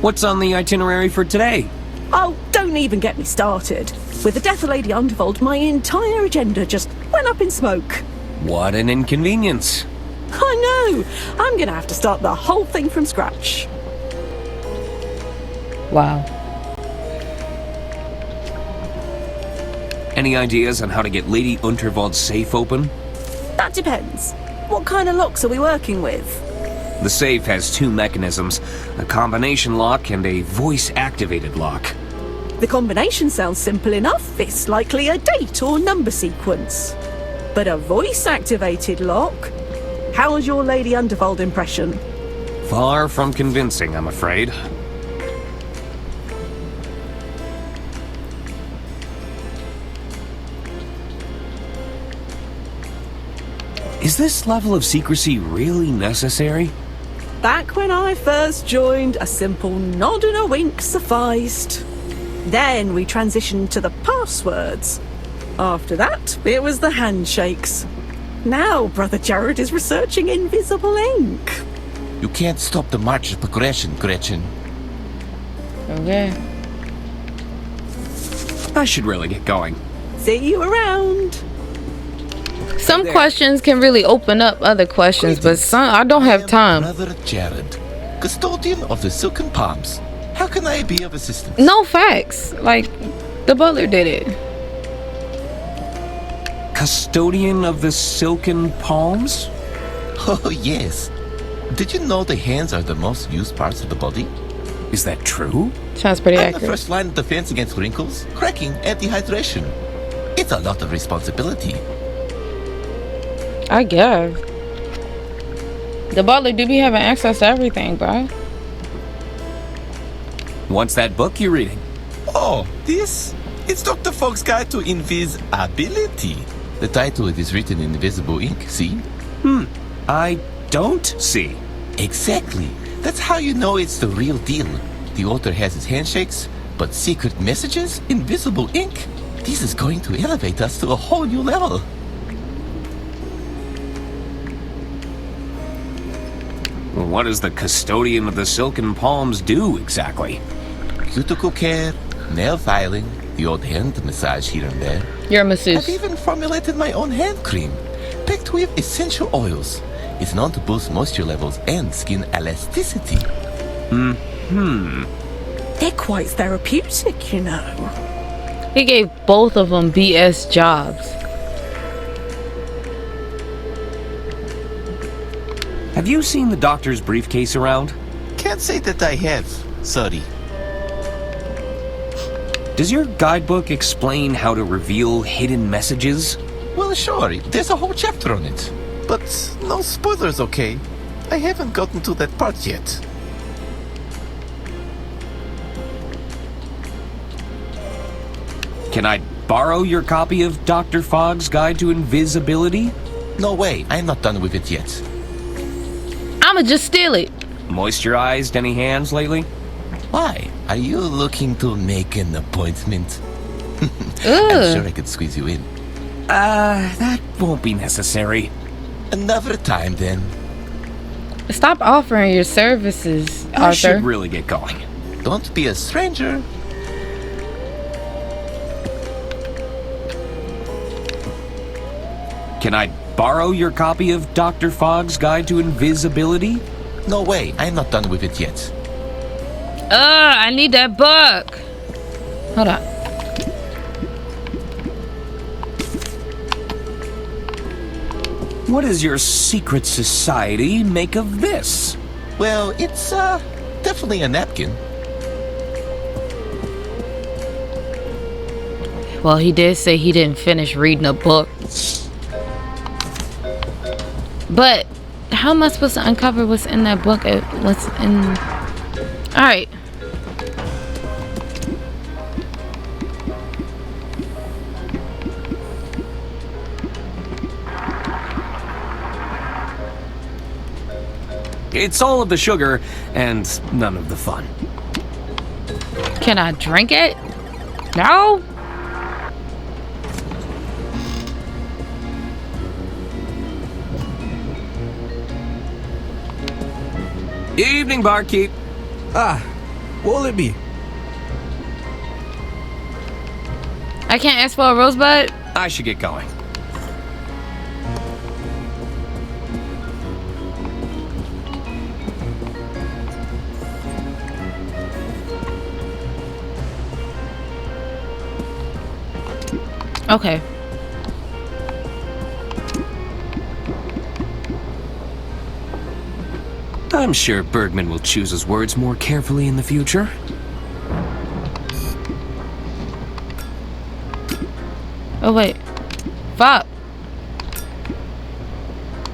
What's on the itinerary for today? Oh, don't even get me started. With the death of Lady Unterwald, my entire agenda just went up in smoke. What an inconvenience. I know. I'm gonna have to start the whole thing from scratch. Wow. Any ideas on how to get Lady Unterwald's safe open? That depends. What kind of locks are we working with? The safe has two mechanisms, a combination lock and a voice-activated lock. The combination sounds simple enough. It's likely a date or number sequence. But a voice-activated lock? How's your Lady Unterwald impression? Far from convincing, I'm afraid. Is this level of secrecy really necessary? Back when I first joined, a simple nod and a wink sufficed. Then we transitioned to the passwords. After that, it was the handshakes. Now Brother Jared is researching invisible ink. You can't stop the march of progression, Gretchen. Okay. I should really get going. See you around. Some questions can really open up other questions, but some I don't have time. Brother Jared, custodian of the Silken Palms. How can I be of assistance? No facts. Like, the butler did it. Custodian of the Silken Palms? Oh, yes. Did you know the hands are the most used parts of the body? Is that true? Sounds pretty I'm accurate. the first line of defense against wrinkles, cracking, and dehydration. It's a lot of responsibility. I guess. The butler do be having access to everything, bro. What's that book you're reading? Oh, this? It's Dr. Fogg's Guide to Invisibility. The title is written in invisible ink, see? I don't see. Exactly. That's how you know it's the real deal. The author has his handshakes, but secret messages, invisible ink. This is going to elevate us to a whole new level. What does the custodian of the Silken Palms do exactly? Cuticle care, nail filing, the odd hand massage here and there. You're a masseuse. I've even formulated my own hand cream, packed with essential oils. It's known to boost moisture levels and skin elasticity. They're quite therapeutic, you know. He gave both of them BS jobs. Have you seen the doctor's briefcase around? Can't say that I have. Sorry. Does your guidebook explain how to reveal hidden messages? Well, sure. There's a whole chapter on it. But no spoilers, okay? I haven't gotten to that part yet. Can I borrow your copy of Dr. Fogg's Guide to Invisibility? No way. I'm not done with it yet. I'ma just steal it. Moisturized any hands lately? Why? Are you looking to make an appointment? I'm sure I could squeeze you in. That won't be necessary. Another time, then. Stop offering your services, Arthur. I should really get going. Don't be a stranger. Can I borrow your copy of Dr. Fogg's Guide to Invisibility? No way. I'm not done with it yet. I need that book. Hold on. What does your secret society make of this? Well, it's, definitely a napkin. Well, he did say he didn't finish reading a book. But how am I supposed to uncover what's in that book? What's in... Alright. It's all of the sugar and none of the fun. Can I drink it? No? Evening, barkeep. What'll it be? I can't ask for a rosebud? I should get going. Okay. I'm sure Bergman will choose his words more carefully in the future. Oh, wait. Fuck.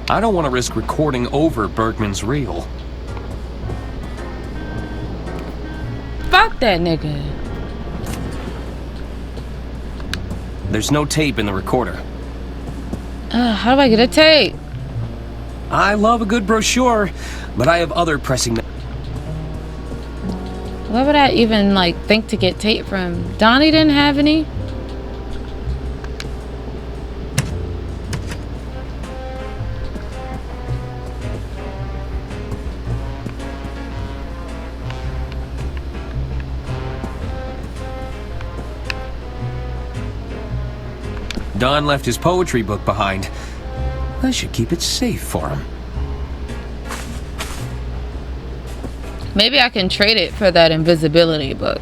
I don't want to risk recording over Bergman's reel. Fuck that nigga. There's no tape in the recorder. How do I get a tape? I love a good brochure, but I have other pressing... Why would I even, like, think to get tape from? Donnie didn't have any? Don left his poetry book behind. I should keep it safe for him. Maybe I can trade it for that invisibility book.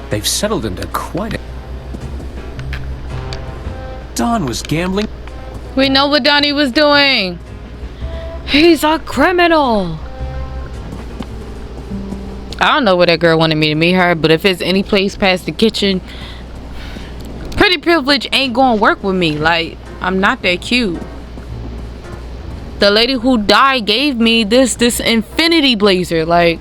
They've settled into quite a... Don was gambling. We know what Donnie was doing. He's a criminal. I don't know where that girl wanted me to meet her, but if it's any place past the kitchen, pretty privilege ain't gonna work with me. Like, I'm not that cute. The lady who died gave me this infinity blazer. Like,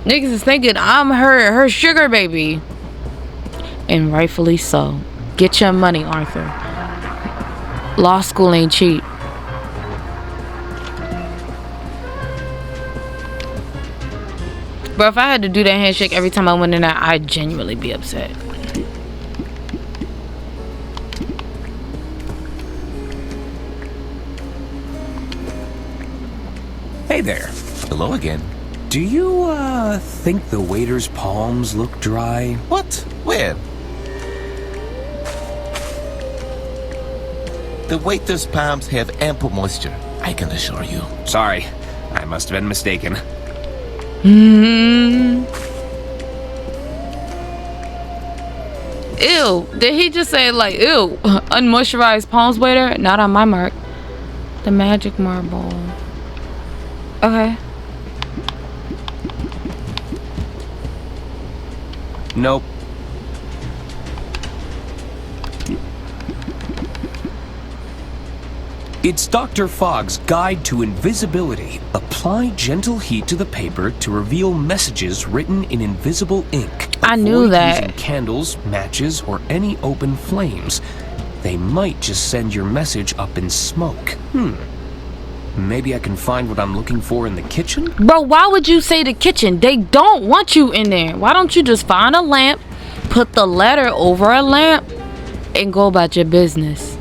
niggas is thinking I'm her sugar baby. And rightfully so. Get your money, Arthur. Law school ain't cheap. Bro, if I had to do that handshake every time I went in there, I'd genuinely be upset. Hey there. Hello again. Do you, think the waiter's palms look dry? What? Where? The waiter's palms have ample moisture, I can assure you. Sorry, I must have been mistaken. Ew. Did he just say, like, ew, unmoisturized palms waiter? Not on my mark. The magic marble. Okay. Nope. It's Dr. Fogg's Guide to Invisibility. Apply gentle heat to the paper to reveal messages written in invisible ink. I knew Avoid that. using candles, matches, or any open flames. They might just send your message up in smoke. Maybe I can find what I'm looking for in the kitchen? Bro, why would you say the kitchen? They don't want you in there. Why don't you just find a lamp, put the letter over a lamp, and go about your business?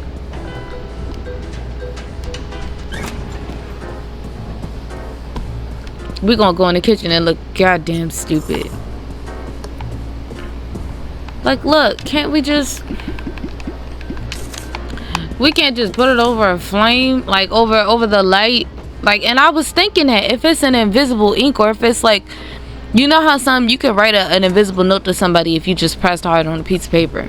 We're gonna go in the kitchen and look goddamn stupid. Like, look, can't we just... We can't just put it over a flame, like over the light. Like, and I was thinking that if it's an invisible ink, or if it's like, you know how you can write an invisible note to somebody if you just pressed hard on a piece of paper.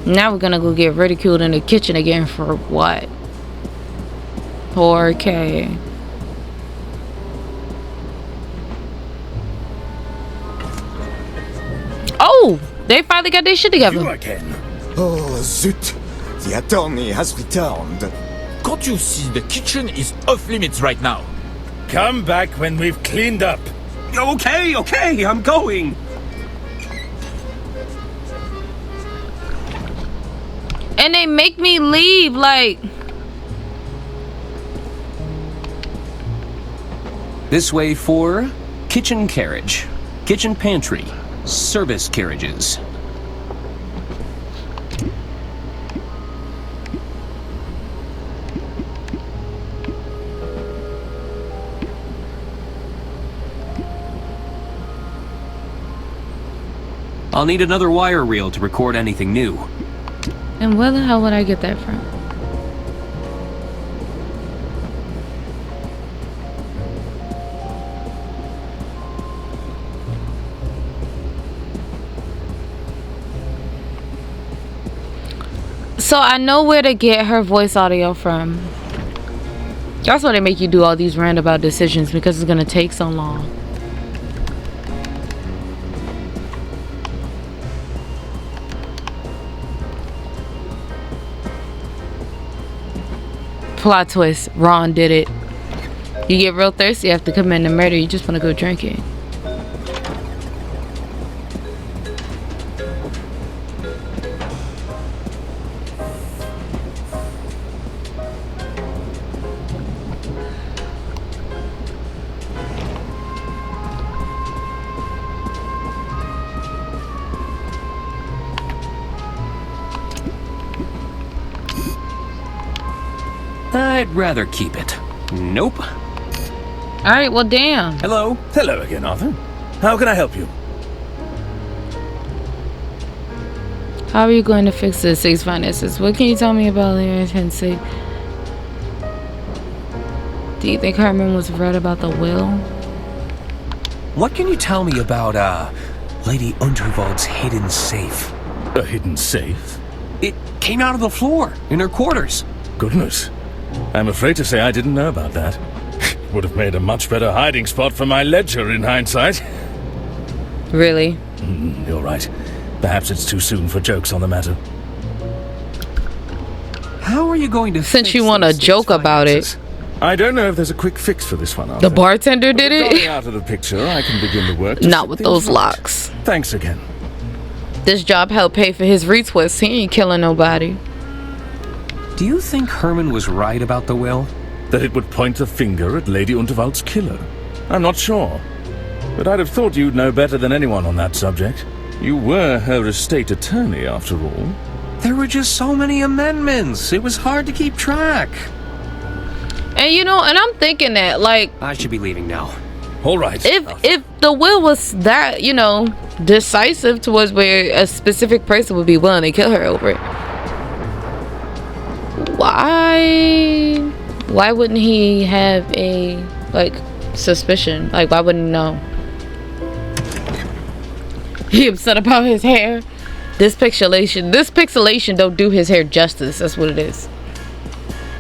Now we're gonna go get ridiculed in the kitchen again for what? 4K. Oh, they finally got their shit together. You again. Oh, zut. The attorney has returned. Can't you see the kitchen is off limits right now? Come back when we've cleaned up. Okay, I'm going. And they make me leave, like... This way for kitchen carriage, kitchen pantry, service carriages. I'll need another wire reel to record anything new. And where the hell would I get that from? So I know where to get her voice audio from. That's why they make you do all these roundabout decisions, because it's gonna take so long. Plot twist, Ron did it. You get real thirsty after committing a murder, you just want to go drinking. I'd rather keep it. Nope. Alright, well, damn. Hello. Hello again, Arthur. How can I help you? How are you going to fix the 6 finances? What can you tell me about Lady Unterwald? Do you think Herman was right about the will? What can you tell me about, Lady Unterwald's hidden safe? A hidden safe? It came out of the floor, in her quarters. Goodness. I'm afraid to say I didn't know about that. Would have made a much better hiding spot for my ledger in hindsight. Really? You're right. Perhaps it's too soon for jokes on the matter. How are you going to Since you want to joke about it. I don't know if there's a quick fix for this one, Arthur. The bartender did it? Out of the picture, I can begin the work. Not with those locks. Thanks again. This job helped pay for his retwist. He ain't killing nobody. Do you think Herman was right about the will? That it would point the finger at Lady Unterwald's killer? I'm not sure. But I'd have thought you'd know better than anyone on that subject. You were her estate attorney, after all. There were just so many amendments. It was hard to keep track. And you know, and I'm thinking that, like, I should be leaving now. All right. If the will was that, you know, decisive towards where a specific person would be willing to kill her over it, why wouldn't he have a, like, suspicion? Like, why wouldn't he know? He upset about his hair. This pixelation don't do his hair justice. That's what it is.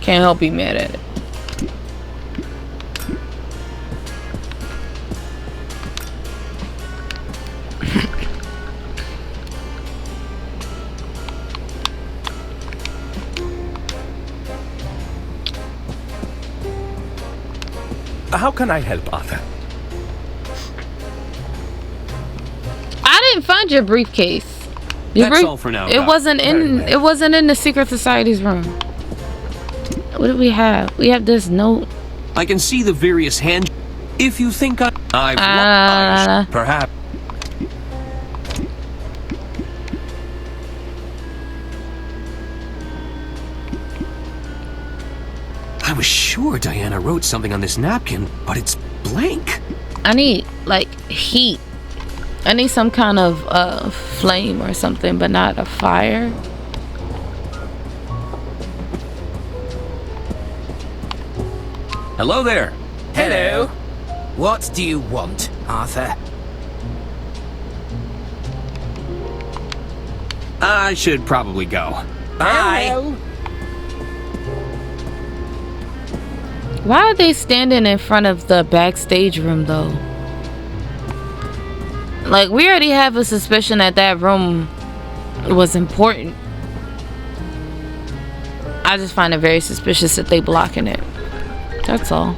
Can't help be mad at it. How can I help, Arthur? I didn't find your briefcase. That's all for now. It wasn't in the Secret Society's room. What do we have? We have this note. I can see the various hand. If you think I've perhaps. I was sure Diana wrote something on this napkin, but it's blank. I need, like, heat. I need some kind of flame or something, but not a fire. Hello there. Hello. What do you want, Arthur? I should probably go. Bye. Hello. Why are they standing in front of the backstage room, though? Like, we already have a suspicion that that room was important. I just find it very suspicious that they blocking it. That's all.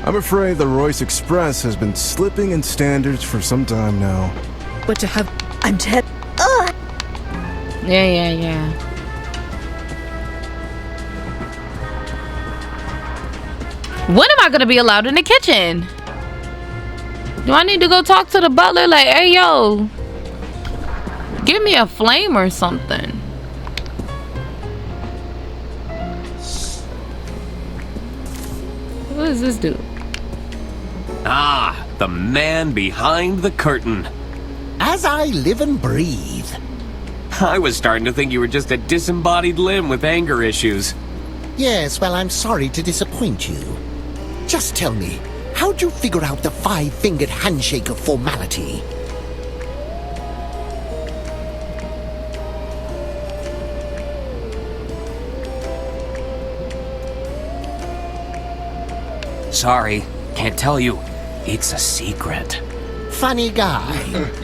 I'm afraid the Royce Express has been slipping in standards for some time now. But to have... I'm dead. Yeah. When am I gonna be allowed in the kitchen? Do I need to go talk to the butler? Like, hey, yo, give me a flame or something. What does this do? Ah, the man behind the curtain. As I live and breathe. I was starting to think you were just a disembodied limb with anger issues. Yes, well, I'm sorry to disappoint you. Just tell me, how'd you figure out the 5-fingered handshake of formality? Sorry, can't tell you. It's a secret. Funny guy,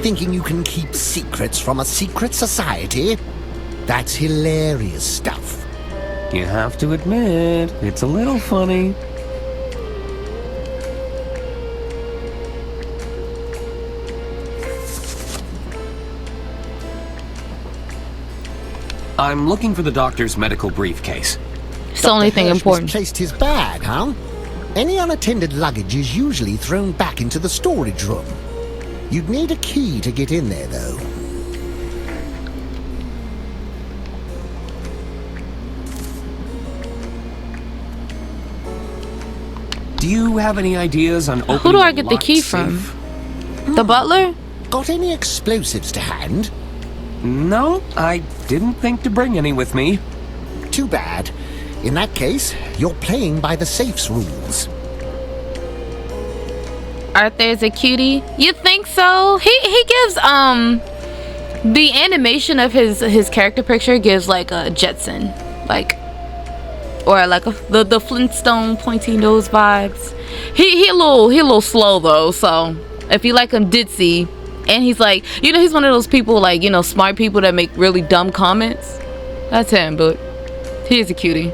thinking you can keep secrets from a secret society? That's hilarious stuff. You have to admit, it's a little funny. I'm looking for the doctor's medical briefcase. It's the only thing important. Misplaced his bag, huh? Any unattended luggage is usually thrown back into the storage room. You'd need a key to get in there, though. Do you have any ideas on opening Who do I get the locked key safe? from? The butler? Got any explosives to hand? No, I didn't think to bring any with me. Too bad. In that case, you're playing by the safe's rules. Arthur's a cutie. You think so? He gives the animation of his character picture gives like a Jetson, like, or like the Flintstone pointy nose vibes. He a little slow though, so if you like him ditzy, and he's like, you know, he's one of those people, like, you know, smart people that make really dumb comments. That's him, but he is a cutie.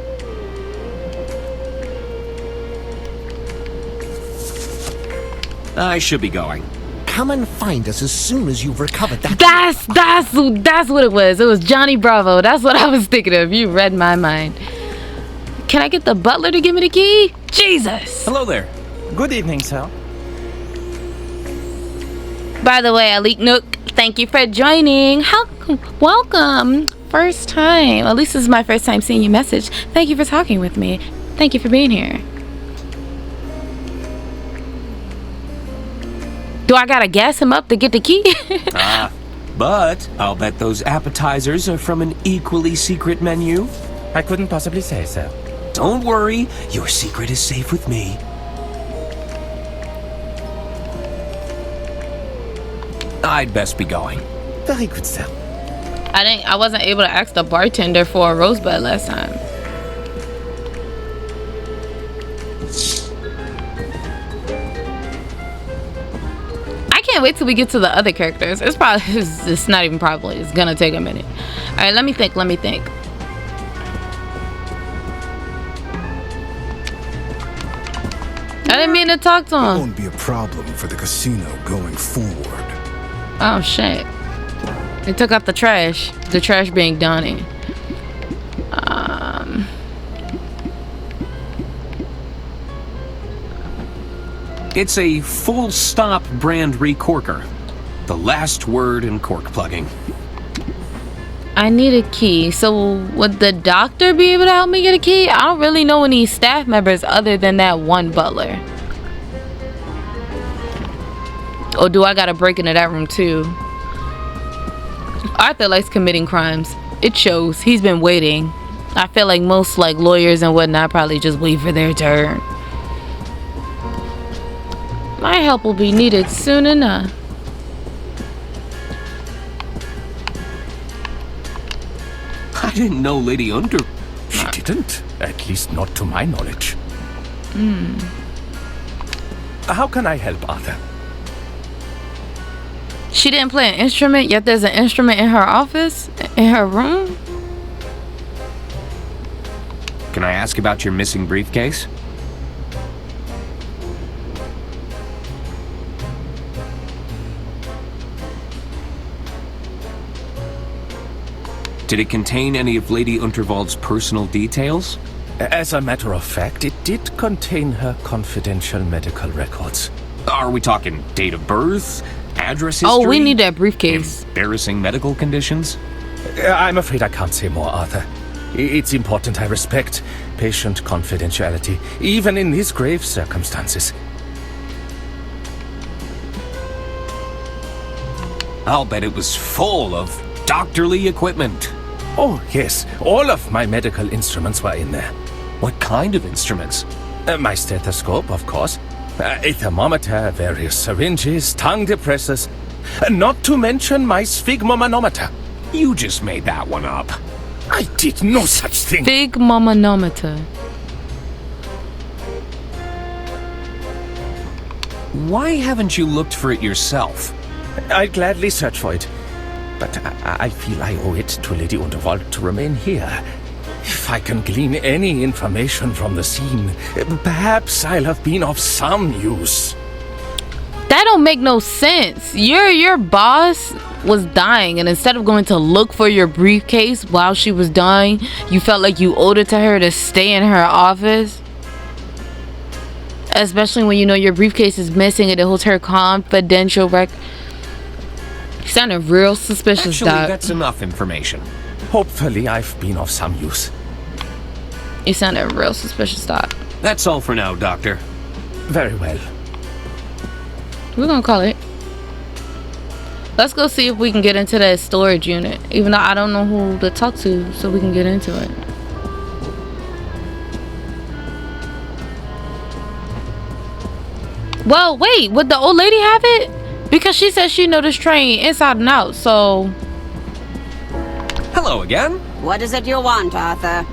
I should be going. Come and find us as soon as you've recovered that. That's what it was. It was Johnny Bravo. That's what I was thinking of. You read my mind. Can I get the butler to give me the key? Jesus. Hello there. Good evening, sir. By the way, Alik Nook, thank you for joining. Welcome. First time. At least this is my first time seeing your message. Thank you for talking with me. Thank you for being here. Do I gotta gas him up to get the key? But I'll bet those appetizers are from an equally secret menu. I couldn't possibly say so. Don't worry, your secret is safe with me. I'd best be going. Very good, sir. I wasn't able to ask the bartender for a rosebud last time. I can't wait till we get to the other characters. It's not even probably. It's gonna take a minute. All right, let me think. I didn't mean to talk to him. It won't be a problem for the casino going forward. Oh shit. They took out the trash. The trash being Donnie. It's a full stop brand recorker. The last word in cork plugging. I need a key. So would the doctor be able to help me get a key? I don't really know any staff members other than that one butler. Or do I gotta break into that room too? Arthur likes committing crimes. It shows. He's been waiting. I feel like most like lawyers and whatnot probably just wait for their turn. My help will be needed soon enough. I didn't know Lady Unterwald. She didn't. At least not to my knowledge. How can I help, Arthur? She didn't play an instrument, yet there's an instrument in her office? In her room? Can I ask about your missing briefcase? Did it contain any of Lady Unterwald's personal details? As a matter of fact, it did contain her confidential medical records. Are we talking date of birth, address history? Oh, we need that briefcase. Embarrassing medical conditions? I'm afraid I can't say more, Arthur. It's important I respect patient confidentiality, even in these grave circumstances. I'll bet it was full of doctorly equipment. Oh, yes. All of my medical instruments were in there. What kind of instruments? My stethoscope, of course. A thermometer, various syringes, tongue depressors. Not to mention my sphygmomanometer. You just made that one up. I did no such thing. Sphygmomanometer. Why haven't you looked for it yourself? I'd gladly search for it. But I feel I owe it to Lady Unterwald to remain here. If I can glean any information from the scene, perhaps I'll have been of some use. That don't make no sense. Your boss was dying, and instead of going to look for your briefcase while she was dying, you felt like you owed it to her to stay in her office. Especially when you know your briefcase is missing and it holds her confidential record. You sounded real suspicious, Actually, Doc. that's enough information. Hopefully I've been of some use. You sounded real suspicious, Doc. That's all for now, Doctor. Very well. We're gonna call it. Let's go see if we can get into that storage unit. Even though I don't know who to talk to, so we can get into it. Well, wait, would the old lady have it? Because she said she know this train inside and out, so... Hello again. What is it you want, Arthur?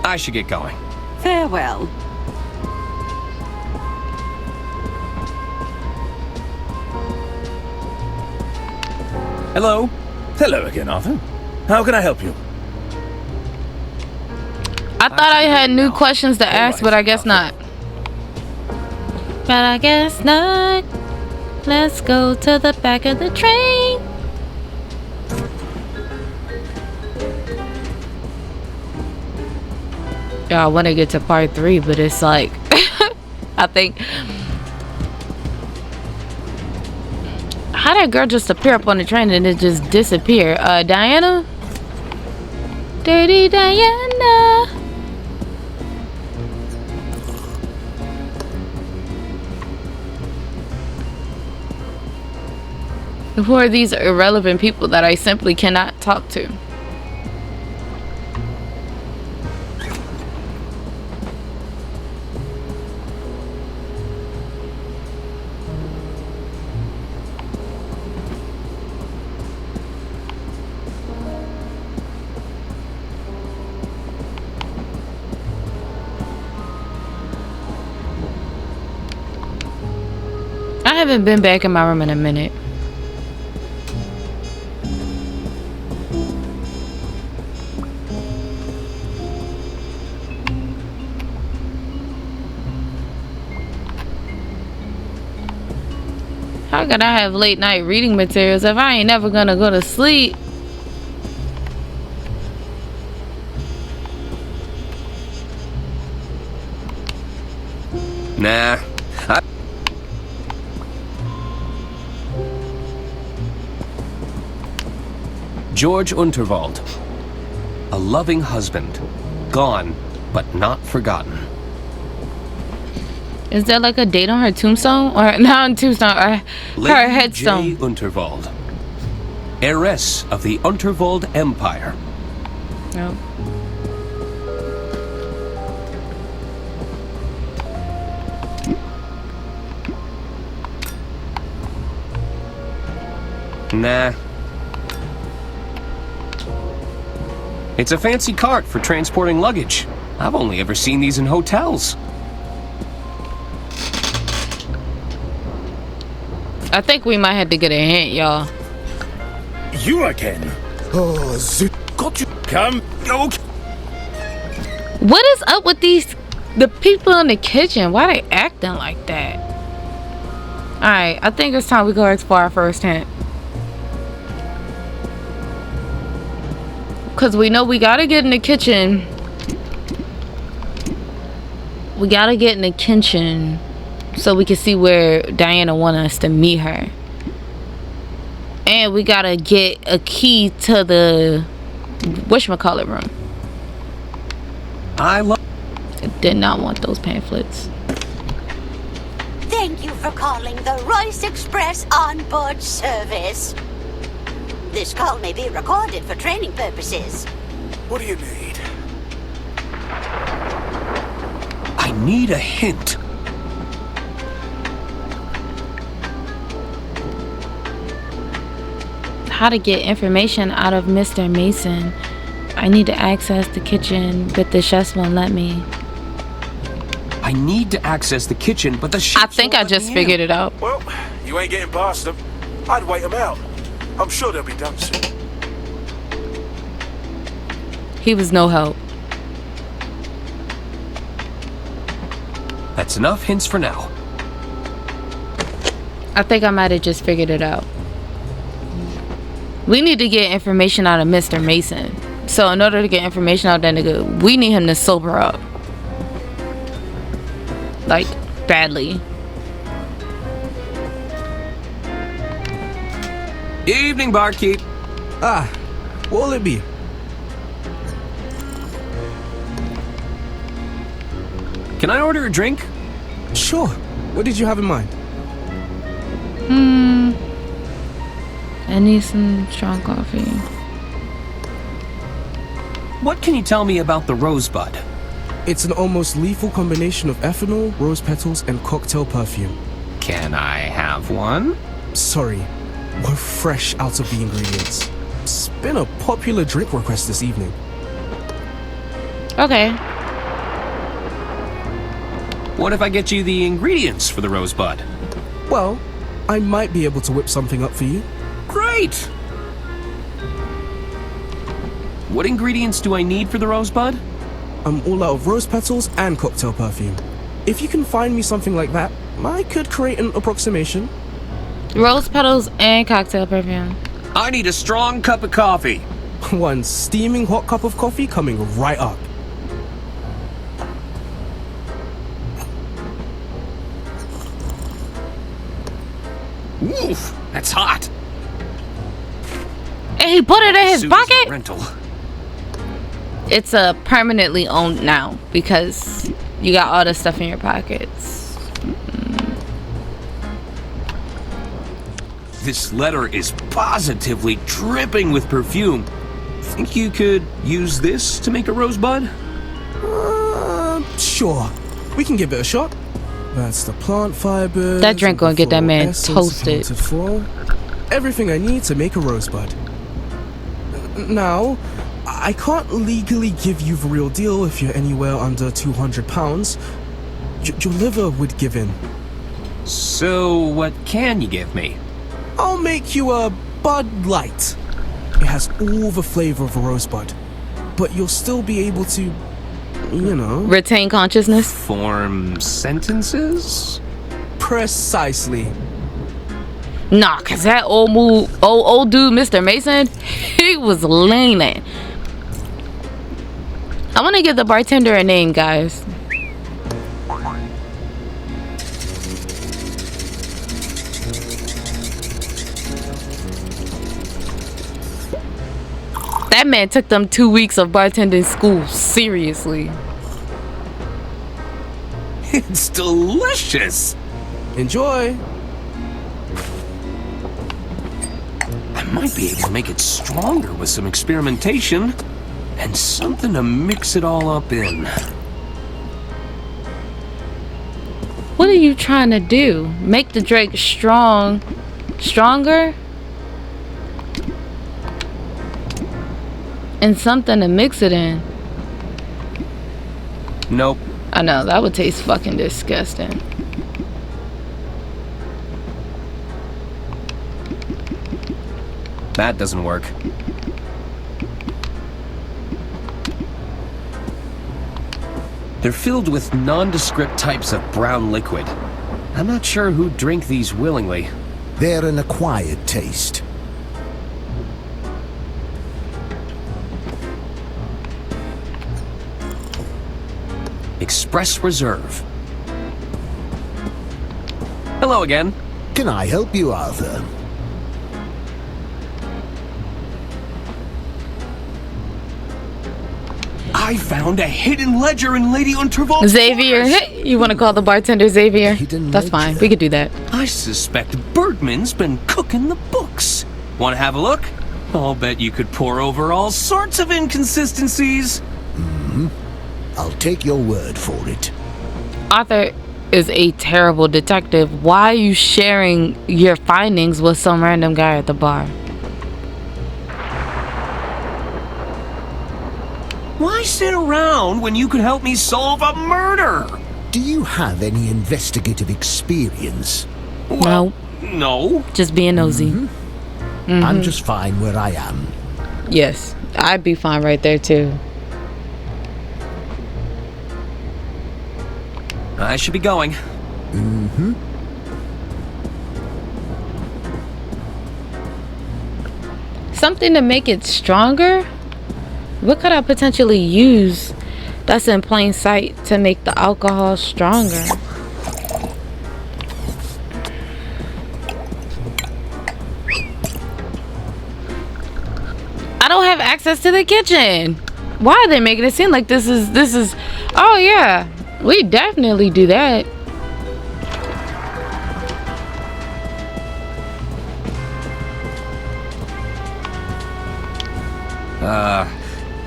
I should get going. Farewell. Hello. Hello again, Arthur. How can I help you? I thought I had new questions to ask, but I guess not. But I guess not. Let's go to the back of the train. Yeah, I want to get to part 3, but it's like, I think. How did that girl just appear up on the train and it just disappear? Diana? Dirty Diana. Who are these irrelevant people that I simply cannot talk to? I haven't been back in my room in a minute. How could I have late night reading materials if I ain't never gonna go to sleep? Nah. George Unterwald. A loving husband. Gone, but not forgotten. Is there like a date on her tombstone? Or not on tombstone, or her Lady headstone? J. Unterwald. Heiress of the Unterwald Empire. No. Nah. It's a fancy cart for transporting luggage. I've only ever seen these in hotels. I think we might have to get a hint, y'all. You again? Oh, zit. Got you. Come. Okay. What is up with the people in the kitchen? Why they acting like that? Alright, I think it's time we go explore our first hint. Because we know we gotta get in the kitchen. We gotta get in the kitchen so we can see where Diana wants us to meet her. And we gotta get a key to the whatchamacallit room. I did not want those pamphlets. Thank you for calling the Royce Express onboard service. This call may be recorded for training purposes. What do you need? I need a hint. How to get information out of Mr. Mason. I need to access the kitchen, but the chefs won't let me. I need to access the kitchen, but the chefs I think I just figured it out. Well, you ain't getting past them. I'd wait them out. I'm sure they'll be done soon. He was no help. That's enough hints for now. I think I might have just figured it out. We need to get information out of Mr. Mason. So in order to get information out of that nigga, we need him to sober up. Like, badly. Evening, barkeep. Ah, what'll it be? Can I order a drink? Sure. What did you have in mind? I need some strong coffee. What can you tell me about the Rosebud? It's an almost lethal combination of ethanol, rose petals, and cocktail perfume. Can I have one? Sorry, we're fresh out of the ingredients. It's been a popular drink request this evening. Okay. What if I get you the ingredients for the Rosebud? Well, I might be able to whip something up for you. Great! What ingredients do I need for the Rosebud? I'm all out of rose petals and cocktail perfume. If you can find me something like that, I could create an approximation. Rose petals and cocktail perfume. I need a strong cup of coffee. One steaming hot cup of coffee coming right up. Oof, that's hot. And he put it in his Susan's pocket? Rental. It's permanently owned now because you got all the stuff in your pockets. This letter is positively dripping with perfume. Think you could use this to make a Rosebud? Sure. We can give it a shot. That's the plant fibers. That drink gonna get that man toasted. For. Everything I need to make a Rosebud. Now, I can't legally give you the real deal if you're anywhere under 200 pounds. Your liver would give in. So, what can you give me? I'll make you a Bud Light. It has all the flavor of a Rosebud, but you'll still be able to, you know... retain consciousness? Form sentences? Precisely. Nah, cause that old dude, Mr. Mason, he was leaning. I want to give the bartender a name, guys. That man took them 2 weeks of bartending school seriously. It's delicious. Enjoy. I might be able to make it stronger with some experimentation and something to mix it all up in. What are you trying to do? Make the drink stronger? And something to mix it in. Nope. I know, that would taste fucking disgusting. That doesn't work. They're filled with nondescript types of brown liquid. I'm not sure who'd drink these willingly. They're an acquired taste. Express Reserve. Hello again. Can I help you, Arthur? I found a hidden ledger in Lady Unterwald. Xavier. You want to call the bartender Xavier? That's fine. We could do that. I suspect Bergman's been cooking the books. Want to have a look? I'll bet you could pour over all sorts of inconsistencies. I'll take your word for it. Arthur is a terrible detective. Why are you sharing your findings with some random guy at the bar? Why sit around when you could help me solve a murder? Do you have any investigative experience? No. No. Just being nosy. I'm just fine where I am. Yes, I'd be fine right there too. I should be going. Something to make it stronger? What could I potentially use that's in plain sight to make the alcohol stronger? I don't have access to the kitchen. Why are they making it seem like this is oh yeah, we definitely do that.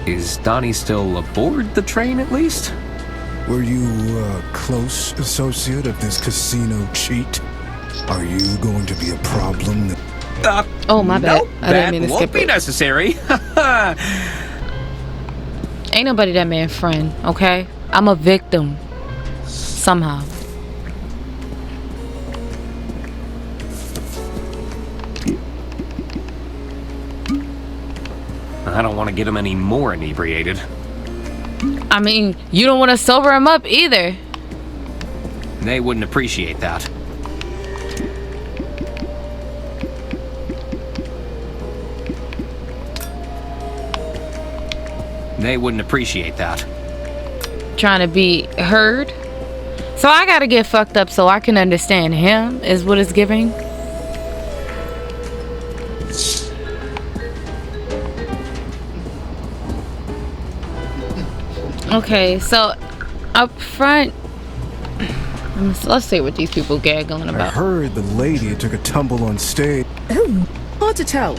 Is Donnie still aboard the train at least? Were you a close associate of this casino cheat? Are you going to be a problem? Oh, my bad. Nope, I didn't mean to that skip won't be it. necessary. Ain't nobody that man friend, okay? I'm a victim. Somehow. I don't want to get him any more inebriated. I mean, you don't want to sober him up either. They wouldn't appreciate that. They wouldn't appreciate that. Trying to be heard. So I gotta get fucked up so I can understand him, is what it's giving. Okay, so up front, let's see what these people gaggling I about. heard the lady took a tumble on stage. Oh, hard to tell.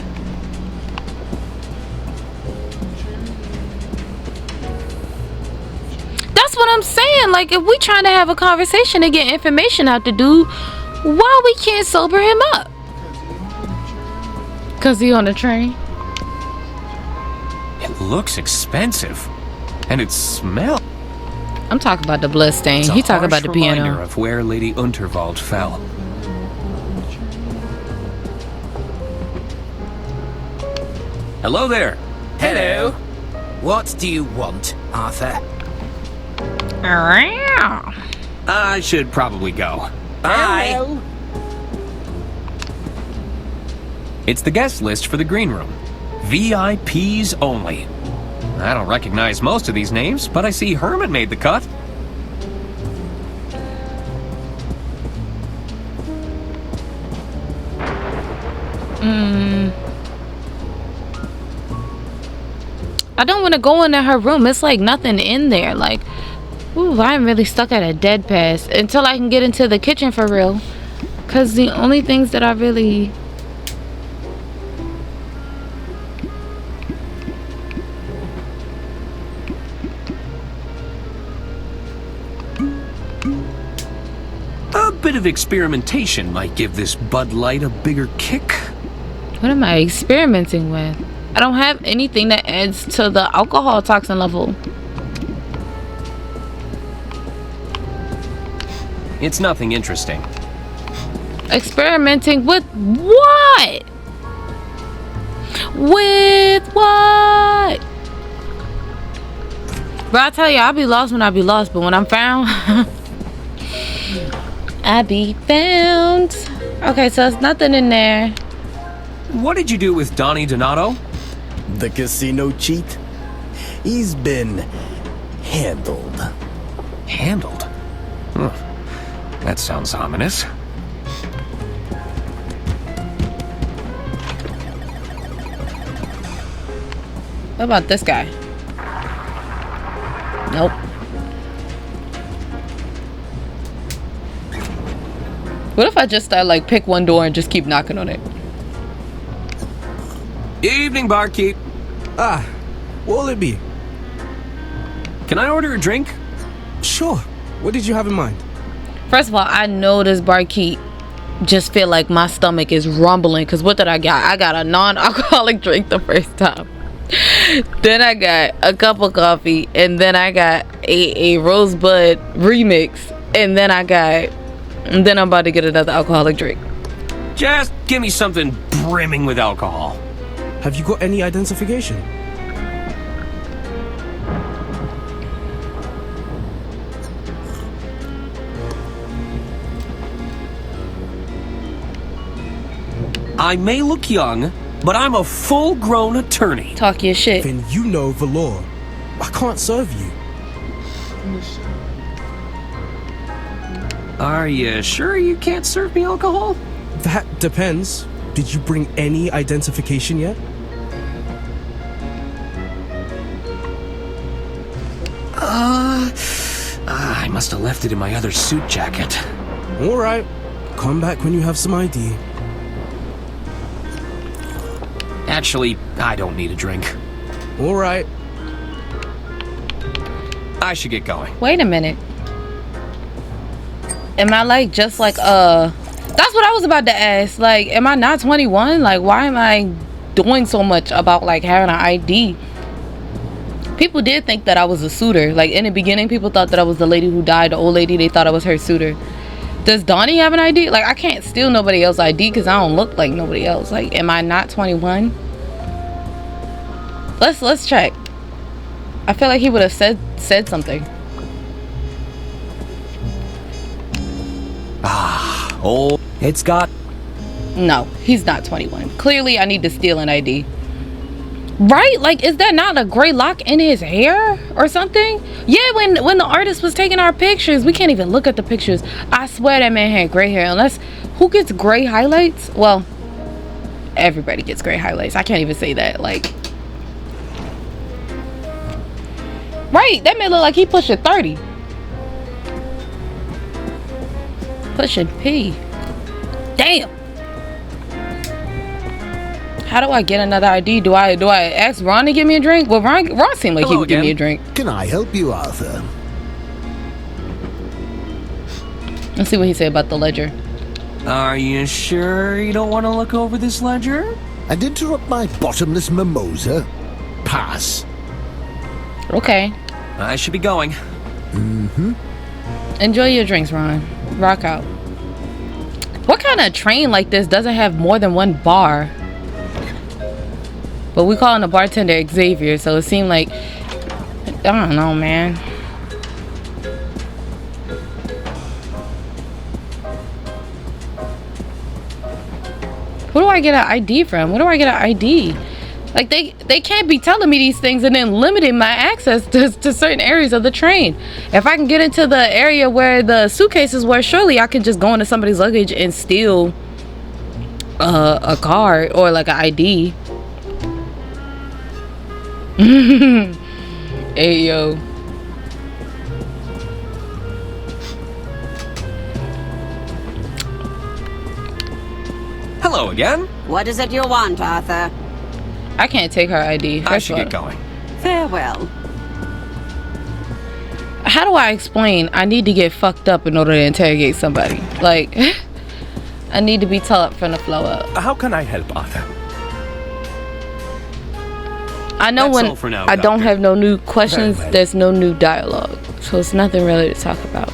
That's what I'm saying. Like, if we trying to have a conversation and get information out the dude, why we can't sober him up? Cause he on the train. It looks expensive. And it smells. I'm talking about the blood stain. He talking about the reminder piano. of where Lady Unterwald fell. Hello there. Hello. What do you want, Arthur? I should probably go. Bye. It's the guest list for the green room. VIPs only. I don't recognize most of these names, but I see Herman made the cut. I don't want to go into her room. It's like nothing in there. Like, ooh, I'm really stuck at a dead pass until I can get into the kitchen for real. Cause the only things that I really A bit of experimentation might give this Bud Light a bigger kick. What am I experimenting with? I don't have anything that adds to the alcohol toxin level. It's nothing interesting. Experimenting with what? With what? Bro, I tell you, I'll be lost when I be lost, but when I'm found, I be found. Okay, so there's nothing in there. What did you do with Donnie Donato? The casino cheat? He's been handled. Handled? That sounds ominous. What about this guy? Nope. What if I just start like pick one door and just keep knocking on it? Evening, barkeep. Ah, what will it be? Can I order a drink? Sure. What did you have in mind? First of all, I know this barkeep just feel like my stomach is rumbling because what did I got? I got a non-alcoholic drink the first time. Then I got a cup of coffee, and then I got a rosebud remix, and then I'm about to get another alcoholic drink. Just give me something brimming with alcohol. Have you got any identification? I may look young, but I'm a full-grown attorney. Talk your shit. Then you know the law. I can't serve you. Are you sure you can't serve me alcohol? That depends. Did you bring any identification yet? I must have left it in my other suit jacket. All right. Come back when you have some ID. Actually, I don't need a drink. All right. I should get going. Wait a minute. Am I like just like that's what I was about to ask. Like, am I not 21? Like, why am I doing so much about like having an ID? People did think that I was a suitor. Like in the beginning, people thought that I was the lady who died, the old lady. They thought I was her suitor. Does Donnie have an ID? Like, I can't steal nobody else's ID because I don't look like nobody else. Like, am I not 21? Let's check. I feel like he would have said something. Oh, it's got... No, he's not 21. Clearly, I need to steal an ID. Right? Like, is that not a gray lock in his hair or something? Yeah, when the artist was taking our pictures, we can't even look at the pictures. I swear that man had gray hair. Unless, who gets gray highlights? Well, everybody gets gray highlights. I can't even say that. Like, right, that man look like he pushing 30. Pushing P. Damn. How do I get another ID? Do I ask Ron to give me a drink? Well, Ron seemed like he would give me a drink. Can I help you, Arthur? Let's see what he said about the ledger. Are you sure you don't want to look over this ledger? And interrupt my bottomless mimosa? Pass. Okay. I should be going. Mm-hmm. Enjoy your drinks, Ron. Rock out. What kind of train like this doesn't have more than one bar? But we calling the bartender Xavier, so it seemed like, I don't know, man. Who do I get an ID from? Where do I get an ID? Like, they can't be telling me these things and then limiting my access to certain areas of the train. If I can get into the area where the suitcases were, surely I can just go into somebody's luggage and steal a card or like an ID. Hey, yo. Hello again. What is it you want, Arthur? I can't take her ID. I should get going. Farewell. How do I explain I need to get fucked up in order to interrogate somebody? Like, I need to be taught from the flow up. How can I help, Arthur? I know That's when all for now, I don't Doctor. have no new questions, Very well. there's no new dialogue. So it's nothing really to talk about.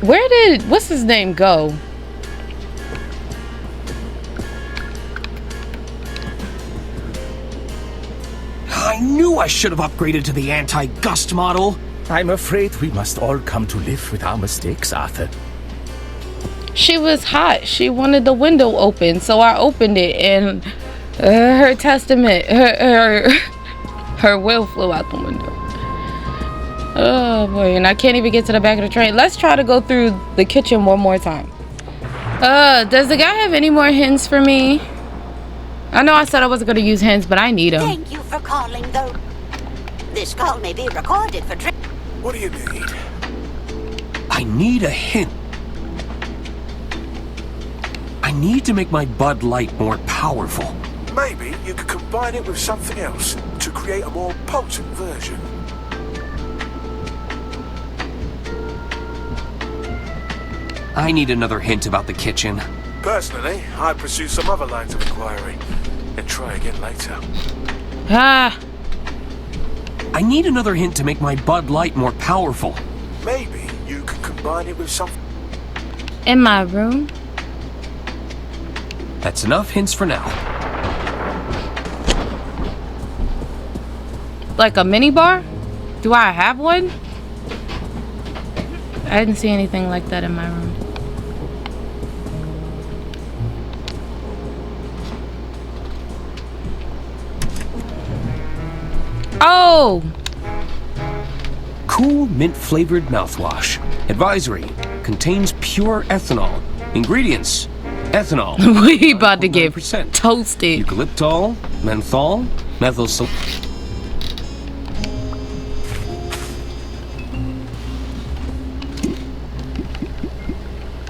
Where did, what's his name go? I knew I should have upgraded to the anti-gust model. I'm afraid we must all come to live with our mistakes, Arthur. She was hot. She wanted the window open, so I opened it, and her testament, her will flew out the window. Oh boy, and I can't even get to the back of the train. Let's try to go through the kitchen one more time. Does the guy have any more hints for me? I know I said I wasn't going to use hints, but I need them. Thank you for calling, though. This call may be recorded for... What do you need? I need a hint. I need to make my Bud Light more powerful. Maybe you could combine it with something else to create a more potent version. I need another hint about the kitchen. Personally, I'd pursue some other lines of inquiry and try again later. Ah. I need another hint to make my Bud Light more powerful. Maybe you can combine it with something. In my room? That's enough hints for now. Like a mini bar? Do I have one? I didn't see anything like that in my room. Oh! Cool mint-flavored mouthwash. Advisory. Contains pure ethanol. Ingredients. Ethanol. We about to get toasted. Eucalyptol. Menthol. Methyl sul...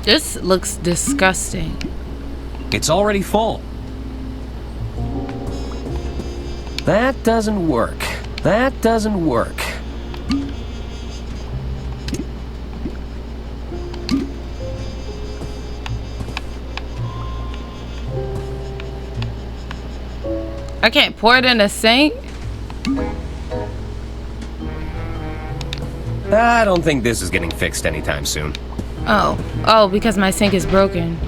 This looks disgusting. It's already full. That doesn't work. That doesn't work. I can't pour it in a sink? I don't think this is getting fixed anytime soon. Oh, because my sink is broken.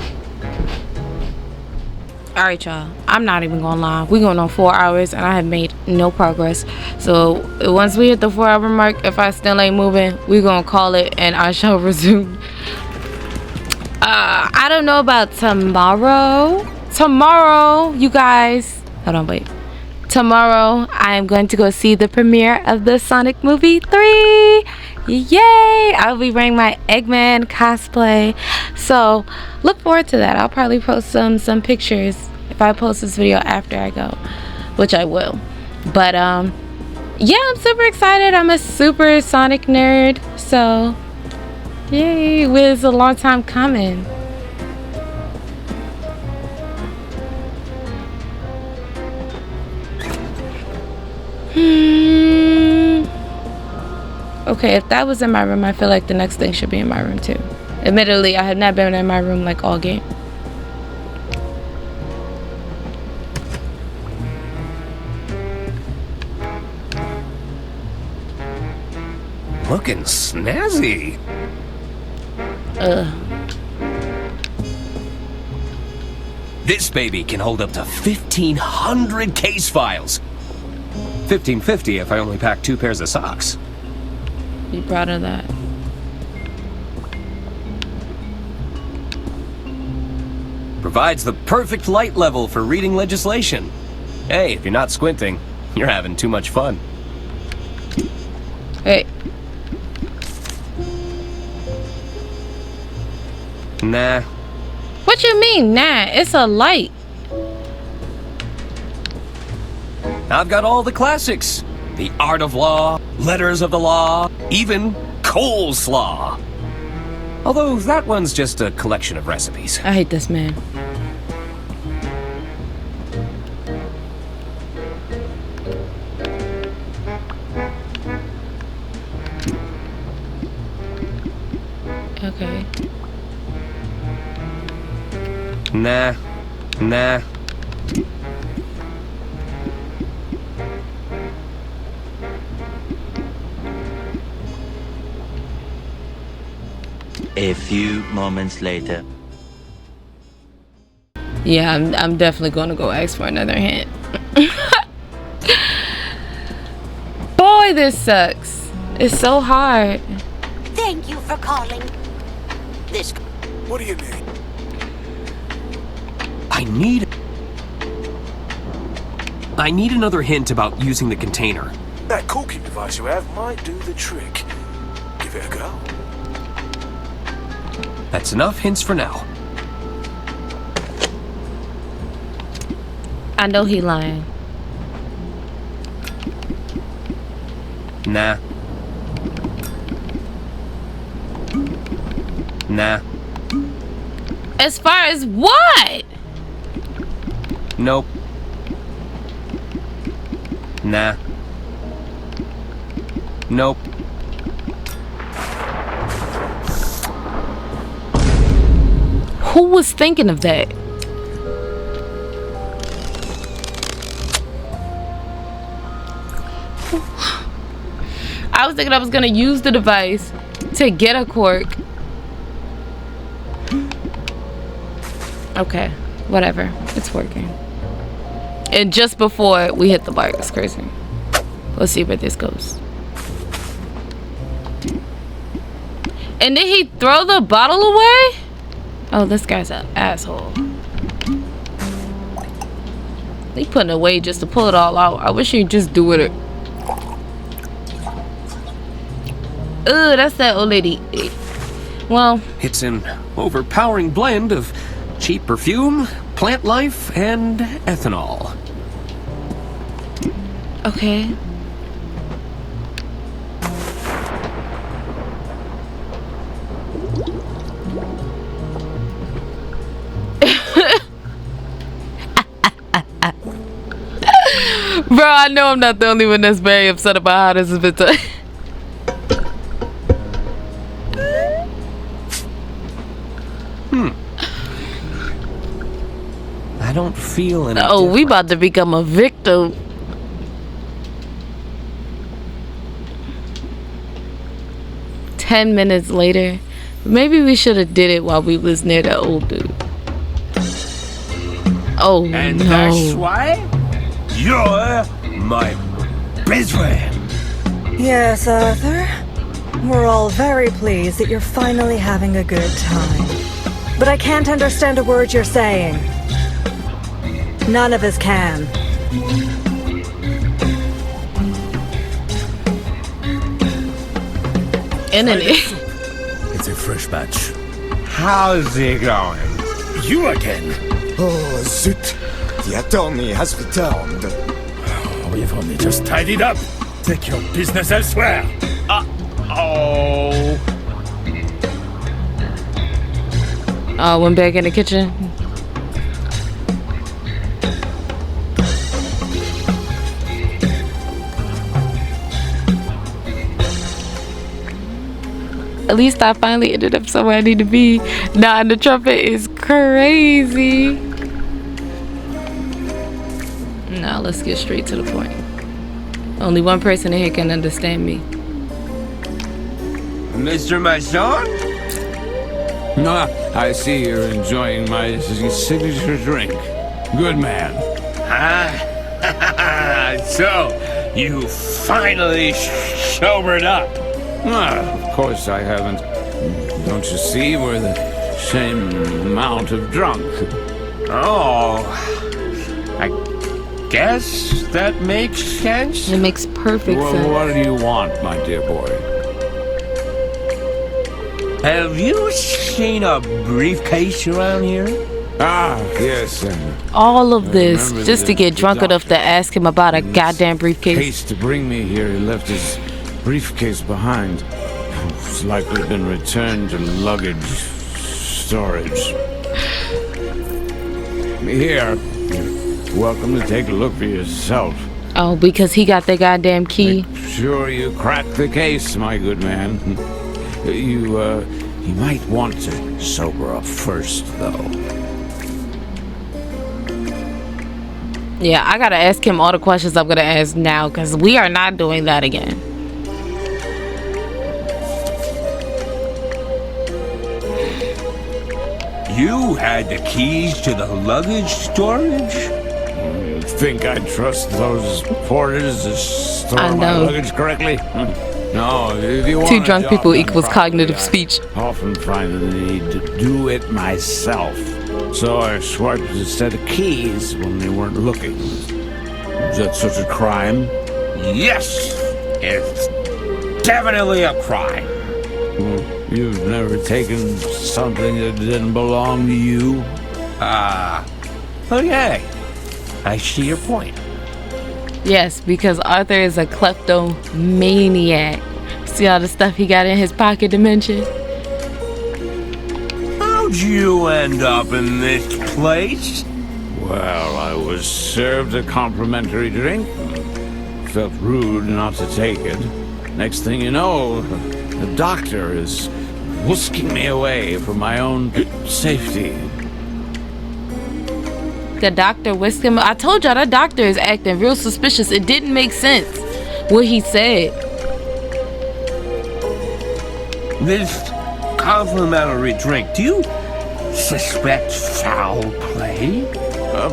Alright, y'all. I'm not even gonna lie. We're going on 4 hours and I have made no progress. So once we hit the 4-hour mark, if I still ain't moving, we're gonna call it and I shall resume. I don't know about tomorrow. Tomorrow, you guys. Hold on, wait. Tomorrow, I am going to go see the premiere of the Sonic movie 3. Yay! I'll be wearing my Eggman cosplay. So, look forward to that. I'll probably post some pictures if I post this video after I go, which I will. But, yeah, I'm super excited. I'm a super Sonic nerd. So, yay. It was a long time coming. Okay, if that was in my room, I feel like the next thing should be in my room too. Admittedly, I have not been in my room like all game. Looking snazzy. This baby can hold up to 1,500 case files. 1,550 if I only pack 2 pairs of socks. Be proud of that. Provides the perfect light level for reading legislation. Hey, if you're not squinting, you're having too much fun. Hey. Nah. What you mean, nah? It's a light. I've got all the classics. The Art of Law, Letters of the Law, even Coleslaw. Although that one's just a collection of recipes. I hate this man. Okay. Nah. A few moments later. Yeah, I'm definitely going to go ask for another hint. Boy, this sucks. It's so hard. Thank you for calling. This. What do you need? I need another hint about using the container. That corking device you have might do the trick. Give it a go. That's enough hints for now. I know he lying. Nah. As far as what? Nope. Nah. Nope. Who was thinking of that? I was thinking I was gonna use the device to get a cork. Okay, whatever. It's working. And just before we hit the mark, it's crazy. Let's see where this goes. And did he throw the bottle away? Oh, this guy's an asshole. He putting it away just to pull it all out. I wish he'd just do it. Ugh, that's that old lady. Well, it's an overpowering blend of cheap perfume, plant life, and ethanol. Okay. Bro, I know I'm not the only one that's very upset about how this has been done. I don't feel any different. We about to become a victim. $10 later. Maybe we should have did it while we was near the old dude. Oh, and no. That's why you're my best friend. Yes, Arthur. We're all very pleased that you're finally having a good time. But I can't understand a word you're saying. None of us can. It's a fresh batch. How's it going? You again? Oh, zut. The attorney has returned. We've only just tidied up. Take your business elsewhere. Went back in the kitchen. At least I finally ended up somewhere I need to be. Nah, and the trumpet is crazy. Now let's get straight to the point. Only one person in here can understand me. Mr. Masson? I see you're enjoying my signature drink. Good man. So, you finally sobered up. Of course I haven't. Don't you see, we're the same amount of drunk. Oh, I guess that makes sense. It makes perfect sense. What do you want, my dear boy? Have you seen a briefcase around here? Yes. All of this just to get drunk enough to ask him about a goddamn briefcase. Case to bring me here, he left his briefcase behind. It's likely been returned to luggage storage. Here, you're welcome to take a look for yourself. Oh, because he got the goddamn key. Make sure you crack the case, my good man. You might want to sober up first, though. Yeah, I gotta ask him all the questions I'm gonna ask now, because we are not doing that again. You had the keys to the luggage storage? You think I'd trust those porters to store my luggage correctly? No, if you want Two drunk people equals cognitive speech. I often find the need to do it myself. So I swiped a set of keys when they weren't looking. Is that such a crime? Yes, it's definitely a crime. You've never taken something that didn't belong to you? Okay. I see your point. Yes, because Arthur is a kleptomaniac. See all the stuff he got in his pocket to mention? How'd you end up in this place? Well, I was served a complimentary drink. Felt rude not to take it. Next thing you know, the doctor is whisking me away for my own safety. The doctor whisked him. I told y'all that doctor is acting real suspicious. It didn't make sense what he said. This complimentary drink, do you suspect foul play?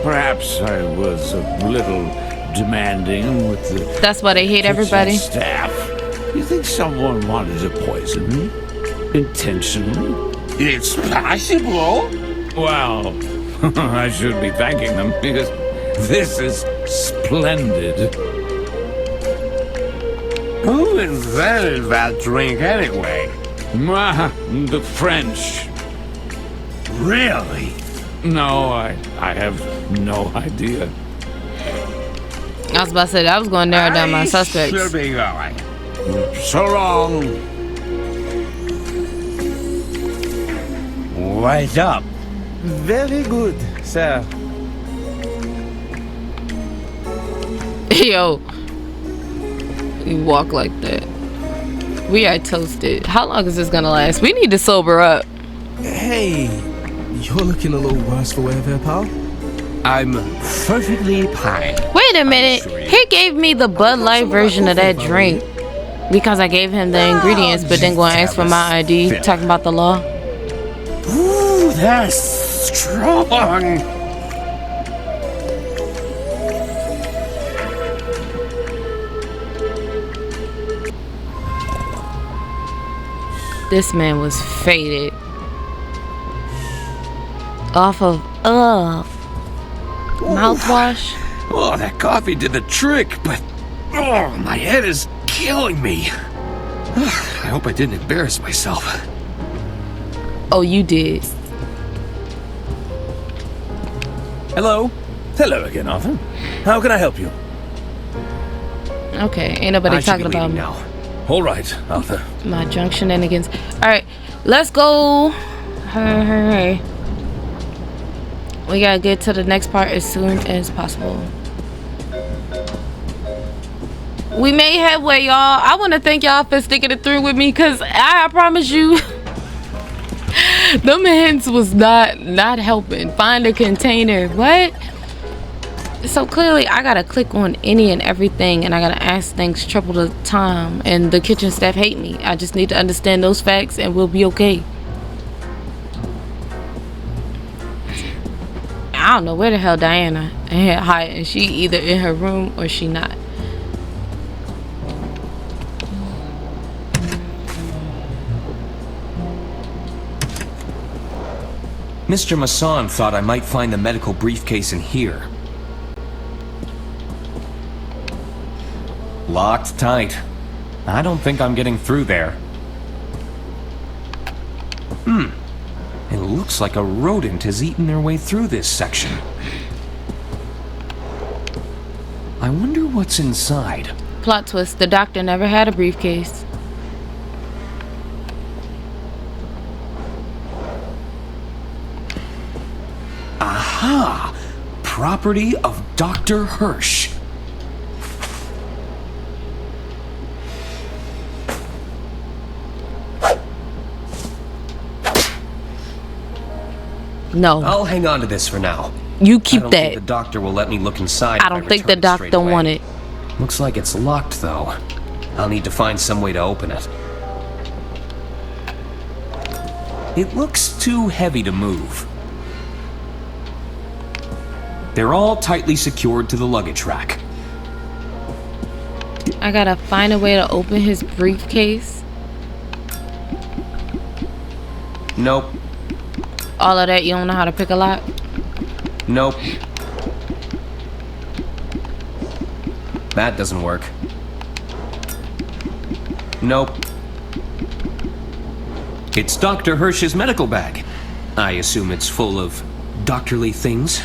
Perhaps I was a little demanding with the... That's why they hate everybody. Staff. You think someone wanted to poison me? Intentionally? It's possible. Well, I should be thanking them because this is splendid. Who invented that drink anyway? The French. Really? No, I have no idea. I was about to say that I was going to narrow down my suspects. Should be going. So long. What's up? Very good, sir. Yo, you walk like that. We are toasted. How long is this gonna last? We need to sober up. Hey, you're looking a little worse for wear there, pal. I'm perfectly fine. Wait a minute. He gave me the Bud Light version of that drink because I gave him the ingredients, but then go and ask for my ID. Talking about the law. Ooh, that's strong. This man was faded. Off of mouthwash. Oh, that coffee did the trick, but my head is killing me. I hope I didn't embarrass myself. Oh, you did. Hello. Hello again, Arthur. How can I help you? Okay, ain't nobody talking about me now. All right, Arthur. My drunk shenanigans. All right, let's go. Hurry. We gotta get to the next part as soon as possible. We made headway, y'all. I want to thank y'all for sticking it through with me, because I promise you, them hints was not helping. Find a container. What? So clearly I gotta click on any and everything, and I gotta ask things triple the time, and the kitchen staff hate me. I just need to understand those facts and we'll be okay. I don't know where the hell Diana is hiding. She either in her room or she not. Mr. Masson thought I might find the medical briefcase in here. Locked tight. I don't think I'm getting through there. It looks like a rodent has eaten their way through this section. I wonder what's inside. Plot twist, the doctor never had a briefcase. Aha! Property of Dr. Hirsch. No. I'll hang on to this for now. You keep I don't that. think the doctor will let me look inside. I don't think the doctor want it. Looks like it's locked, though. I'll need to find some way to open it. It looks too heavy to move. They're all tightly secured to the luggage rack. I gotta find a way to open his briefcase. Nope. All of that, you don't know how to pick a lock? Nope. That doesn't work. Nope. It's Dr. Hirsch's medical bag. I assume it's full of doctorly things.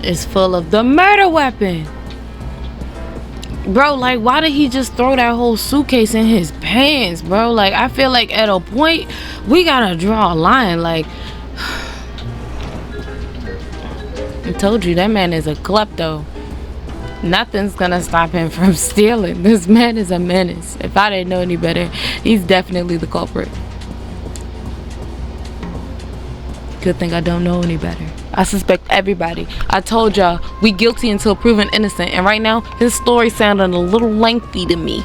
It's full of the murder weapon. Bro, like, why did he just throw that whole suitcase in his pants, bro? Like, I feel like at a point, we gotta draw a line. Like, I told you, that man is a klepto. Nothing's gonna stop him from stealing. This man is a menace. If I didn't know any better, he's definitely the culprit. Good thing I don't know any better. I suspect everybody. I told y'all, we guilty until proven innocent. And right now, his story sounded a little lengthy to me.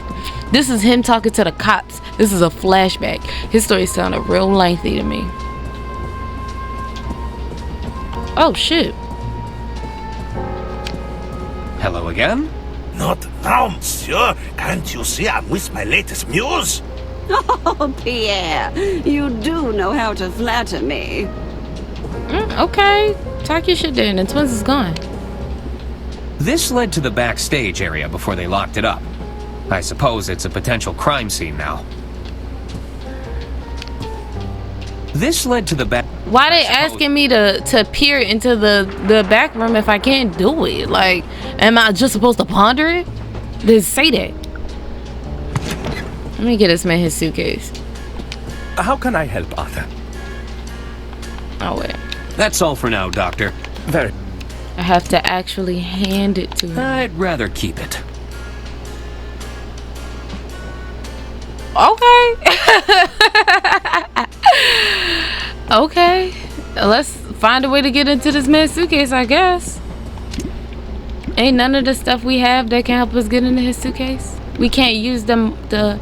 This is him talking to the cops. This is a flashback. His story sounded real lengthy to me. Oh, shit. Hello again? Not now, monsieur. Can't you see I'm with my latest muse? Oh, Pierre, you do know how to flatter me. Okay, talk your shit then. The twins is gone. This led to the backstage area before they locked it up. I suppose it's a potential crime scene now. This led to the back. Why they asking me to peer into the back room if I can't do it? Like, am I just supposed to ponder it? Just say that. Let me get this man his suitcase. How can I help, Arthur? Oh, wait. That's all for now, Doctor. Very. I have to actually hand it to him. I'd rather keep it. Okay. Okay. Let's find a way to get into this man's suitcase, I guess. Ain't none of the stuff we have that can help us get into his suitcase. We can't use the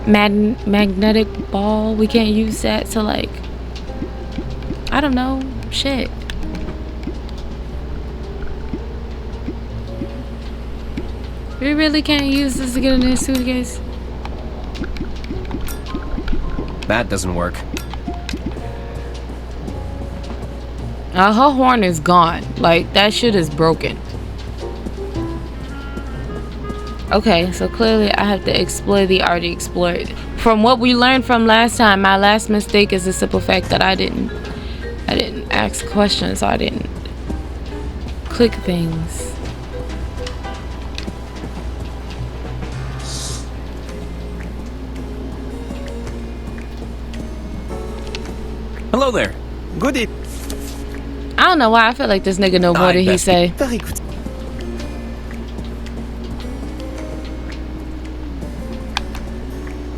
magnetic ball. We can't use that to, like, I don't know. Shit. We really can't use this to get in his suitcase. That doesn't work. Her horn is gone. Like, that shit is broken. Okay, so clearly I have to explore the already explored. From what we learned from last time, my last mistake is the simple fact that I didn't ask questions, so I didn't click things. Hello there. Good evening. I don't know why I feel like this nigga know more than he say. Very good.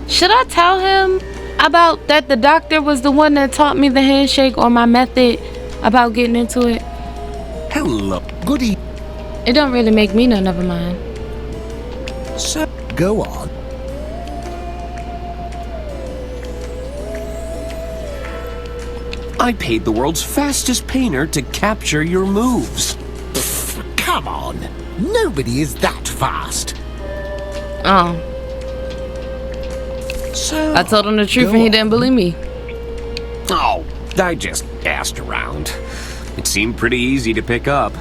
Should I tell him about that the doctor was the one that taught me the handshake or my method about getting into it? Hello. Goody. It don't really make me know, never mind. So, go on. I paid the world's fastest painter to capture your moves. Pfft, come on. Nobody is that fast. Oh. So, I told him the truth and he didn't believe me. Oh, I just asked around. It seemed pretty easy to pick up.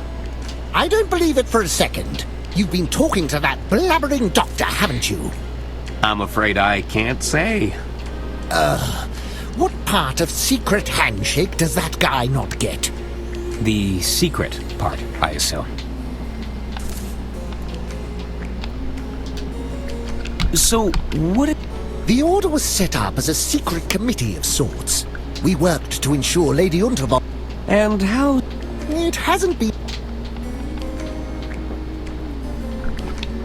I don't believe it for a second. You've been talking to that blabbering doctor, haven't you? I'm afraid I can't say. What part of secret handshake does that guy not get? The secret part, I assume. So, what... The order was set up as a secret committee of sorts. We worked to ensure Lady Unterwald... And how... It hasn't been...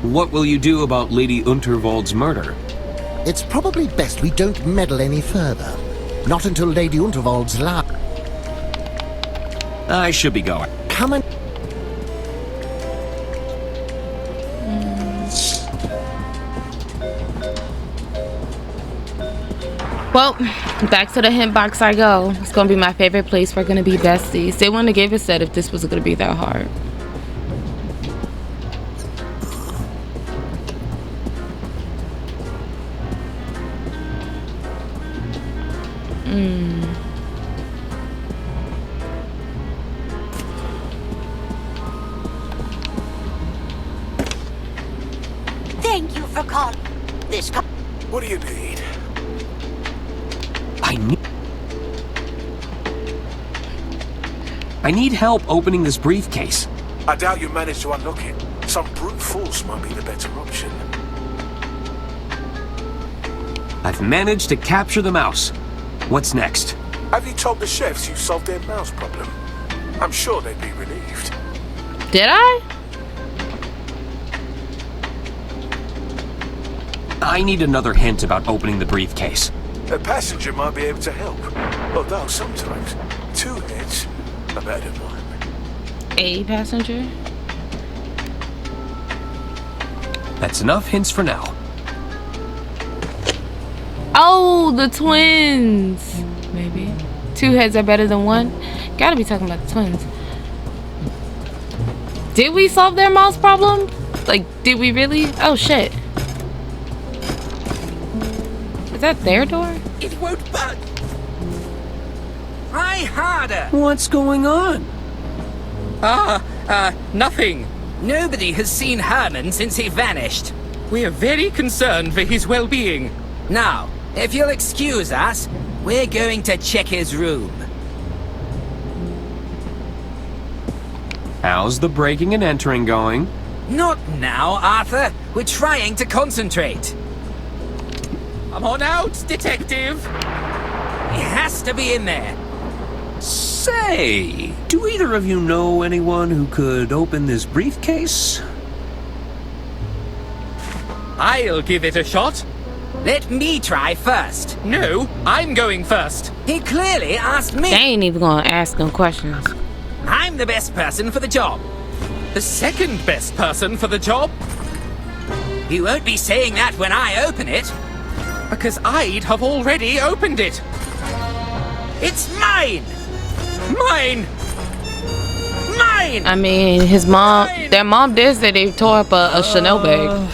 What will you do about Lady Unterwald's murder? It's probably best we don't meddle any further. Not until Lady Unterwald's last... I should be going. Come and... Well, back to the hint box I go. It's gonna be my favorite place. We're gonna be besties. They wouldn't have gave us that if this was gonna be that hard. Thank you for calling this. What do you need? I need help opening this briefcase. I doubt you managed to unlock it. some brute force might be the better option. I've managed to capture the mouse. What's next? Have you told the chefs you solved their mouse problem? I'm sure they'd be relieved. Did I? I need another hint about opening the briefcase. A passenger might be able to help, although sometimes 2 hits are better than 1. A passenger? That's enough hints for now. Oh, the twins. Maybe 2 heads are better than 1. Gotta be talking about the twins. Did we solve their mouse problem? Like, did we really? Oh shit. Is that their door? It won't budge. Try harder. What's going on? Nothing. Nobody has seen Herman since he vanished. We are very concerned for his well-being. Now, if you'll excuse us, we're going to check his room. How's the breaking and entering going? Not now, Arthur. We're trying to concentrate. Come on out, detective. He has to be in there. Say, do either of you know anyone who could open this briefcase? I'll give it a shot. Let me try first. No, I'm going first. He clearly asked me. They ain't even gonna ask them questions. I'm the best person for the job. The second best person for the job? You won't be saying that when I open it. Because I'd have already opened it. It's mine! Mine! Mine! I mean, their mom did say they tore up a Chanel bag.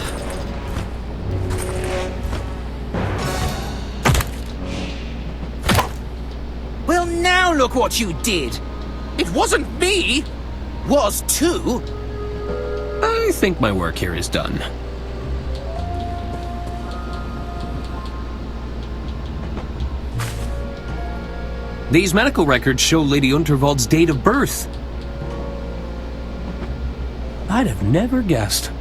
Well, now look what you did. It wasn't me. Was too. I think my work here is done. These medical records show Lady Unterwald's date of birth. I'd have never guessed.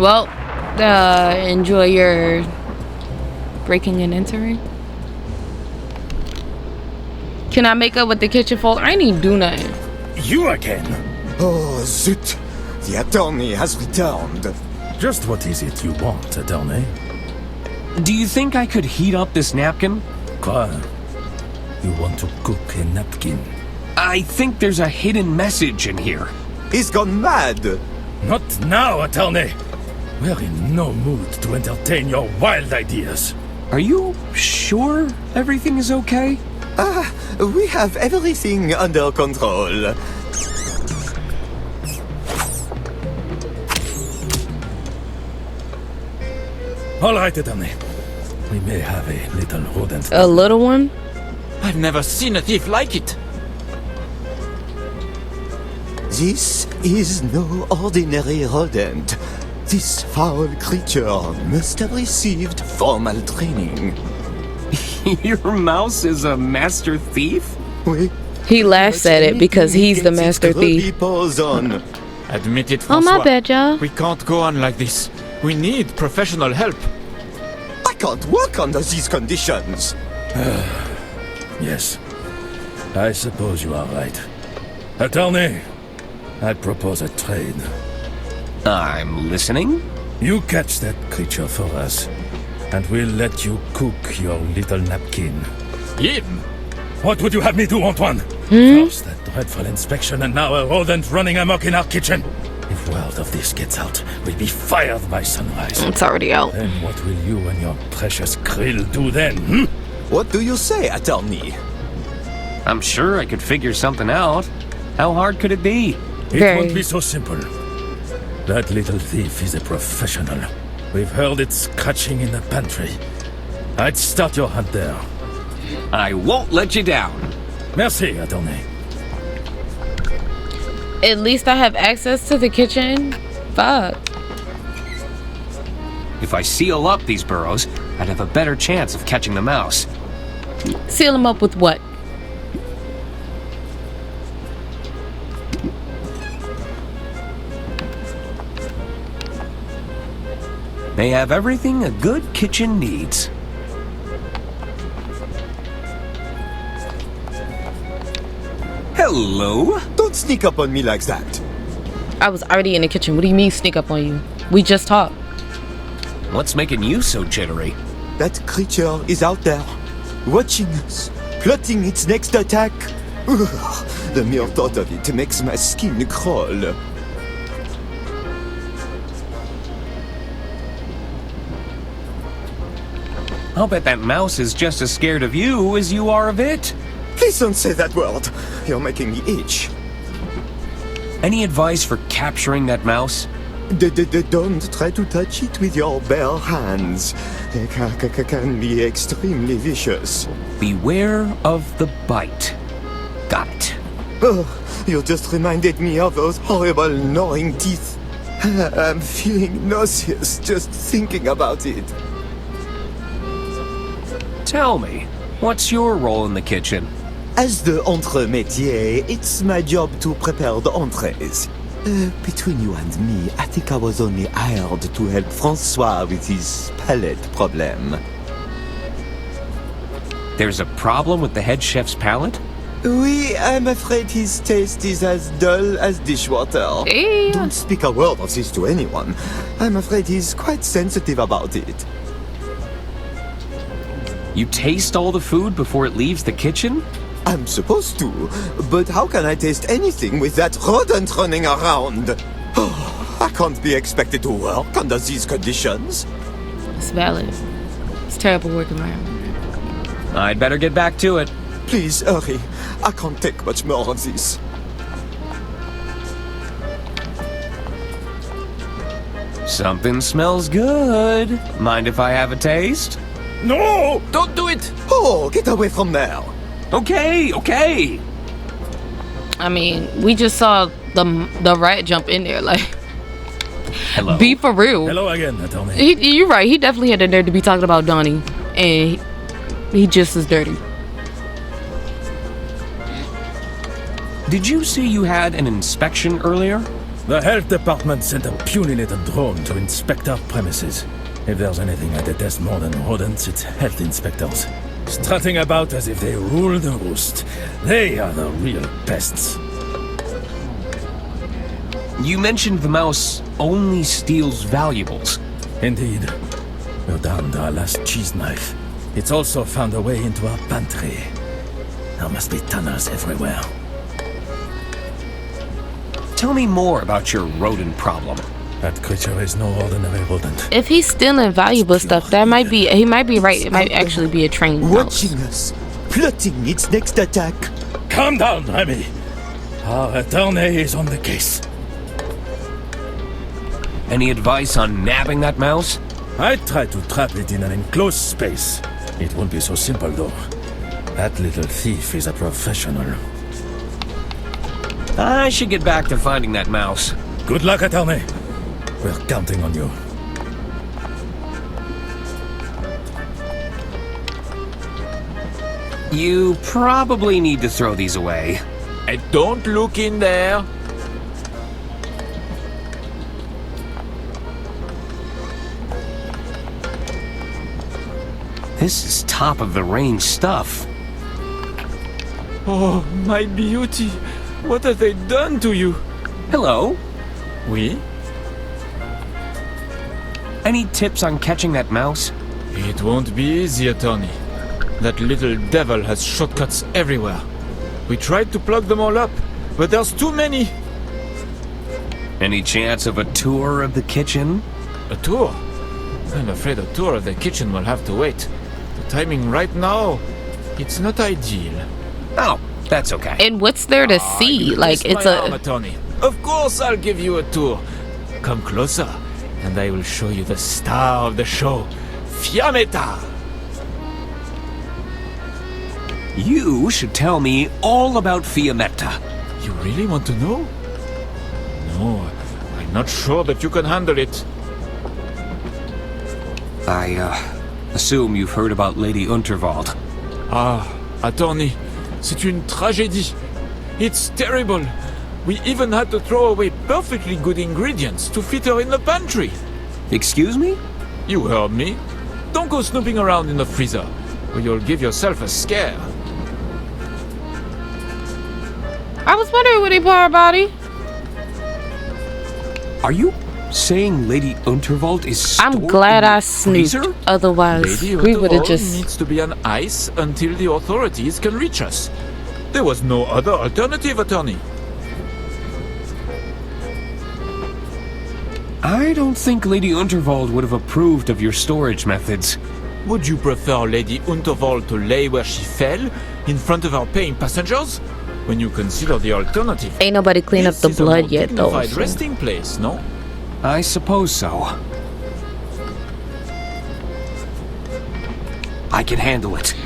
Well, enjoy your breaking and entering. Can I make up with the kitchen folk? I ain't even do nothing. You again? Oh, zut. The attorney has returned. Just what is it you want, attorney? Do you think I could heat up this napkin? Quoi? You want to cook a napkin? I think there's a hidden message in here. He's gone mad. Not now, attorney. We're in no mood to entertain your wild ideas. Are you sure everything is okay? We have everything under control. All right, attorney. We may have a little rodent. A little one? I've never seen a thief like it. This is no ordinary rodent. This foul creature must have received formal training. Your mouse is a master thief? Oui. He laughs at it because he's the master thief. Admit it, François. Oh, my bad, y'all. We can't go on like this. We need professional help. I can't work under these conditions. Yes. I suppose you are right. Attorney, I propose a trade. I'm listening. You catch that creature for us, and we'll let you cook your little napkin. Him? What would you have me do, Antoine? First that dreadful inspection, and now a rodent running amok in our kitchen. If word of this gets out, we'll be fired by sunrise. It's already out. Then what will you and your precious krill do then, What do you say, attorney? I'm sure I could figure something out. How hard could it be? It won't be so simple. That little thief is a professional. We've heard it scratching in the pantry. I'd start your hunt there. I won't let you down. Merci, attorney. At least I have access to the kitchen. Fuck. If I seal up these burrows, I'd have a better chance of catching the mouse. Seal them up with what? They have everything a good kitchen needs. Hello? Don't sneak up on me like that. I was already in the kitchen. What do you mean sneak up on you? We just talked. What's making you so jittery? That creature is out there, watching us, plotting its next attack. Ugh, the mere thought of it makes my skin crawl. I'll bet that mouse is just as scared of you as you are of it. Please don't say that word. You're making me itch. Any advice for capturing that mouse? Don't try to touch it with your bare hands. They can be extremely vicious. Beware of the bite. Got it. Oh, you just reminded me of those horrible gnawing teeth. I'm feeling nauseous just thinking about it. Tell me, what's your role in the kitchen? As the entremetier, it's my job to prepare the entrees. Between you and me, I think I was only hired to help Francois with his palate problem. There's a problem with the head chef's palate? Oui, I'm afraid his taste is as dull as dishwater. Hey. Don't speak a word of this to anyone. I'm afraid he's quite sensitive about it. You taste all the food before it leaves the kitchen? I'm supposed to, but how can I taste anything with that rodent running around? Oh, I can't be expected to work under these conditions. It's valid. It's terrible work environment. I'd better get back to it. Please hurry. I can't take much more of this. Something smells good. Mind if I have a taste? No! Don't do it! Oh, get away from there. Okay. I mean, we just saw the rat jump in there. Like, hello. Be for real. Hello again, Tony. You're right. He definitely had the nerve to be talking about Donnie, and he just as dirty. Did you say you had an inspection earlier? The health department sent a puny little drone to inspect our premises. If there's anything I detest more than rodents, it's health inspectors. Strutting about as if they rule the roost. They are the real pests. You mentioned the mouse only steals valuables. Indeed. We're down to our last cheese knife. It's also found a way into our pantry. There must be tunnels everywhere. Tell me more about your rodent problem. That creature is no ordinary rodent. If he's stealing valuable stuff, he might be right. It might actually be a trained mouse. Watching us, plotting its next attack. Calm down, Remy. Our attorney is on the case. Any advice on nabbing that mouse? I tried to trap it in an enclosed space. It won't be so simple, though. That little thief is a professional. I should get back to finding that mouse. Good luck, attorney. We're counting on you. You probably need to throw these away. Don't look in there. This is top of the range stuff. Oh, my beauty. What have they done to you? Hello? Oui? Any tips on catching that mouse? It won't be easy, Attorney. That little devil has shortcuts everywhere. We tried to plug them all up, but there's too many. Any chance of a tour of the kitchen? A tour? I'm afraid a tour of the kitchen will have to wait. The timing right now, it's not ideal. Oh, that's okay. And what's there to see? Like, it's a... Arm, Attorney. Of course I'll give you a tour. Come closer, and I will show you the star of the show, Fiammetta. You should tell me all about Fiammetta. You really want to know? No, I'm not sure that you can handle it. I, assume you've heard about Lady Unterwald. Ah, Attorney, c'est une tragédie. It's terrible. We even had to throw away perfectly good ingredients to fit her in the pantry. Excuse me? You heard me. Don't go snooping around in the freezer, or you'll give yourself a scare. I was wondering where they put her body. Are you saying Lady Unterwald is stored I'm glad in I the snooped. freezer? Otherwise, Lady we would have Unterwald just. needs to be on ice until the authorities can reach us. There was no other alternative, attorney. I don't think Lady Unterwald would have approved of your storage methods. Would you prefer Lady Unterwald to lay where she fell, in front of our paying passengers? When you consider the alternative, Ain't nobody clean up the this is a blood more yet, though. dignified So. resting place, no? I suppose so. I can handle it.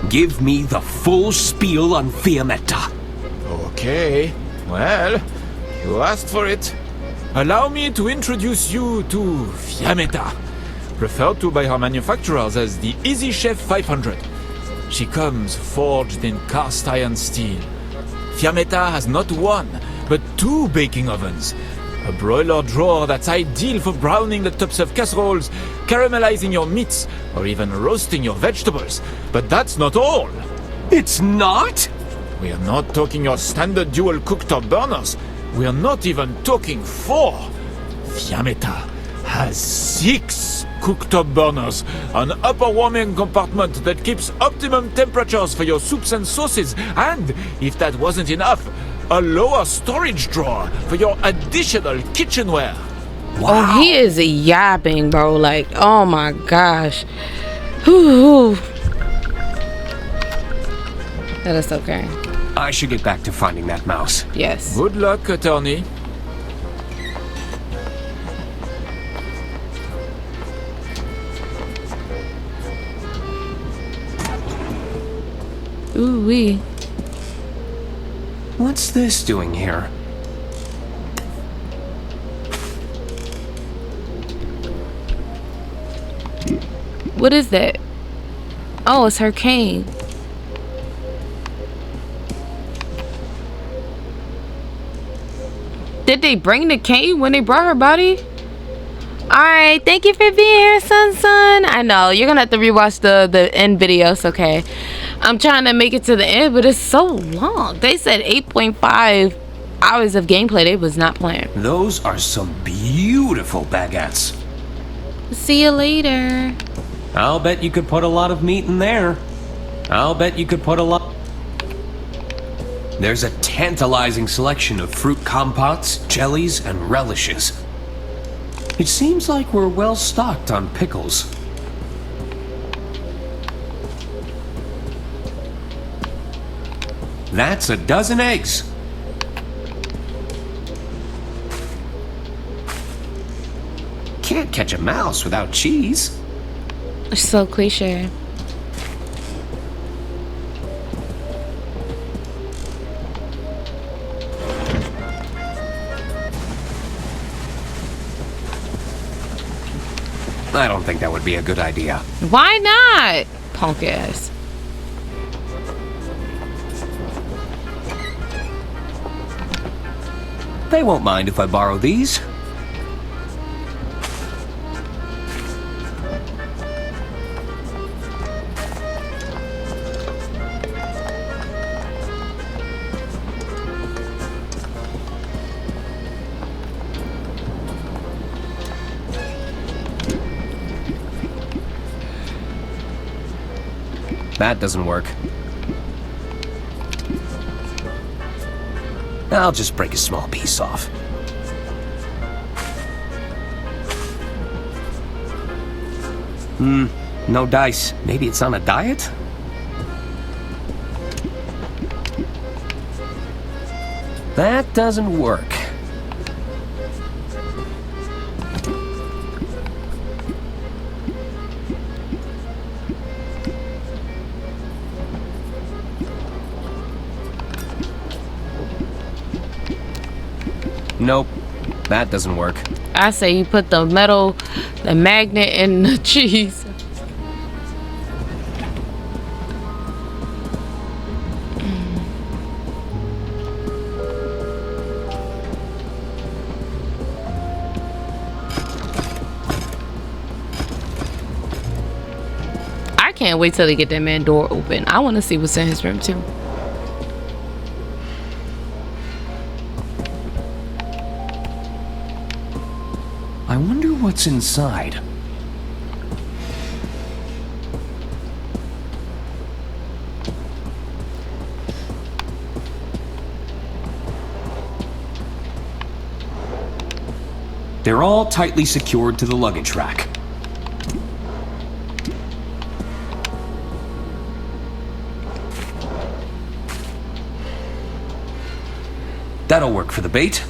Give me the full spiel on Fiammetta. Okay, well, you asked for it. Allow me to introduce you to Fiammetta, referred to by her manufacturers as the Easy Chef 500. She comes forged in cast iron steel. Fiammetta has not one, but 2 baking ovens. A broiler drawer that's ideal for browning the tops of casseroles, caramelizing your meats, or even roasting your vegetables. But that's not all. It's not? We are not talking your standard dual cooktop burners. We are not even talking 4. Fiammetta has 6 cooktop burners, an upper warming compartment that keeps optimum temperatures for your soups and sauces, and, if that wasn't enough, a lower storage drawer for your additional kitchenware. Wow. Oh, he is yapping, bro. Like, oh my gosh. Whew. That is okay. I should get back to finding that mouse. Yes. Good luck, attorney. Ooh-wee. What's this doing here? What is that? Oh, it's her cane. Did they bring the cane when they brought her body? Alright, thank you for being here, son. I know, you're gonna have to rewatch the end videos, okay? I'm trying to make it to the end, but it's so long. They said 8.5 hours of gameplay. They was not playing. Those are some beautiful baguettes. See you later. I'll bet you could put a lot of meat in there. I'll bet you could put a lot... There's a tantalizing selection of fruit compotes, jellies, and relishes. It seems like we're well stocked on pickles. That's a dozen eggs. Can't catch a mouse without cheese. It's so cliche. I don't think that would be a good idea. Why not? Punk ass. They won't mind if I borrow these. That doesn't work. I'll just break a small piece off. No dice. Maybe it's on a diet? That doesn't work. Nope, that doesn't work. I say you put the metal, the magnet, in the cheese. can't wait till they get that man door open. I want to see what's in his room too. I wonder what's inside. They're all tightly secured to the luggage rack. That'll work for the bait,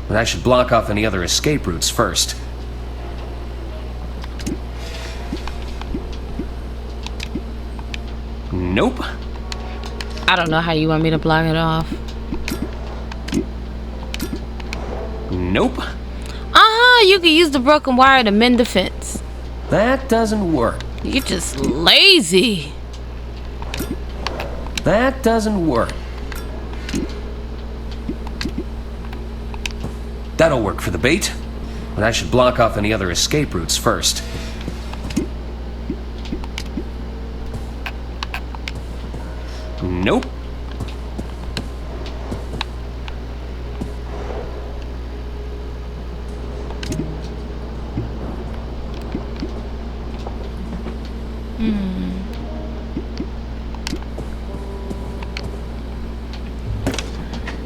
but I should block off any other escape routes first. Nope. I don't know how you want me to block it off. Nope. You can use the broken wire to mend the fence. That doesn't work. You're just lazy. That doesn't work. That'll work for the bait, but I should block off any other escape routes first. Nope.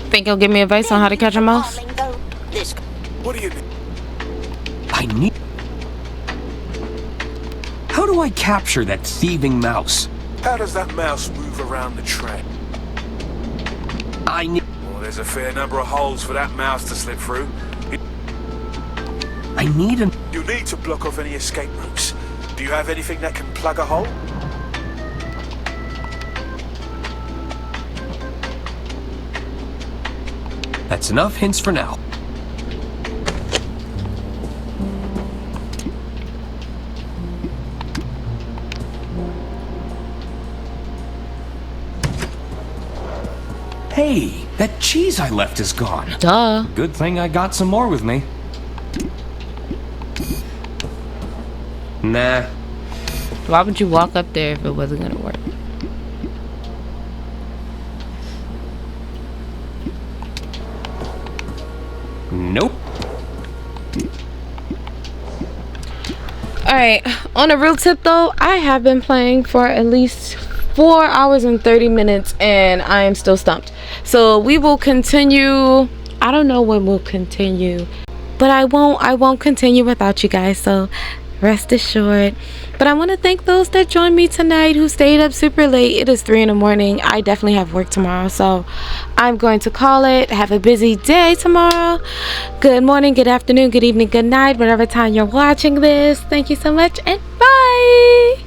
Think you'll give me advice on how to catch a mouse? What do you need? I need... How do I capture that thieving mouse? How does that mouse move around the track? I need... Well, there's a fair number of holes for that mouse to slip through. I need an... You need to block off any escape routes. Do you have anything that can plug a hole? That's enough hints for now. Hey, that cheese I left is gone. Duh. Good thing I got some more with me. Nah. Why would you walk up there if it wasn't gonna work? Nope. Alright, on a real tip though, I have been playing for at least 4 hours and 30 minutes and I am still stumped. So we will continue. I don't know when we'll continue, but I won't continue without you guys, so rest assured. But I want to thank those that joined me tonight who stayed up super late. It is 3 in the morning. I definitely have work tomorrow, so I'm going to call it. Have a busy day tomorrow. Good morning, good afternoon, good evening, good night, whatever time you're watching this. Thank you so much and bye.